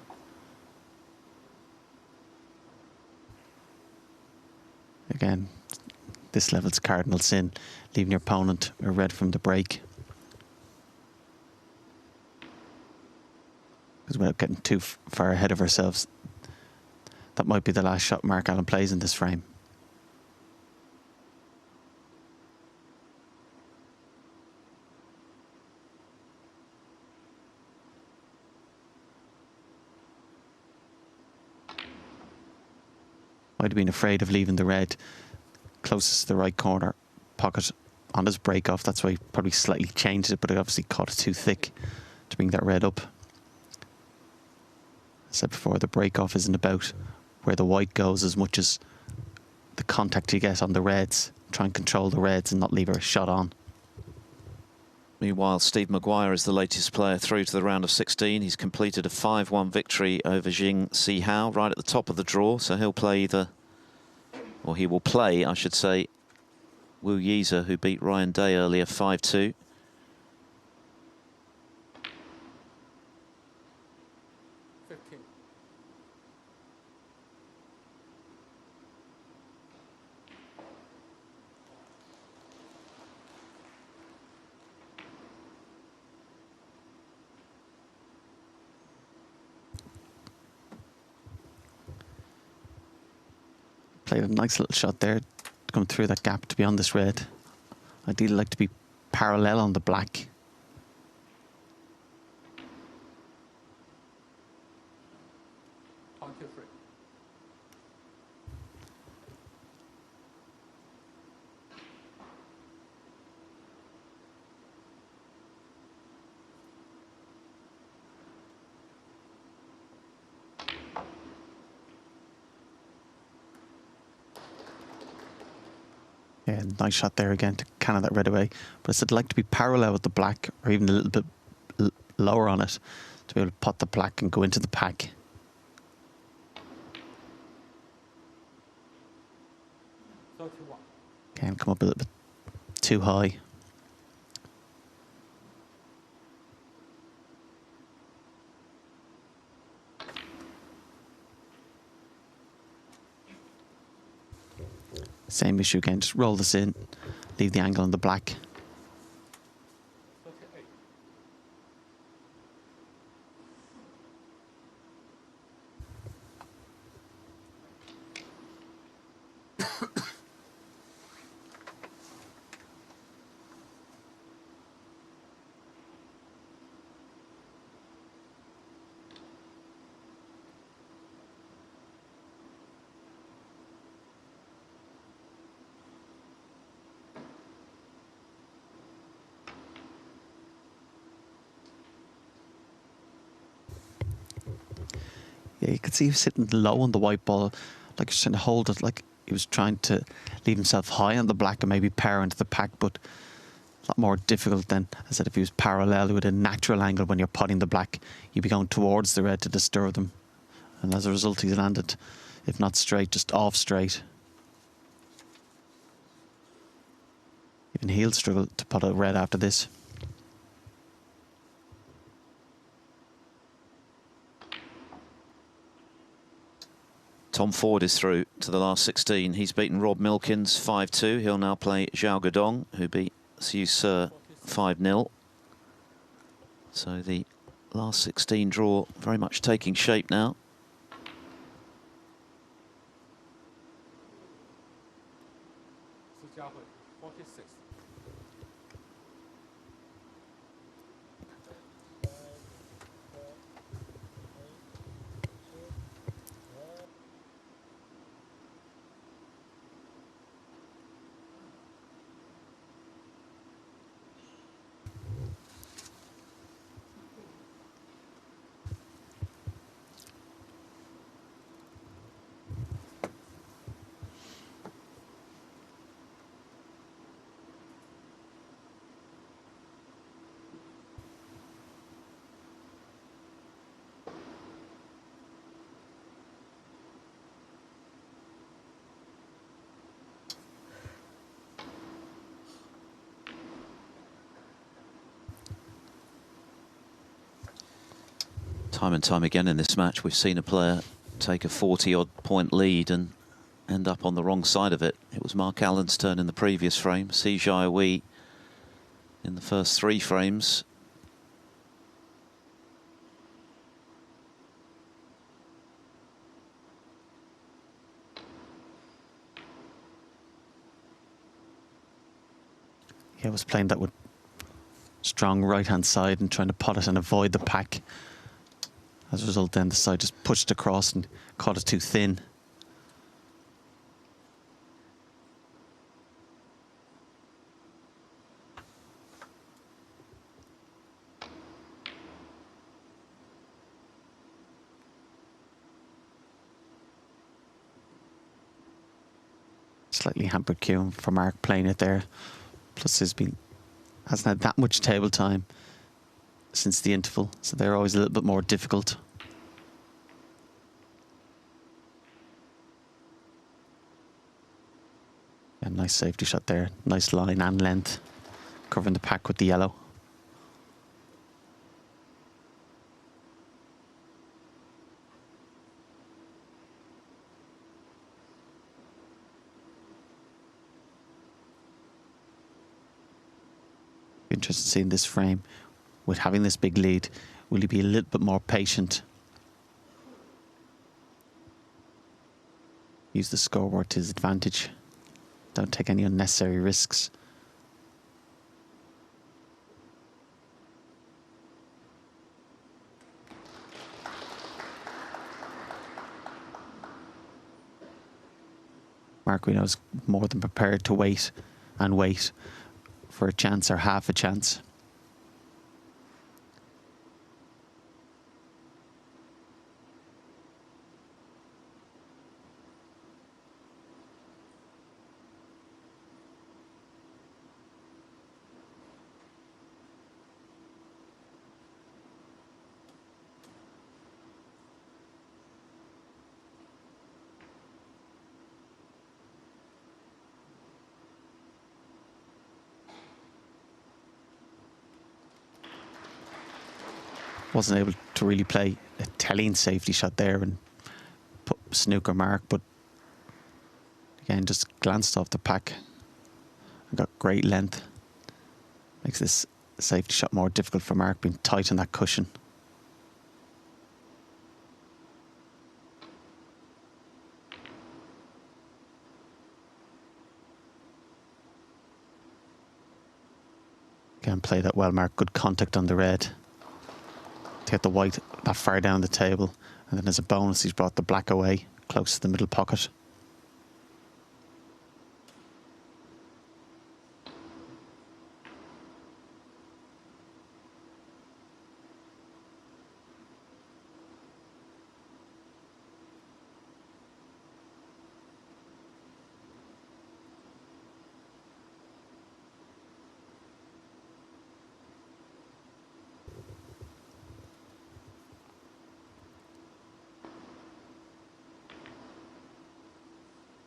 Again, this level's cardinal sin, leaving your opponent a red from the break. Because without getting too far ahead of ourselves, that might be the last shot Mark Allen plays in this frame. Might have been afraid of leaving the red closest to the right corner pocket on his break off. That's why he probably slightly changed it, but he obviously caught it too thick to bring that red up. I said before, the break off isn't about where the white goes as much as the contact you get on the reds. Try and control the reds and not leave a shot on. Meanwhile, Steve Maguire is the latest player through to the round of 16. He's completed a 5-1 victory over Jing Sihao right at the top of the draw. So he'll play either, or he will play, I should say, Wu Yiza, who beat Ryan Day earlier 5-2. Played a nice little shot there, come through that gap to be on this red. Ideally like to be parallel on the black. Yeah, nice shot there again to cannon that red away. But I said I'd like to be parallel with the black, or even a little bit lower on it, to be able to pot the black and go into the pack. Again, come up a little bit too high. Same issue again, just roll this in, leave the angle on the black. Yeah, you could see he was sitting low on the white ball, like he was trying to hold it, like he was trying to leave himself high on the black and maybe power into the pack, but a lot more difficult than, I said, if he was parallel with a natural angle when you're putting the black, you'd be going towards the red to disturb them. And as a result, he's landed, if not straight, just off straight. Even he'll struggle to put a red after this. Tom Ford is through to the last 16. He's beaten Rob Milkins 5-2. He'll now play Zhao Guodong, who beat Siu Se 5-0. So the last 16 draw very much taking shape now. Jiahui, 46. Time and time again in this match, we've seen a player take a 40-odd point lead and end up on the wrong side of it. It was Mark Allen's turn in the previous frame. Jiahui in the first 3 frames. Yeah, was playing that with strong right-hand side and trying to pot it and avoid the pack. As a result, then the side just pushed across and caught it too thin. Slightly hampered cue for Mark playing it there. Plus, hasn't had that much table time since the interval, so they're always a little bit more difficult. Yeah, nice safety shot there. Nice line and length, covering the pack with the yellow. Interested to see in this frame, with having this big lead, will he be a little bit more patient? Use the scoreboard to his advantage. Don't take any unnecessary risks. Mark, we know, is more than prepared to wait and wait for a chance or half a chance. Wasn't able to really play a telling safety shot there and put Snooker Mark, but again, just glanced off the pack and got great length. Makes this safety shot more difficult for Mark, being tight on that cushion. Again, play that well, Mark. Good contact on the red to get the white that far down the table, and then as a bonus he's brought the black away close to the middle pocket.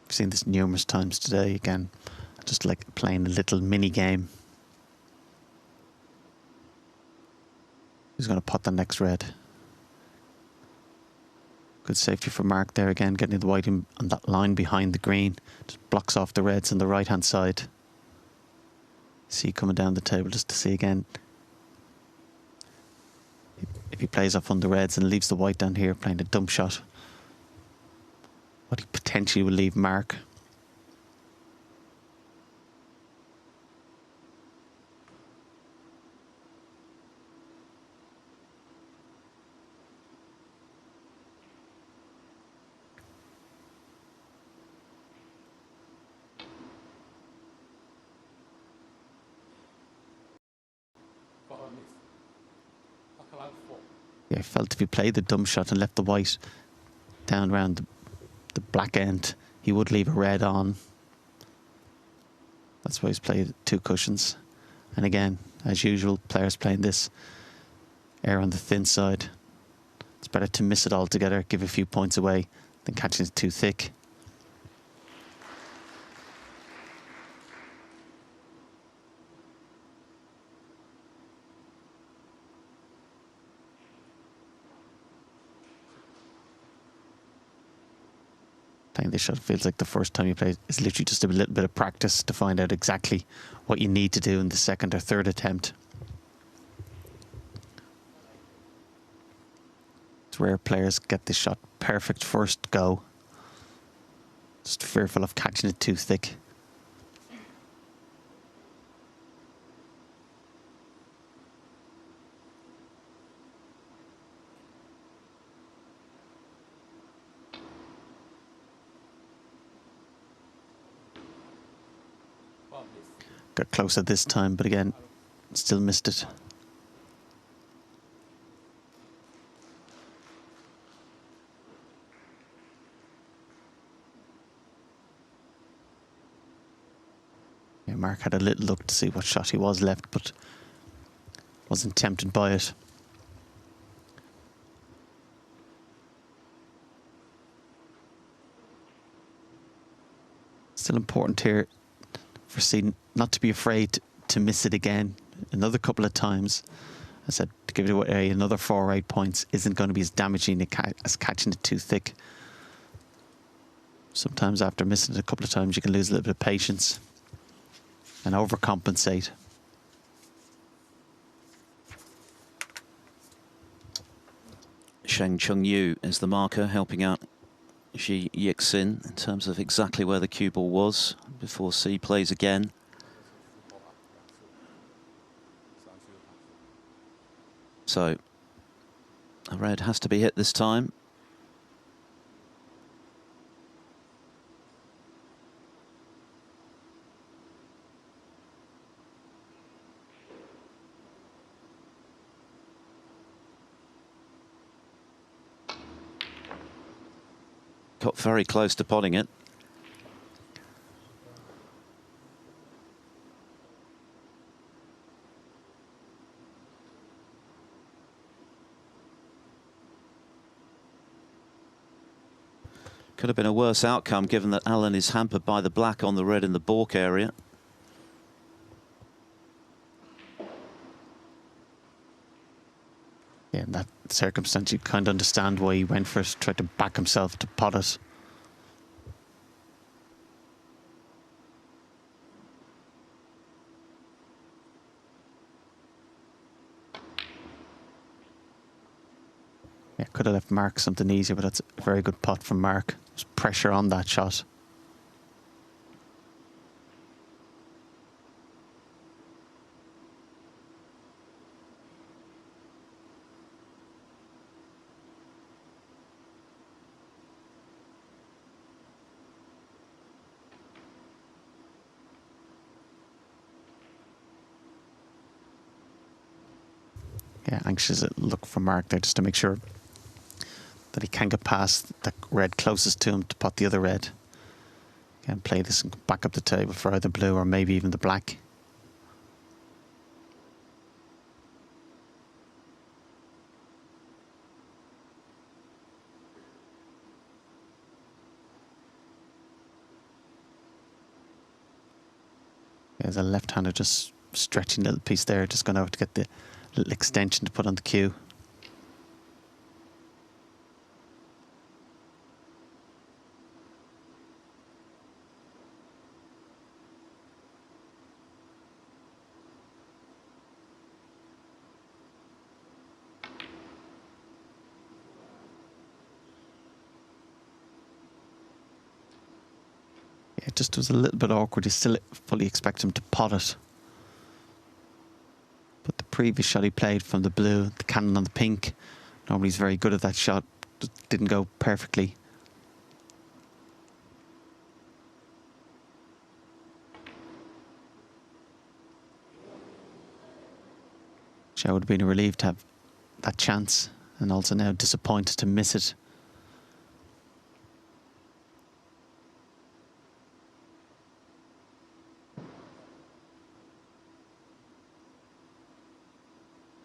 I've seen this numerous times today. Again, just like playing a little mini game. Who's going to pot the next red? Good safety for Mark there again, getting the white in on that line behind the green. Just blocks off the reds on the right hand side. See coming down the table just to see again. If he plays off on the reds and leaves the white down here playing a dump shot, what he potentially will leave Mark. Yeah, I felt if he played the dump shot and left the white down around the black end, he would leave a red on. That's why he's played 2 cushions. And again, as usual, players playing this err on the thin side. It's better to miss it altogether, give a few points away, than catching it too thick. Playing this shot feels like the first time you play it is literally just a little bit of practice to find out exactly what you need to do in the second or third attempt. It's rare players get this shot perfect first go. Just fearful of catching it too thick. Got closer this time, but again, still missed it. Yeah, Mark had a little look to see what shot he was left, but wasn't tempted by it. Still important here for Seedon not to be afraid to miss it again another couple of times. I said to give it away another 4 or 8 points isn't going to be as damaging as catching it too thick. Sometimes after missing it a couple of times you can lose a little bit of patience and overcompensate. Sheng Cheng-yu is the marker, helping out Ji Yixin in terms of exactly where the cue ball was before C plays again. So a red has to be hit this time. Got very close to potting it. Could have been a worse outcome given that Alan is hampered by the black on the red in the balk area. Yeah, in that circumstance, you kind of understand why he went for it, tried to back himself to pot it. Yeah, could have left Mark something easier, but that's a very good pot from Mark. There's pressure on that shot. Yeah, anxious look for Mark there just to make sure that he can get past that red closest to him to pot the other red. Can play this and back up the table for either blue or maybe even the black. There's a left-hander just stretching a little piece there, just going out to get the little extension to put on the cue. It just was a little bit awkward. You still fully expect him to pot it. But the previous shot he played from the blue, the cannon on the pink, normally he's very good at that shot. Just didn't go perfectly. Jiahui would have been relieved to have that chance, and also now disappointed to miss it.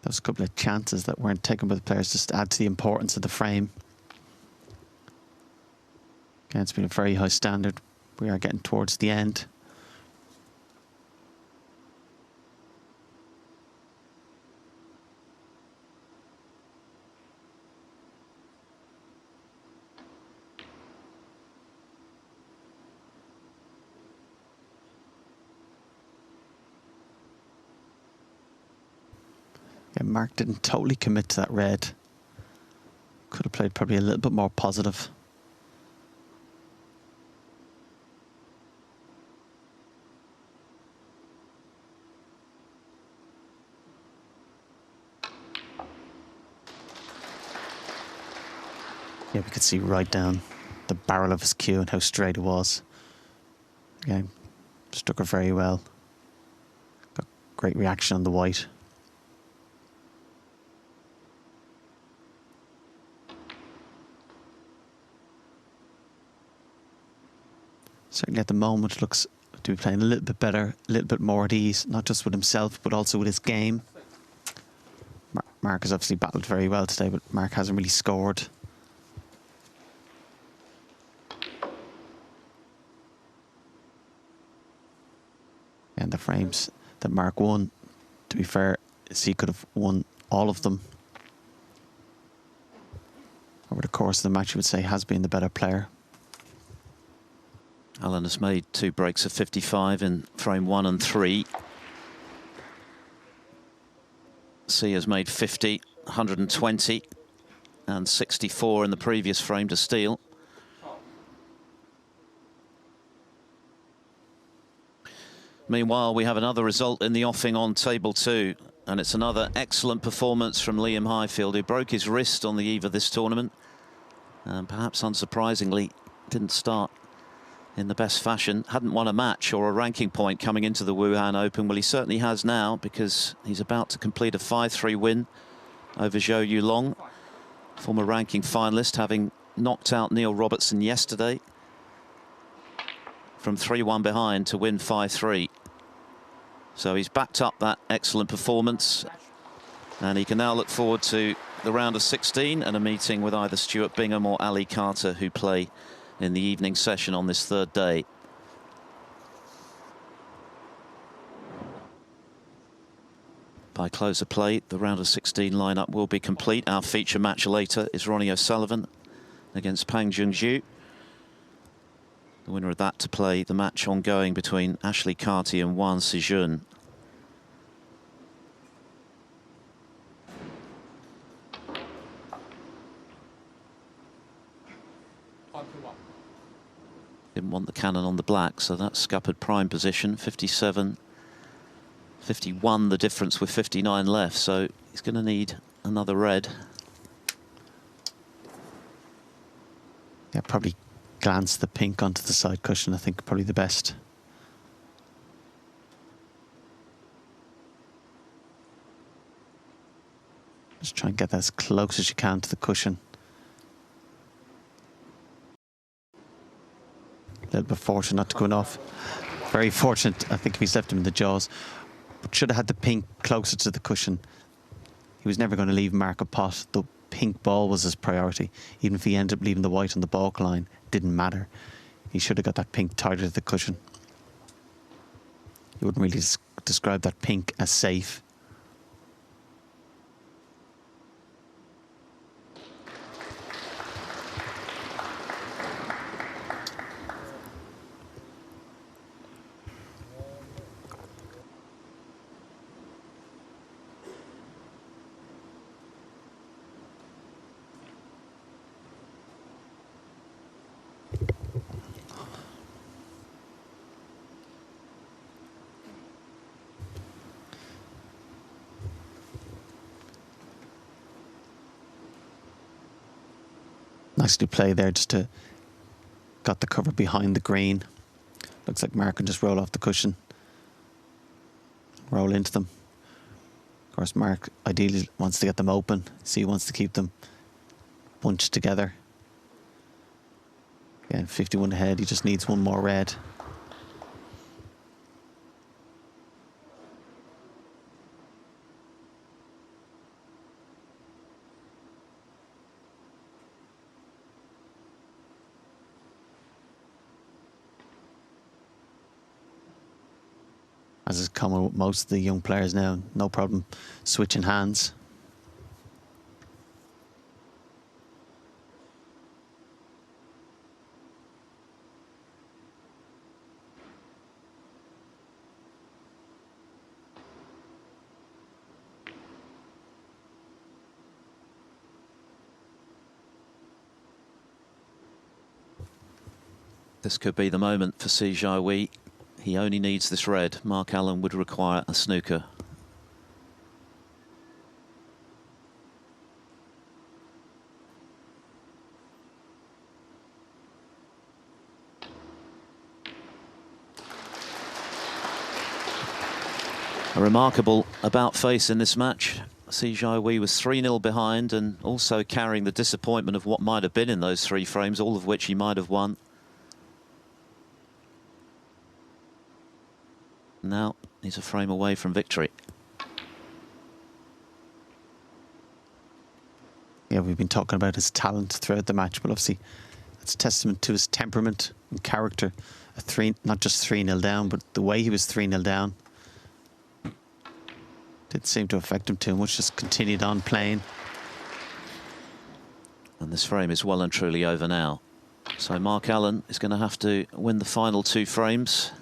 Those couple of chances that weren't taken by the players just add to the importance of the frame. Again, it's been a very high standard. We are getting towards the end. Yeah, Mark didn't totally commit to that red. Could have played probably a little bit more positive. Yeah, we could see right down the barrel of his cue and how straight it was. Again, struck her very well. Got great reaction on the white. Certainly at the moment looks to be playing a little bit better, a little bit more at ease, not just with himself, but also with his game. Mark has obviously battled very well today, but Mark hasn't really scored. And the frames that Mark won, to be fair, is he could have won all of them. Over the course of the match, you would say has been the better player. Allen has made 2 breaks of 55 in frame 1 and 3. C has made 50, 120 and 64 in the previous frame to steal. Meanwhile, we have another result in the offing on table 2, and it's another excellent performance from Liam Highfield, who broke his wrist on the eve of this tournament, and perhaps unsurprisingly didn't start in the best fashion. Hadn't won a match or a ranking point coming into the Wuhan Open. Well, he certainly has now, because he's about to complete a 5-3 win over Zhou Yulong, former ranking finalist, having knocked out Neil Robertson yesterday from 3-1 behind to win 5-3. So he's backed up that excellent performance, and he can now look forward to the round of 16 and a meeting with either Stuart Bingham or Ali Carter, who play in the evening session on this 3rd day. By close of play, the round of 16 lineup will be complete. Our feature match later is Ronnie O'Sullivan against Pang Junju. The winner of that to play the match ongoing between Ashley Carty and Wan Sijun. Didn't want the cannon on the black, so that scuppered prime position. 57, 51 the difference with 59 left, so he's going to need another red. Yeah, probably glance the pink onto the side cushion, I think probably the best. Just try and get that as close as you can to the cushion. A little bit fortunate not to go off. Very fortunate, I think, if he's left him in the jaws. But should have had the pink closer to the cushion. He was never going to leave Mark a pot. The pink ball was his priority. Even if he ended up leaving the white on the balk line, it didn't matter. He should have got that pink tighter to the cushion. You wouldn't really describe that pink as safe. Nicely played there, just to got the cover behind the green. Looks like Mark can just roll off the cushion, roll into them. Of course, Mark ideally wants to get them open. C wants to keep them bunched together. Again, 51 ahead. He just needs one more red. As is common with most of the young players now, no problem switching hands. This could be the moment for Jiahui. He only needs this red. Mark Allen would require a snooker. A remarkable about-face in this match. Jiahui was 3-0 behind and also carrying the disappointment of what might have been in those 3 frames, all of which he might have won. Now he's a frame away from victory. Yeah, we've been talking about his talent throughout the match, but obviously it's a testament to his temperament and character. Not just 3-0 down, but the way he was 3-0 down didn't seem to affect him too much, just continued on playing. And this frame is well and truly over now. So Mark Allen is going to have to win the final 2 frames.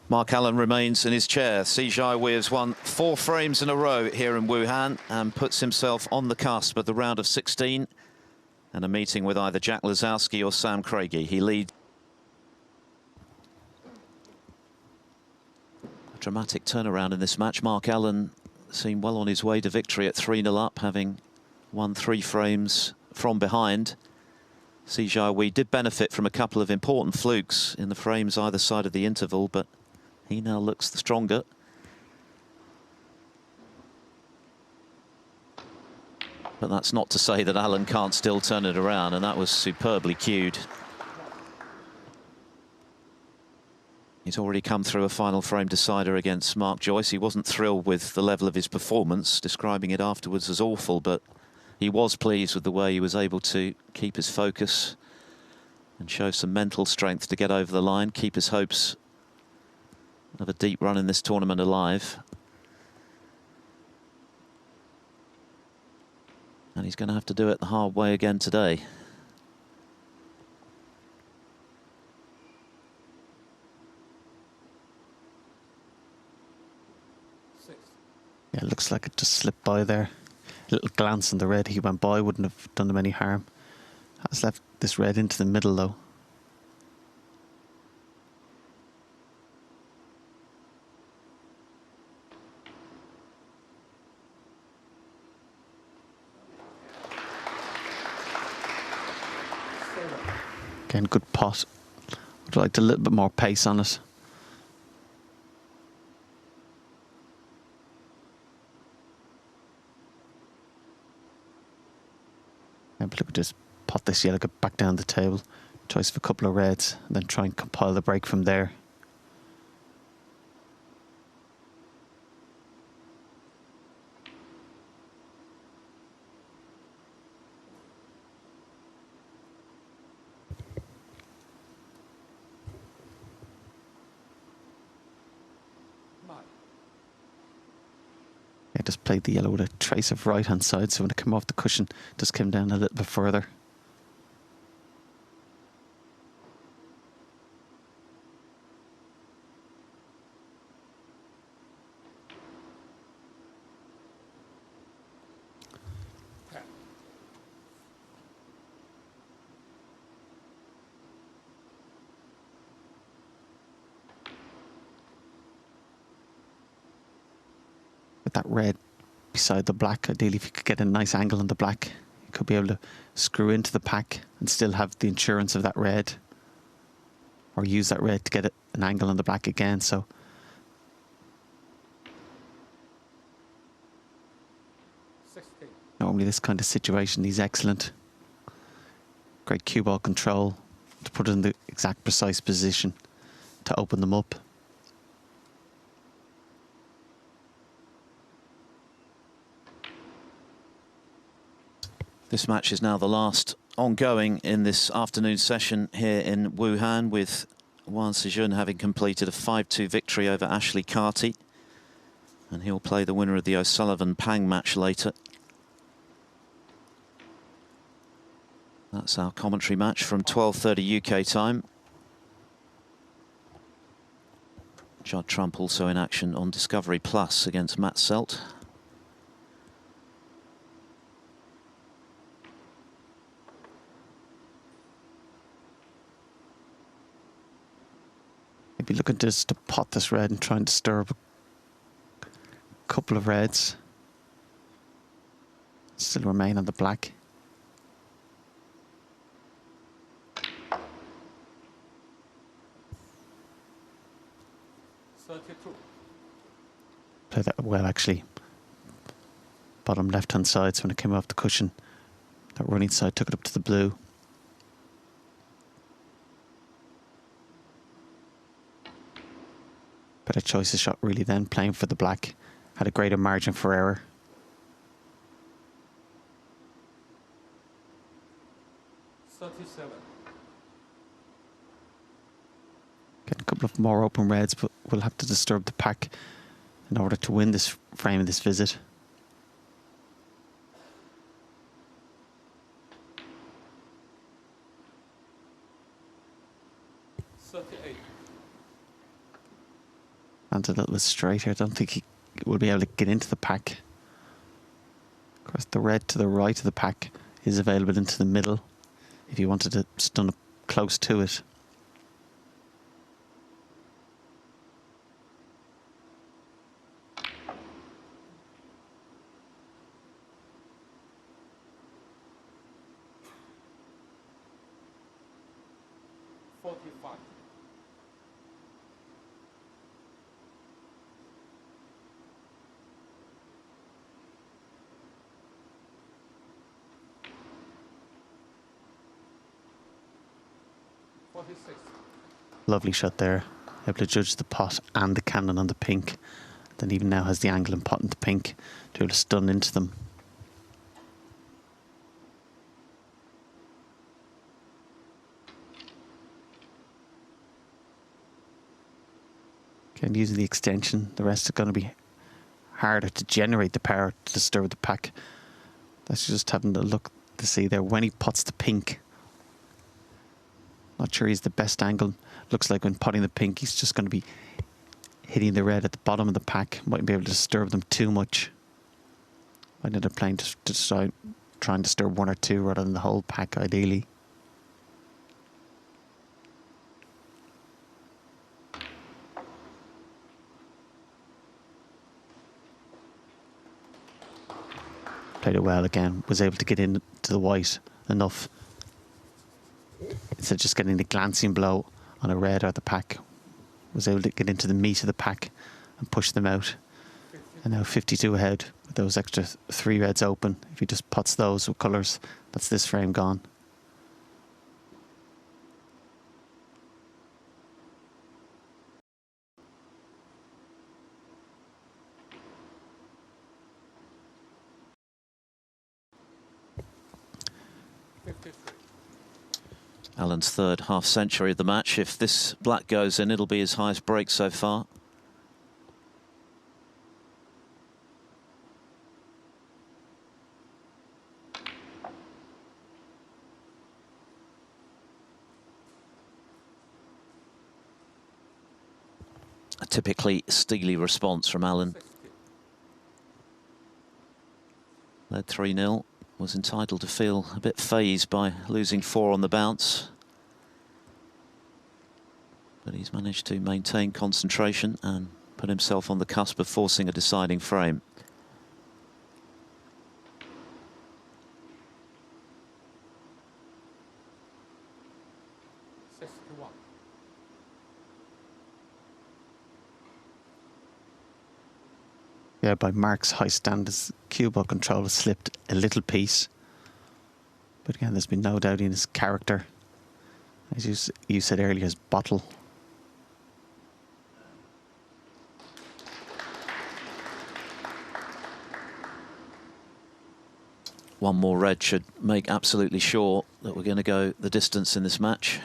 Mark Allen remains in his chair. Jiahui has won 4 frames in a row here in Wuhan and puts himself on the cusp of the round of 16 and a meeting with either Jack Lazowski or Sam Craigie. He leads. A dramatic turnaround in this match. Mark Allen seemed well on his way to victory at 3-0 up, having won 3 frames from behind. Jiahui did benefit from a couple of important flukes in the frames either side of the interval, but he now looks the stronger. But that's not to say that Allen can't still turn it around, and that was superbly cued. He's already come through a final frame decider against Mark Joyce. He wasn't thrilled with the level of his performance, describing it afterwards as awful, but he was pleased with the way he was able to keep his focus and show some mental strength to get over the line, keep his hopes of a deep run in this tournament alive. And he's going to have to do it the hard way again today. Yeah, it looks like it just slipped by there. A little glance on the red he went by wouldn't have done him any harm. Has left this red into the middle though. Again, good pot. Would have liked a little bit more pace on it. Yeah, but look at this pot this yellow, get back down the table. Choice of a couple of reds, and then try and compile the break from there. I just played the yellow with a trace of right hand side, so when it came off the cushion, it just came down a little bit further. With that red beside the black, ideally if you could get a nice angle on the black, you could be able to screw into the pack and still have the insurance of that red, or use that red to get an angle on the black again. So normally this kind of situation, he's excellent. Great cue ball control to put it in the exact precise position to open them up. This match is now the last ongoing in this afternoon session here in Wuhan, with Wang Sijun having completed a 5-2 victory over Ashley Carty. And he'll play the winner of the O'Sullivan-Pang match later. That's our commentary match from 12:30 UK time. Judd Trump also in action on Discovery Plus against Matt Selt. Maybe looking just to pot this red and try and disturb a couple of reds. Still remain on the black. Play that well, actually. Bottom left-hand side, so when it came off the cushion, that running side took it up to the blue. Better choice of shot really then, playing for the black. Had a greater margin for error. Getting a couple of more open reds, but we'll have to disturb the pack in order to win this frame of this visit. And a little bit straighter. I don't think he will be able to get into the pack. Of course, the red to the right of the pack is available into the middle if you wanted to stun it close to it. Lovely shot there. Able to judge the pot and the cannon on the pink. Then even now has the angle and pot into pink to be able to stun into them. Again, using the extension, the rest are going to be harder to generate the power to disturb the pack. That's just having a look to see there when he pots the pink. Not sure he's the best angle. Looks like when potting the pink, he's just going to be hitting the red at the bottom of the pack. Mightn't be able to disturb them too much. Might end up playing to try and disturb one or two rather than the whole pack, ideally. Played it well again. Was able to get into the white enough. Instead of just getting the glancing blow on a red or the pack, was able to get into the meat of the pack and push them out. And now 52 ahead with those extra 3 reds open. If he just pots those with colours, that's this frame gone. Alan's third half century of the match. If this black goes in, it'll be his highest break so far. A typically steely response from Alan. Led 3-0, was entitled to feel a bit phased by losing 4 on the bounce. But he's managed to maintain concentration and put himself on the cusp of forcing a deciding frame. Yeah, by Mark's high standards, cue ball control has slipped a little piece. But again, there's been no doubt in his character. As you said earlier, his bottle. One more red should make absolutely sure that we're going to go the distance in this match.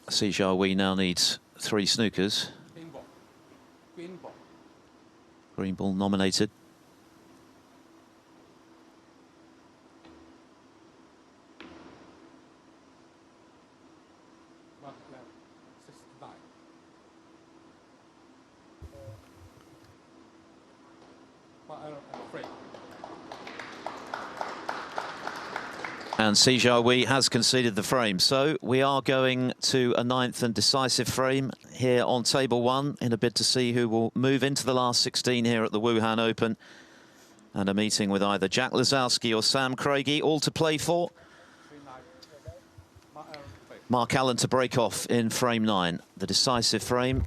Jiahui now needs 3 snookers. Green ball. Green ball. Green ball nominated. Mark left 69. Mark afraid. And Jiahui has conceded the frame. So we are going to a 9th and decisive frame here on table 1 in a bid to see who will move into the last 16 here at the Wuhan Open. And a meeting with either Jack Lazowski or Sam Craigie, all to play for. Mark Allen to break off in frame 9, the decisive frame,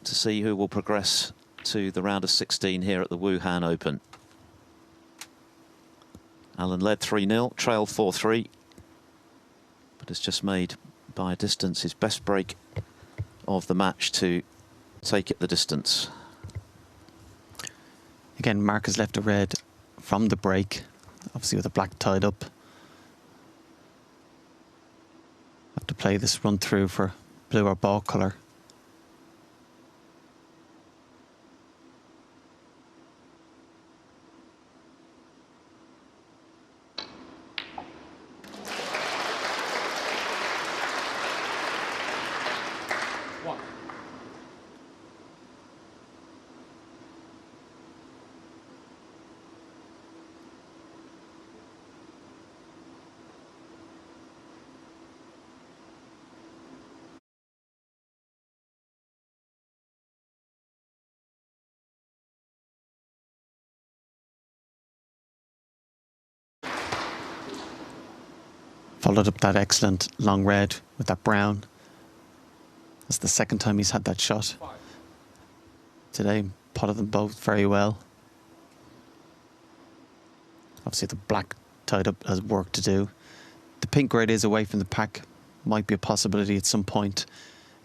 to see who will progress to the round of 16 here at the Wuhan Open. Allen led 3-0, trailed 4-3, but has just made by a distance his best break of the match to take it the distance. Again, Mark has left a red from the break, obviously with a black tied up. Have to play this run through for blue or ball colour. Followed up that excellent long red with that brown. That's the second time he's had that shot today. Potted them both very well. Obviously the black tied up has work to do. The pink red is away from the pack. Might be a possibility at some point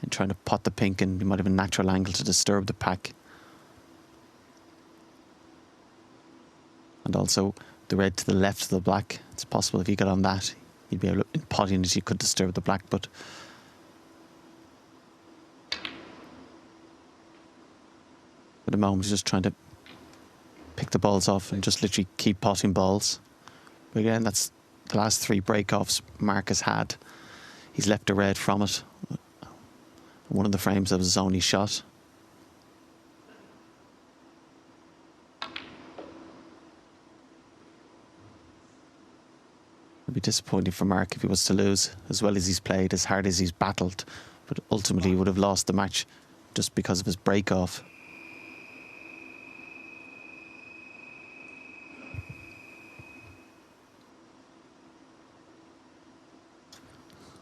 in trying to pot the pink, and you might have a natural angle to disturb the pack. And also the red to the left of the black. It's possible if you got on that, you'd be able to, in potting it, you could disturb the black, but at the moment he's just trying to pick the balls off and just literally keep potting balls. But again, that's the last 3 break-offs Mark has had. He's left a red from it. One of the frames that was his only shot. It'd be disappointing for Mark if he was to lose, as well as he's played, as hard as he's battled. But ultimately he would have lost the match just because of his break-off.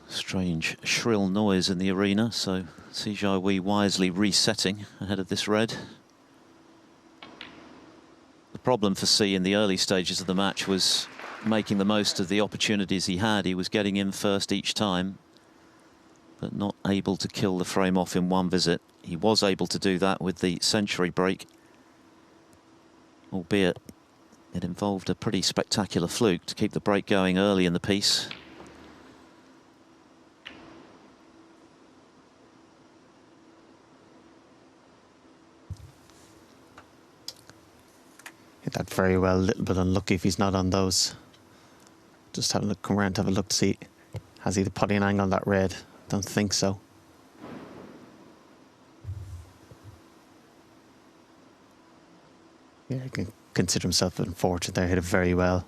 Strange shrill noise in the arena, so Jiahui wisely resetting ahead of this red. The problem for C in the early stages of the match was making the most of the opportunities he had. He was getting in first each time. but not able to kill the frame off in one visit. He was able to do that with the century break, albeit it involved a pretty spectacular fluke to keep the break going early in the piece. Hit that very well. A little bit unlucky if he's not on those. Just having a look, come around to have a look to see, has he the putting angle on that red? Don't think so. Yeah, he can consider himself unfortunate there. Hit it very well.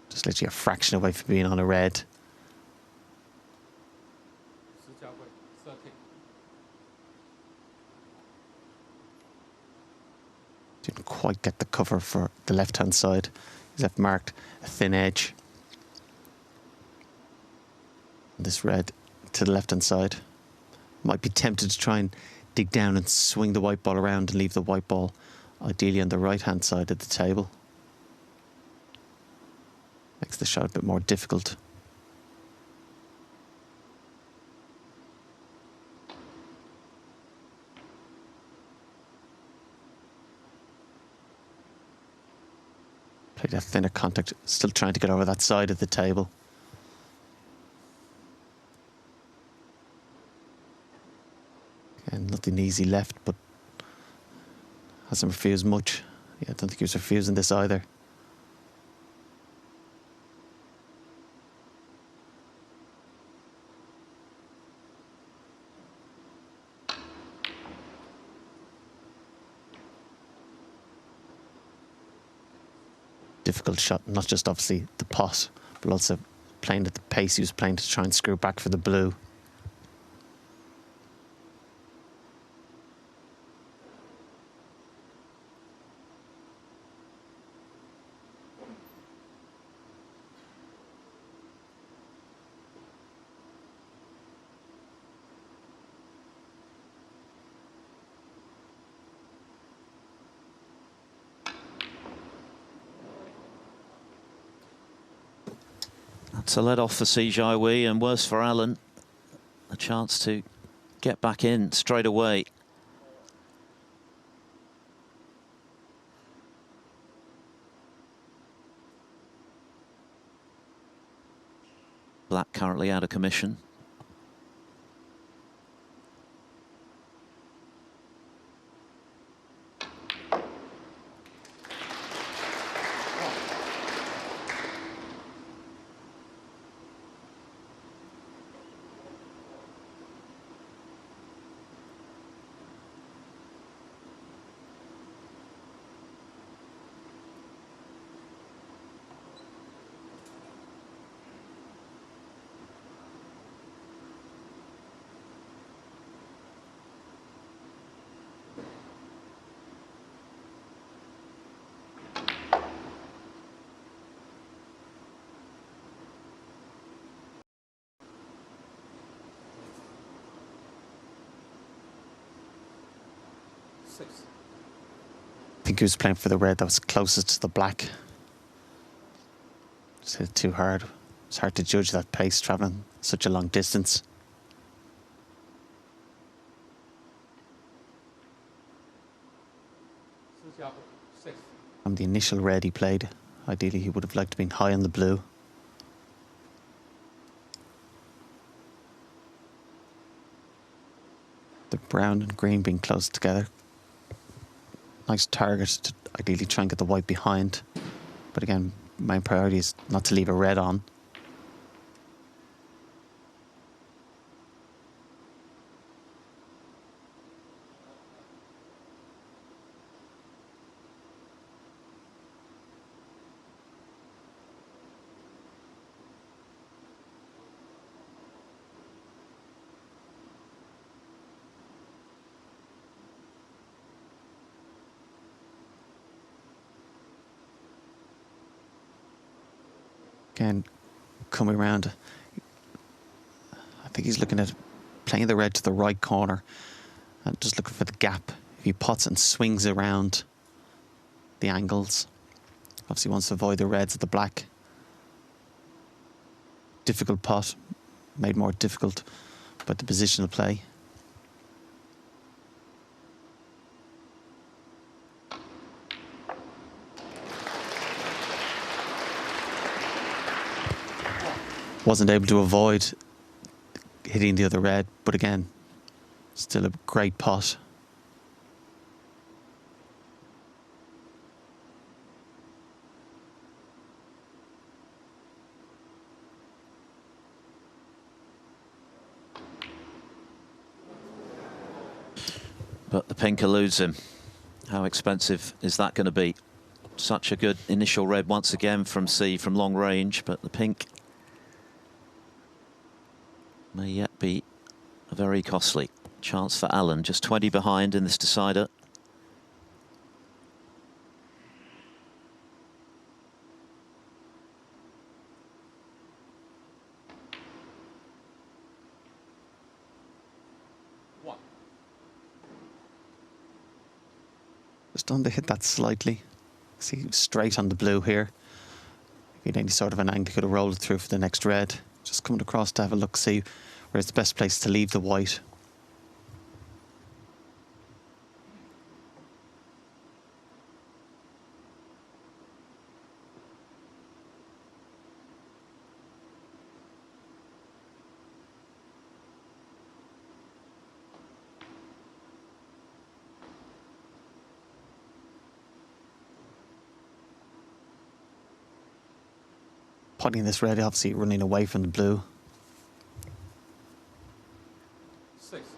Just literally a fraction away from being on a red. Jiahui, 30. Didn't quite get the cover for the left-hand side. He's left marked a thin edge. This red to the left-hand side. Might be tempted to try and dig down and swing the white ball around and leave the white ball ideally on the right-hand side of the table. Makes the shot a bit more difficult. Played a thinner contact, still trying to get over that side of the table. And nothing easy left, but hasn't refused much. Yeah, I don't think he was refusing this either. Difficult shot, not just obviously the pot, but also playing at the pace he was playing to try and screw back for the blue. That's a let off for Jiahui, and worse for Allen. A chance to get back in straight away. Black currently out of commission. Six. I think he was playing for the red that was closest to the black. Just hit it too hard. It's hard to judge that pace travelling such a long distance. Jiahui, 6. From the initial red he played, ideally he would have liked to been high on the blue. The brown and green being close together. Nice target to ideally try and get the white behind. But again, my priority is not to leave a red on. Again, coming around, I think he's looking at playing the red to the right corner and just looking for the gap. If he pots and swings around the angles, obviously wants to avoid the reds at the black. Difficult pot, made more difficult by the positional play. Wasn't able to avoid hitting the other red, but again, still a great pot. But the pink eludes him. How expensive is that going to be? Such a good initial red once again from C from long range, but the pink may yet be a very costly chance for Allen. Just 20 behind in this decider. Just on to hit that slightly. See, straight on the blue here. If you had any sort of an angle, you could have rolled it through for the next red. Just coming across to have a look, see where's the best place to leave the white. Putting this red, obviously running away from the blue. 6.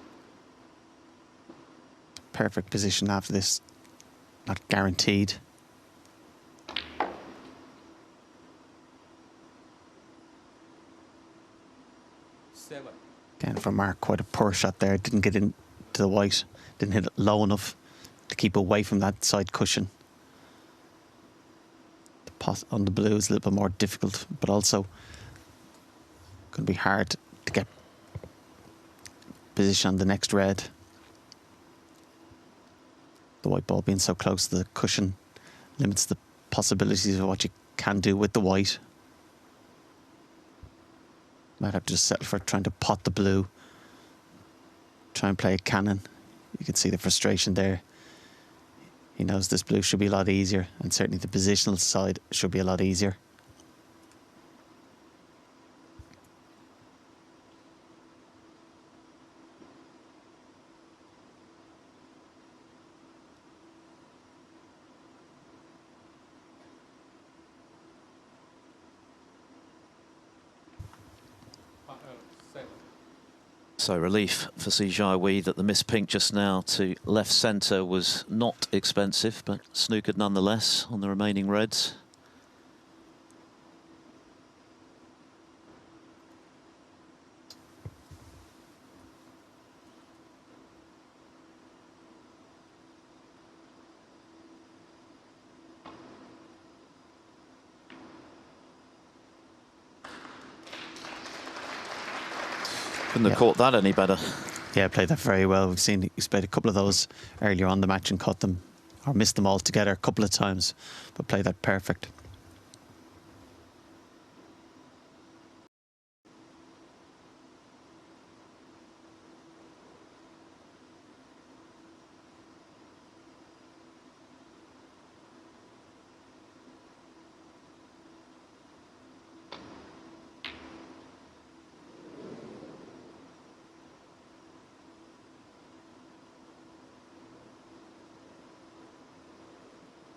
Perfect position after this, not guaranteed. 7. Again, for Mark, quite a poor shot there. Didn't get into the white, didn't hit it low enough to keep away from that side cushion. Pot on the blue is a little bit more difficult, but also going to be hard to get position on the next red. The white ball being so close to the cushion limits the possibilities of what you can do with the white. Might have to just settle for trying to pot the blue, try and play a cannon. You can see the frustration there. He knows this blue should be a lot easier, and certainly the positional side should be a lot easier. So relief for Jiahui that the miss pink just now to left centre was not expensive, but snookered nonetheless on the remaining reds. Couldn't have caught that any better. Yeah, played that very well. We've seen he's played a couple of those earlier on the match and caught them, or missed them all together a couple of times, but played that perfect.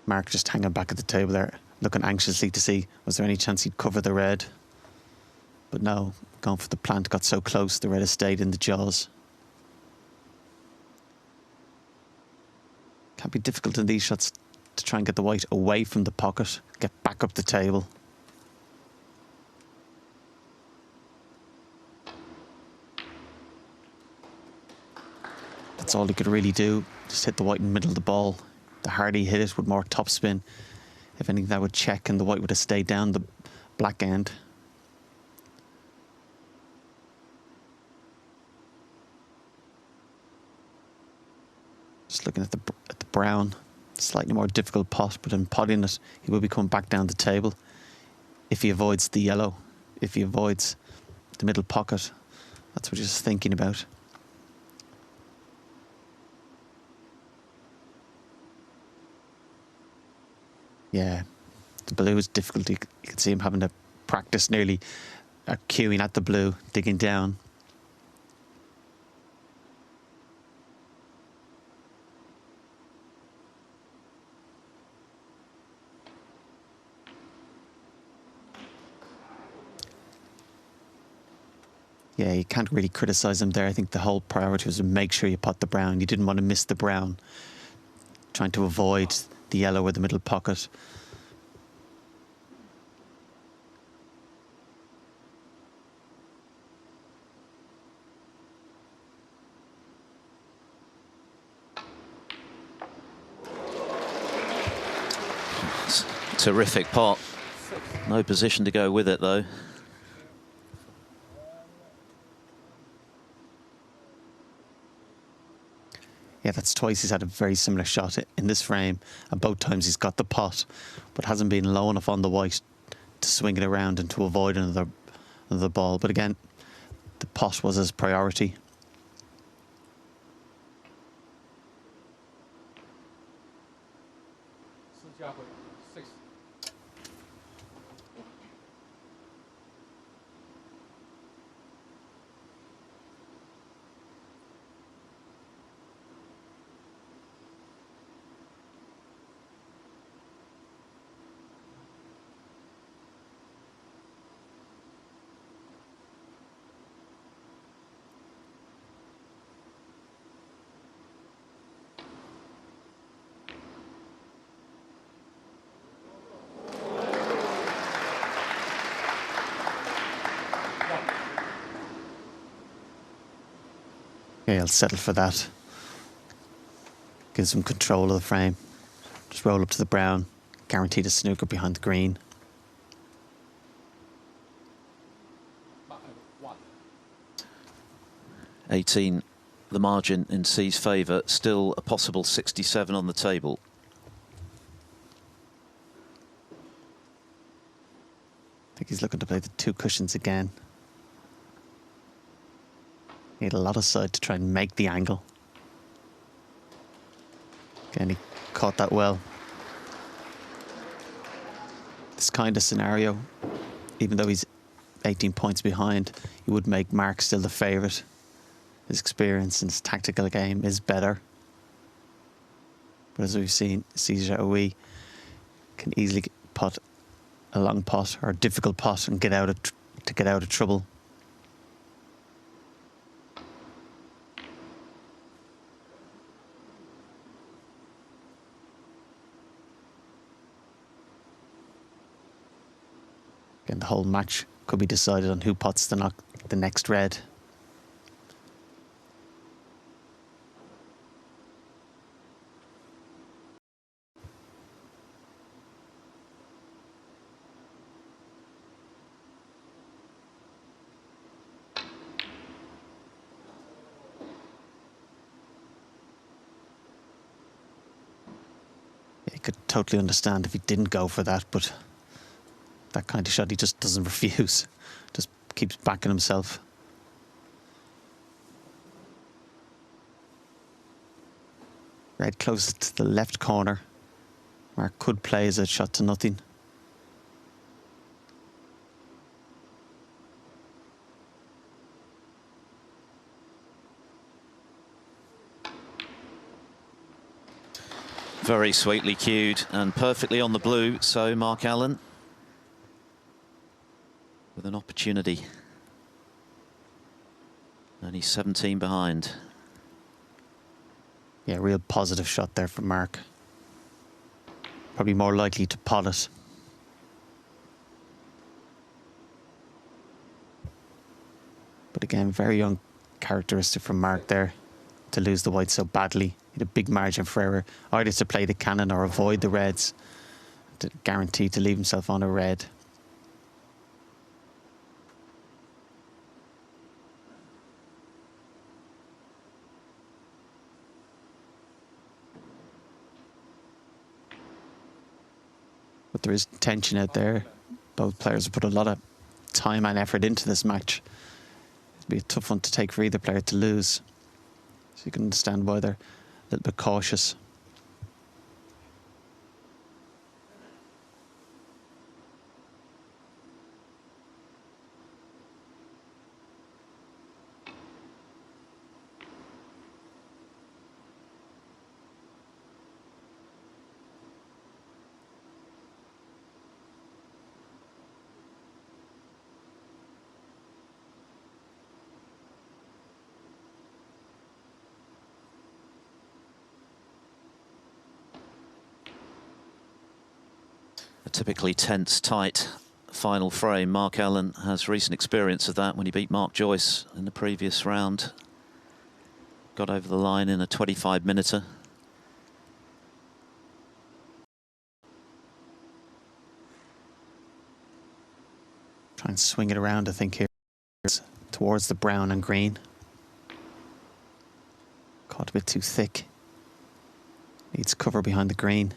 Mark just hanging back at the table there, looking anxiously to see was there any chance he'd cover the red. But no, going for the plant, got so close, the red has stayed in the jaws. Can be difficult in these shots to try and get the white away from the pocket, get back up the table. That's all he could really do, just hit the white in the middle of the ball. The harder he hit it with more topspin, if anything that would check and the white would have stayed down the black end. Just looking at the brown, slightly more difficult pot, but in potting it, he will be coming back down the table if he avoids the yellow. If he avoids the middle pocket. That's what you're just thinking about. Yeah, the blue is difficult. You can see him having to practice nearly queuing at the blue, digging down. Yeah, you can't really criticise him there. I think the whole priority was to make sure you pot the brown. You didn't want to miss the brown, trying to avoid the yellow or the middle pocket. Terrific pot. No position to go with it, though. Yeah, that's twice he's had a very similar shot in this frame, and both times he's got the pot, but hasn't been low enough on the white to swing it around and to avoid another ball. But again, the pot was his priority. Jiahui, 6. Yeah, I'll settle for that. Gives him control of the frame. Just roll up to the brown, guaranteed a snooker behind the green. 1. 18, the margin in C's favour. Still a possible 67 on the table. I think he's looking to play the two cushions again. Need a lot of side to try and make the angle. Again, he caught that well. This kind of scenario, even though he's 18 points behind, he would make Mark still the favourite. His experience and his tactical game is better. But as we've seen, Jiahui can easily pot a long pot or a difficult pot and get out of trouble. Again, the whole match could be decided on who pots the next red. You could totally understand if he didn't go for that, but that kind of shot he just doesn't refuse. Just keeps backing himself. Red closest to the left corner. Mark could play as a shot to nothing. Very sweetly cued and perfectly on the blue. So Mark Allen with an opportunity. Only 17 behind. Yeah, real positive shot there from Mark. Probably more likely to pot it. But again, very uncharacteristic from Mark there to lose the white so badly. He had a big margin for error, either to play the cannon or avoid the reds, to guarantee to leave himself on a red. But there is tension out there. Both players have put a lot of time and effort into this match. be a tough one to take for either player to lose. So you can understand why they're a little bit cautious. A typically tense, tight final frame. Mark Allen has recent experience of that when he beat Mark Joyce in the previous round. Got over the line in a 25-minuter. Try and swing it around, I think, here towards the brown and green. Caught a bit too thick. Needs cover behind the green.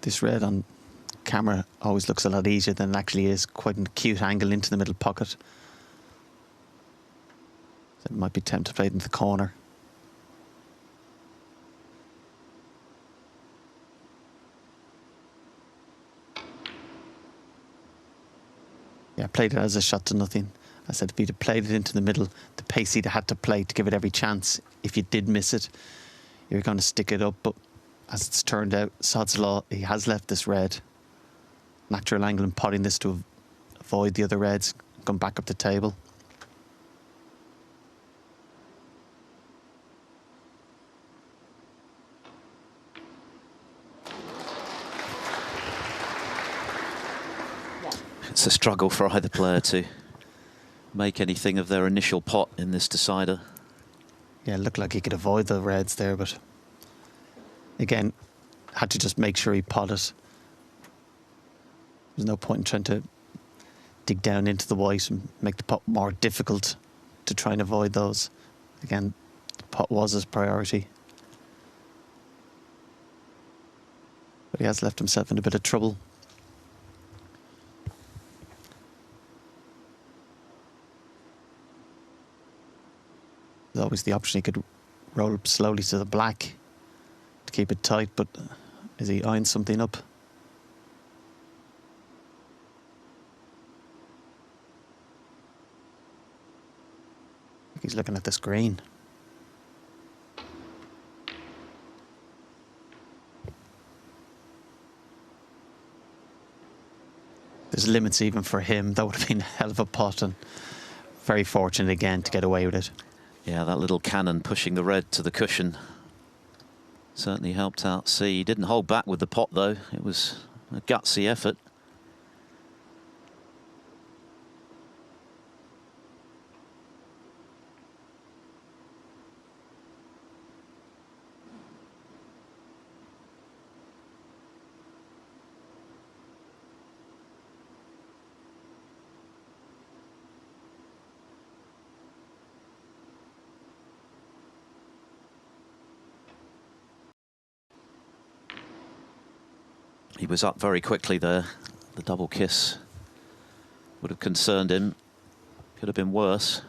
This red on camera always looks a lot easier than it actually is. Quite an acute angle into the middle pocket. So it might be tempted to play it into the corner. Yeah, played it as a shot to nothing. I said if he'd have played it into the middle, the pace he'd had to play to give it every chance. If you did miss it, you're going to stick it up. But as it's turned out, sod's law, he has left this red. Natural angle and potting this to avoid the other reds, come back up the table. It's a struggle for either player to make anything of their initial pot in this decider. Yeah, it looked like he could avoid the reds there, but again, had to just make sure he potted. There's no point in trying to dig down into the white and make the pot more difficult to try and avoid those. Again, the pot was his priority. But he has left himself in a bit of trouble. There's always the option he could roll up slowly to the black to keep it tight, but is he eyeing something up? I think he's looking at this green. There's limits even for him. That would have been a hell of a pot, and very fortunate again to get away with it. Yeah, that little cannon pushing the red to the cushion certainly helped out C. He didn't hold back with the pot, though. It was a gutsy effort. He was up very quickly there. The double kiss would have concerned him. Could have been worse.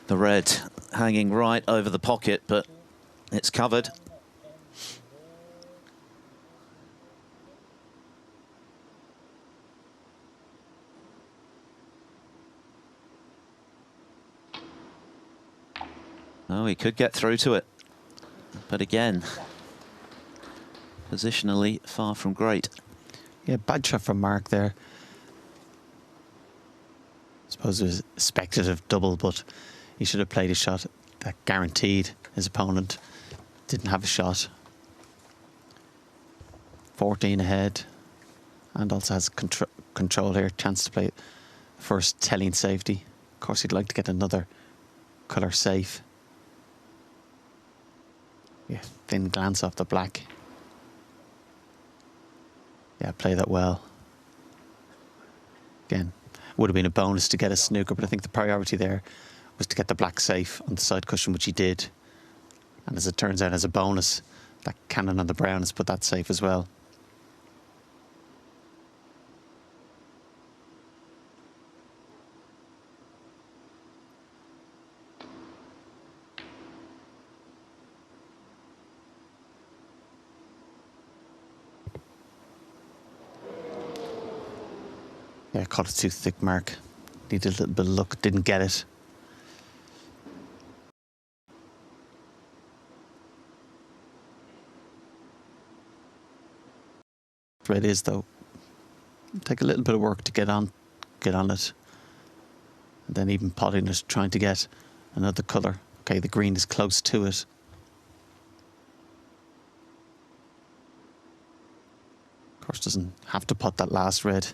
The red hanging right over the pocket, but it's covered. Oh, he could get through to it. But again, positionally far from great. Yeah, bad shot from Mark there. I suppose it was a speculative double, but he should have played a shot that guaranteed his opponent didn't have a shot. 14 ahead, and also has control here, chance to play first telling safety. Of course, he'd like to get another colour safe. Yeah, thin glance off the black. Yeah, play that well. Again, would have been a bonus to get a snooker, but I think the priority there was to get the black safe on the side cushion, which he did. And as it turns out, as a bonus, that cannon on the brown has put that safe as well. Yeah, caught it too thick, Mark. Needed a little bit of luck, didn't get it. Red is, though. Take a little bit of work to get on it. And then even potting it, trying to get another colour. Okay, the green is close to it. Of course, doesn't have to pot that last red.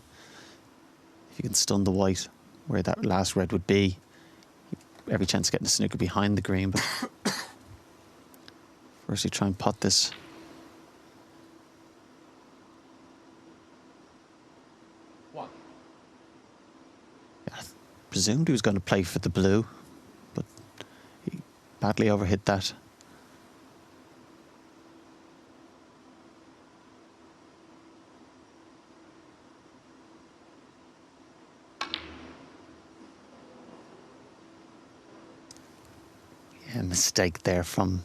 If you can stun the white where that last red would be, every chance of getting a snooker behind the green. But first, you try and pot this. One. Yeah, I presumed he was going to play for the blue, but he badly overhit that. A mistake there from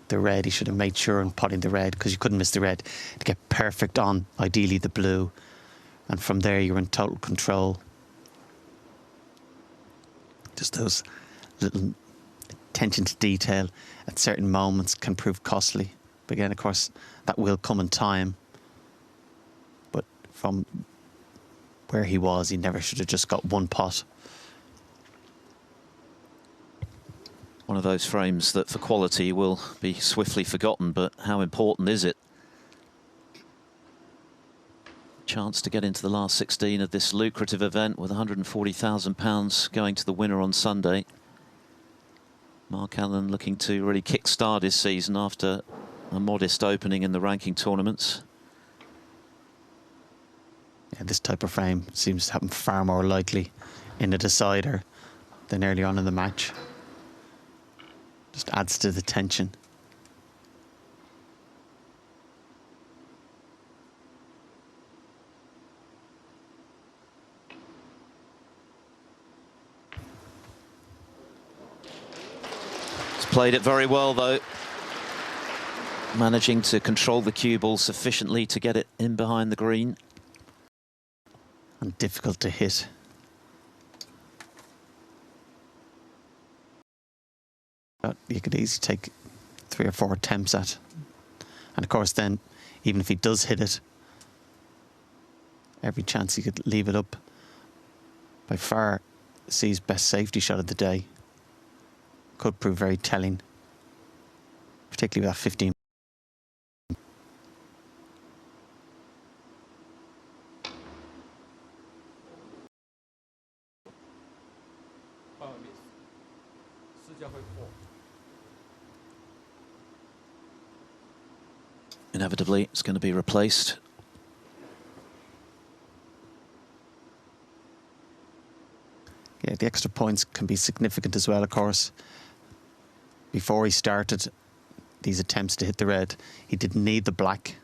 the red. He should have made sure in potting the red, because you couldn't miss the red, to get perfect on ideally the blue, and from there you're in total control. Just those little attention to detail at certain moments can prove costly. But again, of course, that will come in time. But from where he was, he never should have just got one pot. One of those frames that for quality will be swiftly forgotten, but how important is it? Chance to get into the last 16 of this lucrative event with £140,000 going to the winner on Sunday. Mark Allen looking to really kick-start his season after a modest opening in the ranking tournaments. Yeah, this type of frame seems to happen far more likely in a decider than early on in the match. Just adds to the tension. He's played it very well, though. Managing to control the cue ball sufficiently to get it in behind the green. And difficult to hit. You could easily take 3 or 4 attempts at. And of course then, even if he does hit it, every chance he could leave it up. By far, C's best safety shot of the day. Could prove very telling, particularly with that 15. Inevitably, it's going to be replaced. Yeah, the extra points can be significant as well, of course. Before he started these attempts to hit the red, he didn't need the black.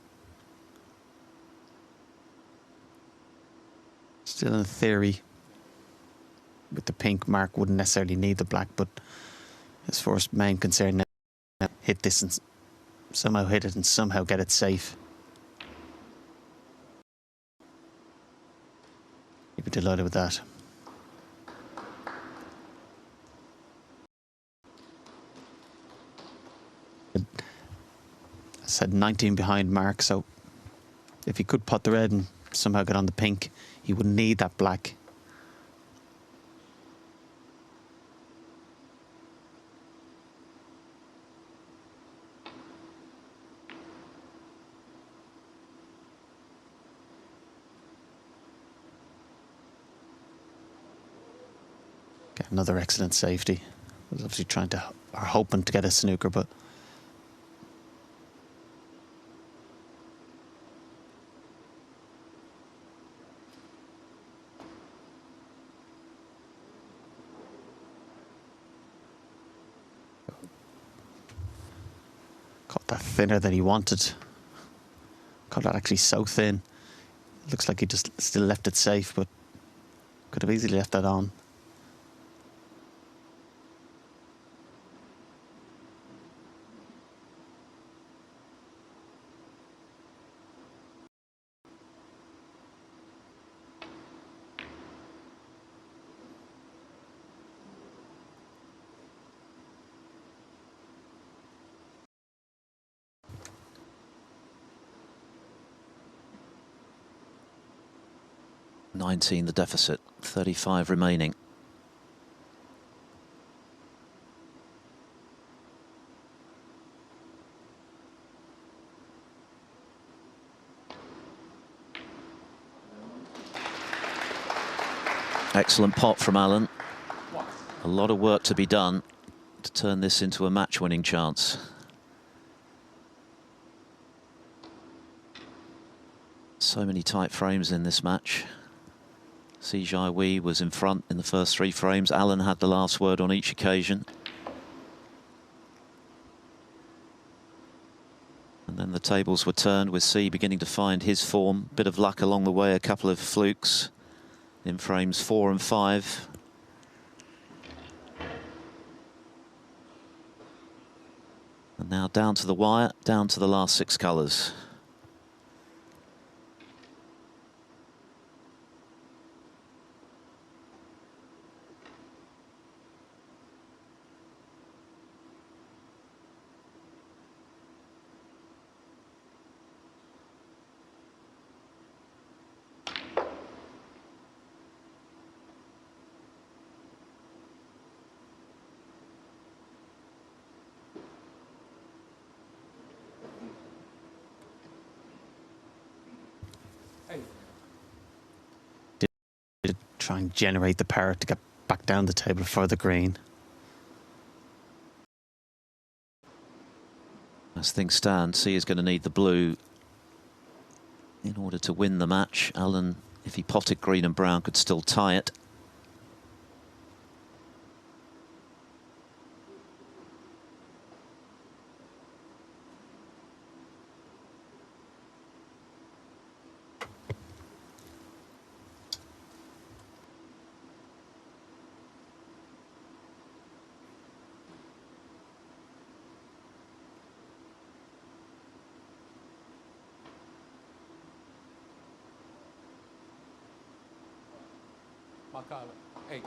Still in theory, with the pink, Mark wouldn't necessarily need the black, but his first main concern now, hit this and somehow hit it and somehow get it safe. You'd be delighted with that. said 19 behind Mark, so if he could pot the red and somehow get on the pink, he would need that black. Okay, another excellent safety. Was obviously trying to, or hoping to get a snooker, but got that thinner than he wanted. Got that actually so thin. Looks like he just still left it safe, but could have easily left that on. The deficit, 35 remaining. Excellent pot from Allen. A lot of work to be done to turn this into a match-winning chance. So many tight frames in this match. Jiahui was in front in the first 3 frames. Allen had the last word on each occasion. And then the tables were turned with C beginning to find his form. Bit of luck along the way, a couple of flukes in frames 4 and 5. And now down to the wire, down to the last 6 colours. Try and generate the power to get back down the table for the green. As things stand, C is going to need the blue in order to win the match. Allen, if he potted green and brown, could still tie it. Mark 8.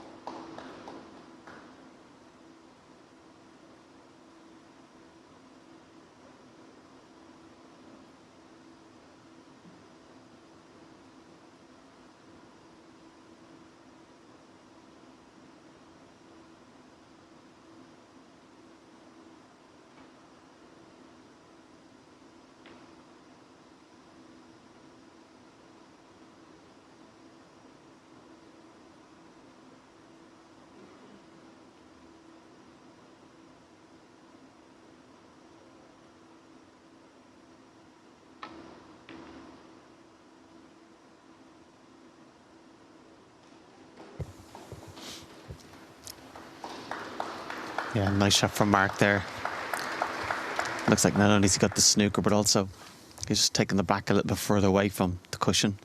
Yeah, nice shot from Mark there. Looks like not only has he got the snooker, but also he's just taking the black a little bit further away from the cushion.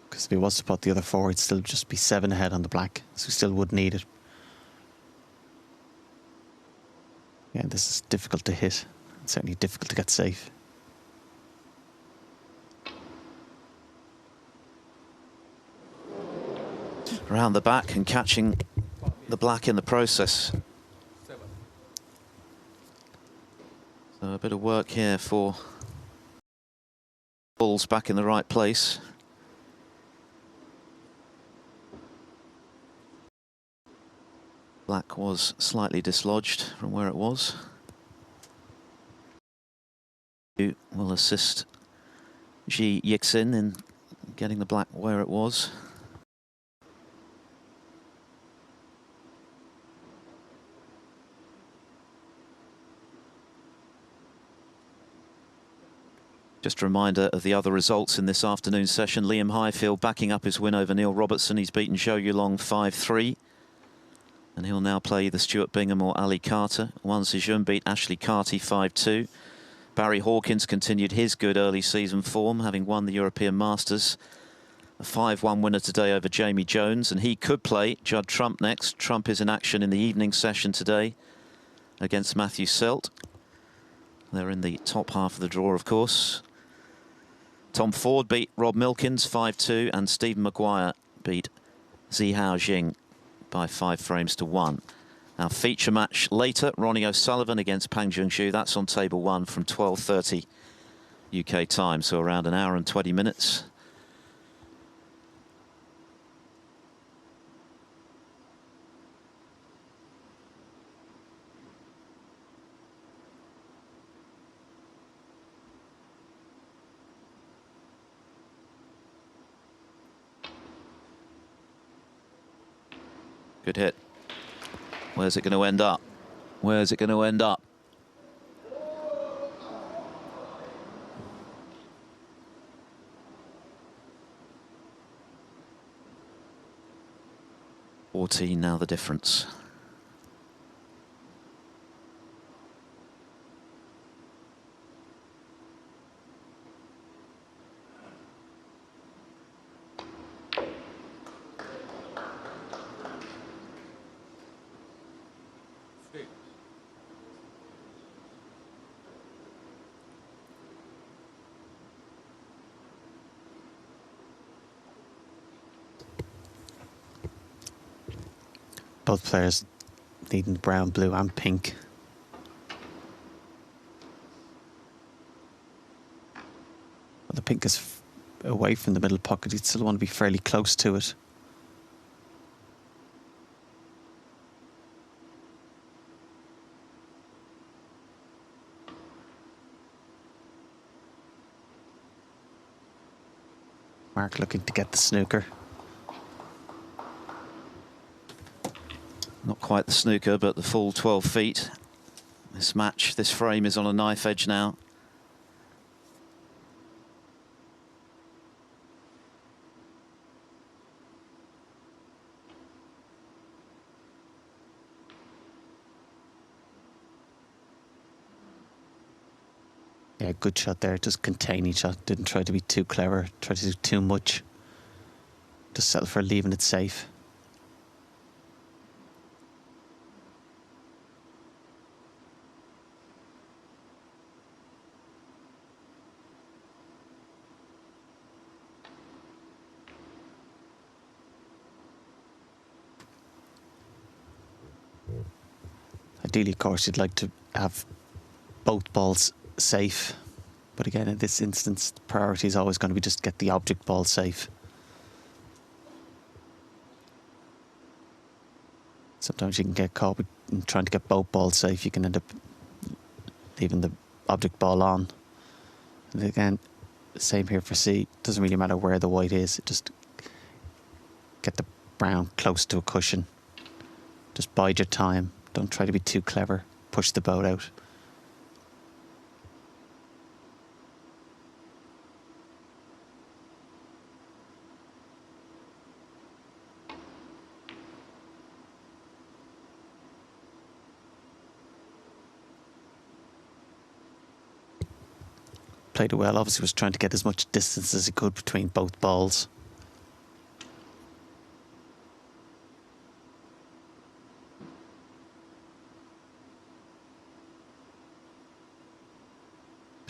Because if he was to put the other 4, he'd still just be 7 ahead on the black, so he still would need it. Yeah, this is difficult to hit. It's certainly difficult to get safe. Around the back and catching the black in the process. So a bit of work here for balls back in the right place. Black was slightly dislodged from where it was. Will assist Ji Yixin in getting the black where it was. Just a reminder of the other results in this afternoon session. Liam Highfield backing up his win over Neil Robertson. He's beaten Zhou Yulong 5-3. And he'll now play either Stuart Bingham or Ali Carter. Wan Sijun beat Ashley Carty 5-2. Barry Hawkins continued his good early season form, having won the European Masters. A 5-1 winner today over Jamie Jones, and he could play Judd Trump next. Trump is in action in the evening session today against Matthew Selt. They're in the top half of the draw, of course. Tom Ford beat Rob Milkins 5-2, and Stephen Maguire beat Zihao Jing by 5 frames to 1. Our feature match later, Ronnie O'Sullivan against Pang Junxu. That's on table 1 from 12:30 UK time, so around an hour and 20 minutes. Good hit. Where's it going to end up? Where's it going to end up? $14 now the difference. Both players needing brown, blue and pink. Well, the pink is away from the middle pocket. You'd still want to be fairly close to it. Mark looking to get the snooker. Not quite the snooker, but the full 12 feet. This match, this frame is on a knife edge now. Yeah, good shot there. Just containing shot. Didn't try to be too clever. Try to do too much. Just settle for leaving it safe. Ideally, of course, you'd like to have both balls safe. But again, in this instance, the priority is always going to be just get the object ball safe. Sometimes you can get caught with trying to get both balls safe. You can end up leaving the object ball on. And again, same here for C. Doesn't really matter where the white is. Just get the brown close to a cushion. Just bide your time. Don't try to be too clever. Push the boat out. Played it well. Obviously was trying to get as much distance as he could between both balls.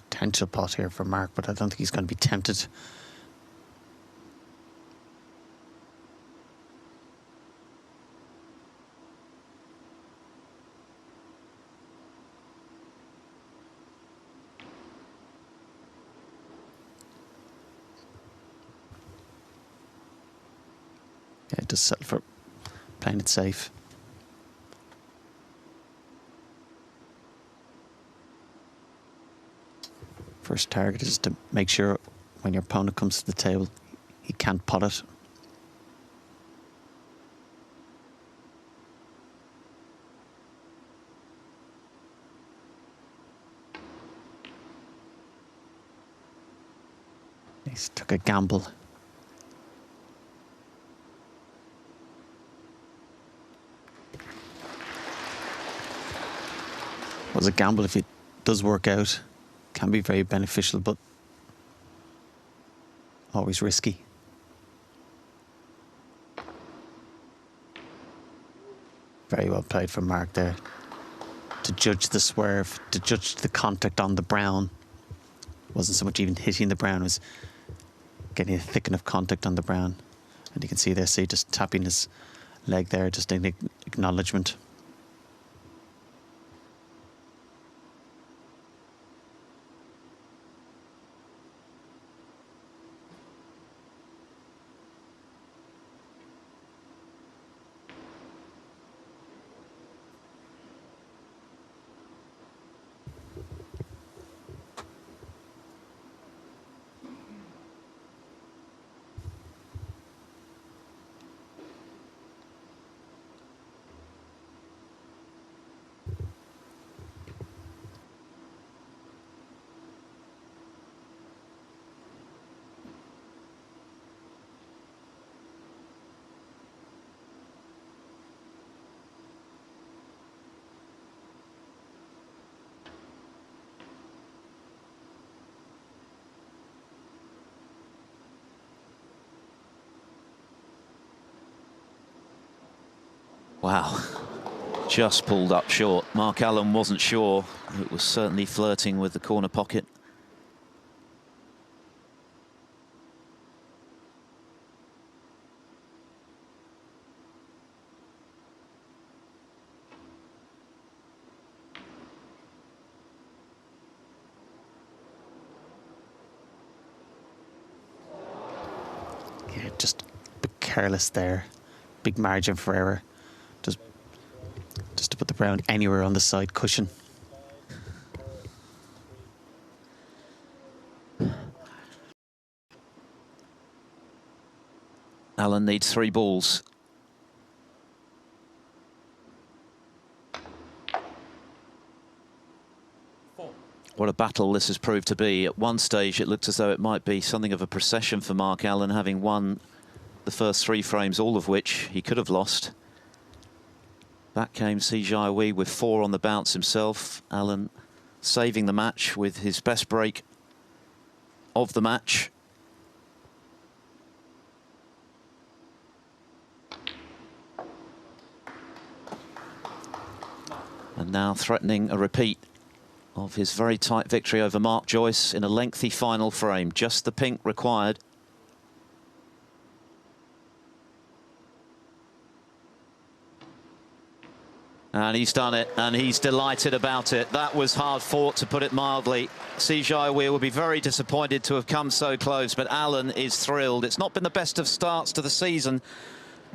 Potential pot here for Mark, but I don't think he's going to be tempted. Yeah, just settle for playing it safe. First target is to make sure when your opponent comes to the table, he can't pot it. He took a gamble. Was a gamble. If it does work out, can be very beneficial, but always risky. Very well played from Mark there. To judge the swerve, to judge the contact on the brown. Wasn't so much even hitting the brown, it was getting a thick enough contact on the brown. And you can see there, see, just tapping his leg there, just an acknowledgement. Wow, just pulled up short. Mark Allen wasn't sure. It was certainly flirting with the corner pocket. Yeah, just a bit careless there. Big margin for error. Just to put the brown anywhere on the side cushion. Allen needs 3 balls. What a battle this has proved to be. At one stage, it looked as though it might be something of a procession for Mark Allen, having won the first 3 frames, all of which he could have lost. Back came Jiahui with 4 on the bounce himself. Allen saving the match with his best break of the match. And now threatening a repeat of his very tight victory over Mark Joyce in a lengthy final frame. Just the pink required. And he's done it, and he's delighted about it. That was hard fought, to put it mildly. Jiahui will be very disappointed to have come so close, but Allen is thrilled. It's not been the best of starts to the season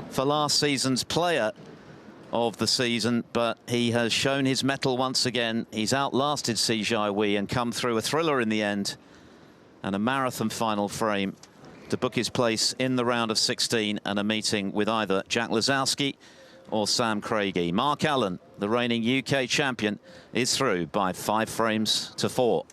for last season's player of the season, but he has shown his mettle once again. He's outlasted Jiahui and come through a thriller in the end, and a marathon final frame to book his place in the round of 16 and a meeting with either Jack Lazowski or Sam Craigie. Mark Allen, the reigning UK champion, is through by 5 frames to 4.